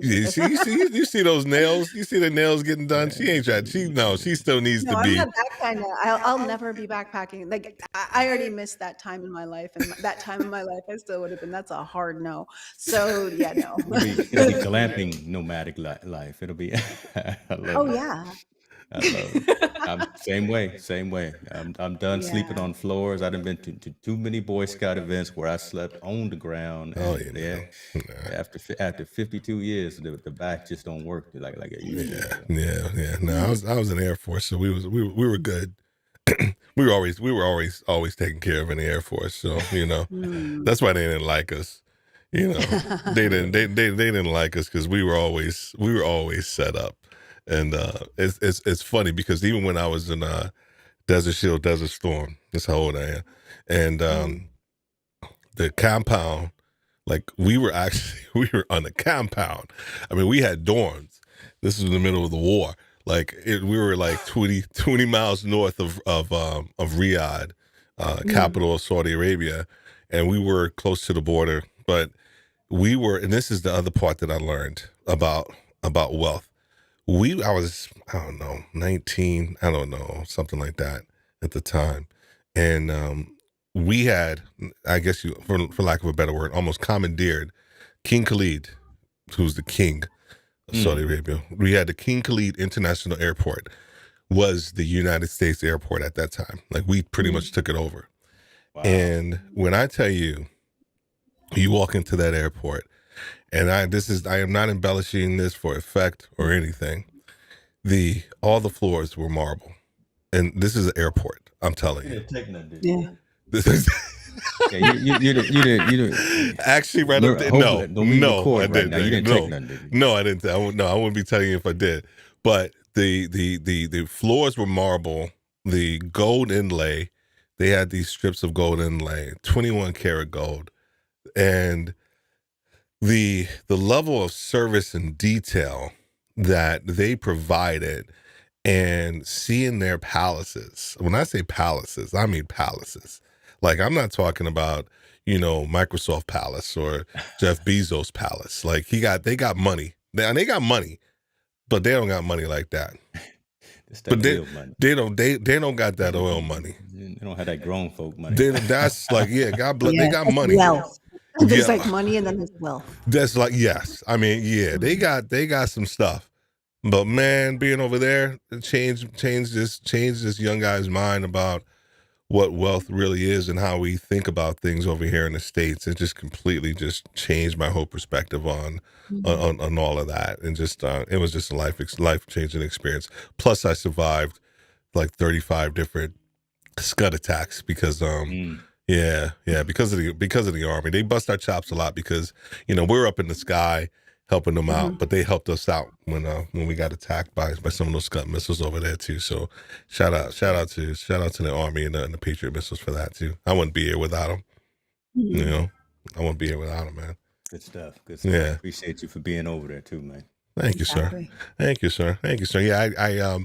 You see those nails? You see the nails getting done? She ain't trying. She still needs to be. I'm not that kind of. I'll never be backpacking. Like I already missed that time in my life, and that time in my life I still would have been. That's a hard no. So yeah, no. It'll be glamping nomadic life. It'll be. Yeah. I love it. Same way. I'm done sleeping on floors. I done been to too many Boy Scout events where I slept on the ground. After 52 years, the back just don't work like it used to. Yeah. No, I was in the Air Force, so we were good. we were always taken care of in the Air Force. So that's why they didn't like us. They didn't like us because we were always set up. And it's funny because even when I was in Desert Shield, Desert Storm, that's how old I am, and the compound, like we were on the compound. I mean, we had dorms. This is in the middle of the war. Like we were like 20 miles north of Riyadh, capital of Saudi Arabia, and we were close to the border. But we were, and this is the other part that I learned about wealth. I was 19, something like that at the time. And we had, I guess you, for lack of a better word, almost commandeered King Khalid, who's the king of Saudi Arabia. We had the King Khalid International Airport, was the United States airport at that time. Like, we pretty much took it over. Wow. And when I tell you, you walk into that airport, and I am not embellishing this for effect or anything. All the floors were marble, and this is an airport. I'm telling you. Yeah. This is you actually right up there. No, I didn't. Now. You didn't take nothing, did you? No, I didn't. I wouldn't be telling you if I did. But the floors were marble, the gold inlay. They had these strips of gold inlay, 21 karat gold, and the level of service and detail that they provided, and seeing their palaces. When I say palaces, I mean palaces. Like, I'm not talking about, Microsoft Palace or Jeff Bezos Palace. Like, they got money. They got money, but they don't got money like that. But they don't got that oil money. They don't have that grown folk money. That's like, yeah, God bless. They got money. Wealth. There's like money, and then there's wealth. That's like, yes. I mean, yeah, they got some stuff. But man, being over there, it changed this young guy's mind about what wealth really is and how we think about things over here in the States. It just completely just changed my whole perspective on all of that. And just it was just a life-changing experience. Plus, I survived like 35 different Scud attacks because because of the Army. They bust our chops a lot because we're up in the sky helping them out, but they helped us out when we got attacked by some of those Scud missiles over there too. So shout out to the Army and the Patriot missiles for that too. I wouldn't be here without them. I wouldn't be here without them, man. Good stuff. Yeah, appreciate you for being over there too, man. Thank you, sir. Thank you, sir. Yeah, I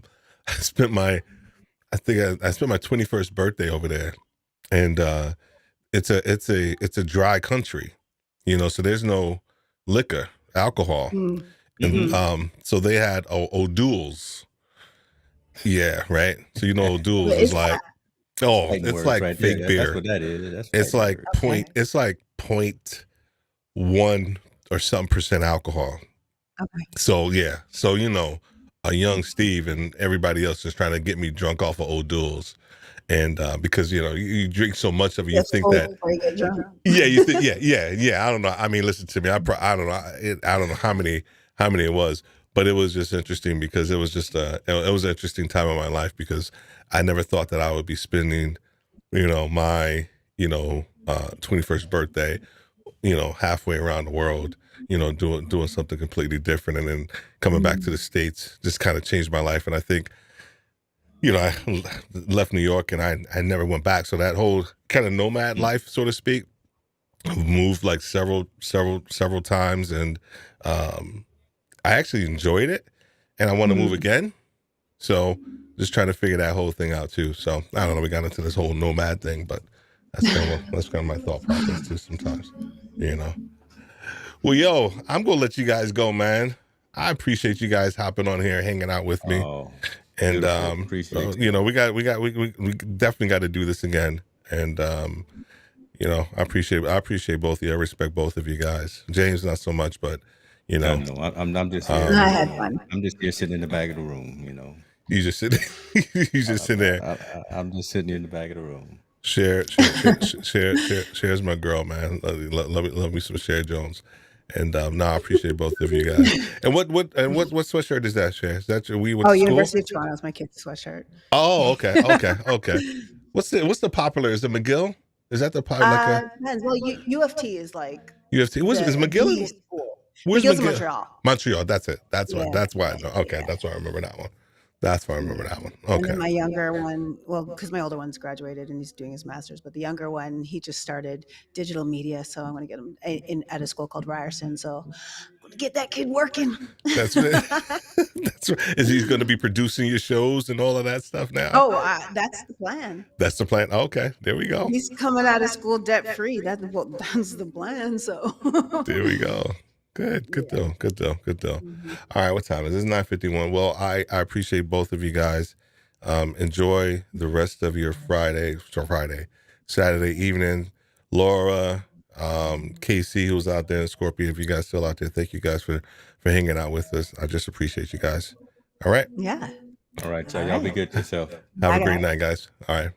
spent my 21st birthday over there, and it's a dry country, so there's no liquor, alcohol. And so they had O'Doul's. Yeah, right. So O'Doul's is like, it's like right fake beer. That's what that is. It's like it's like 0.1 or some percent alcohol. Okay. So yeah, so a young Steve and everybody else is trying to get me drunk off of O'Doul's. And because you drink so much of it, you think that you think I don't know. I mean, listen to me. I don't know. I don't know how many it was, but it was just interesting because it was just it was an interesting time in my life because I never thought that I would be spending my 21st birthday halfway around the world doing something completely different, and then coming back to the States just kind of changed my life. And I think I left New York and I never went back. So that whole kind of nomad life, so to speak, moved like several times. And I actually enjoyed it and I want to move again. So just trying to figure that whole thing out too. So I don't know, we got into this whole nomad thing, but that's kind of my thought process too sometimes, Well, yo, I'm going to let you guys go, man. I appreciate you guys hopping on here, hanging out with me. And appreciate we definitely got to do this again. And I appreciate both of you. I respect both of you guys. James, not so much, but I'm just here. I had fun. I'm just here sitting in the back of the room. You just sit there. I'm just sitting in the back of the room. Cher's my girl, man. Love me some Cher Jones. And I appreciate both of you guys. And what sweatshirt is that, Cher? Is that we went to school? University of Toronto is my kid's sweatshirt. Oh, okay. What's the popular? Is it McGill? Is that the popular? Depends. Well, U of T is like UFT. Is McGill? Where's McGill's McGill? in Montreal. Montreal. That's it. That's why. Yeah. That's why I know. Okay, that's why I remember that one. Okay. And then my younger one, because my older one's graduated and he's doing his master's, but the younger one, he just started digital media. So I'm going to get him at a school called Ryerson. So I'm going to get that kid working. That's right. That's right. Is he going to be producing your shows and all of that stuff now? Oh, that's the plan. That's the plan. Okay, there we go. He's coming out of school debt free. That's the plan. So there we go. Good deal. Mm-hmm. All right, what time is it? It's 9:51. Well, I appreciate both of you guys Enjoy the rest of your Saturday evening. Laura, KC, who's out there in Scorpio, if you guys still out there, thank you guys for hanging out with us. I just appreciate you guys. All right. Yeah. All right, y'all be good to yourself. Have a great night, guys. All right.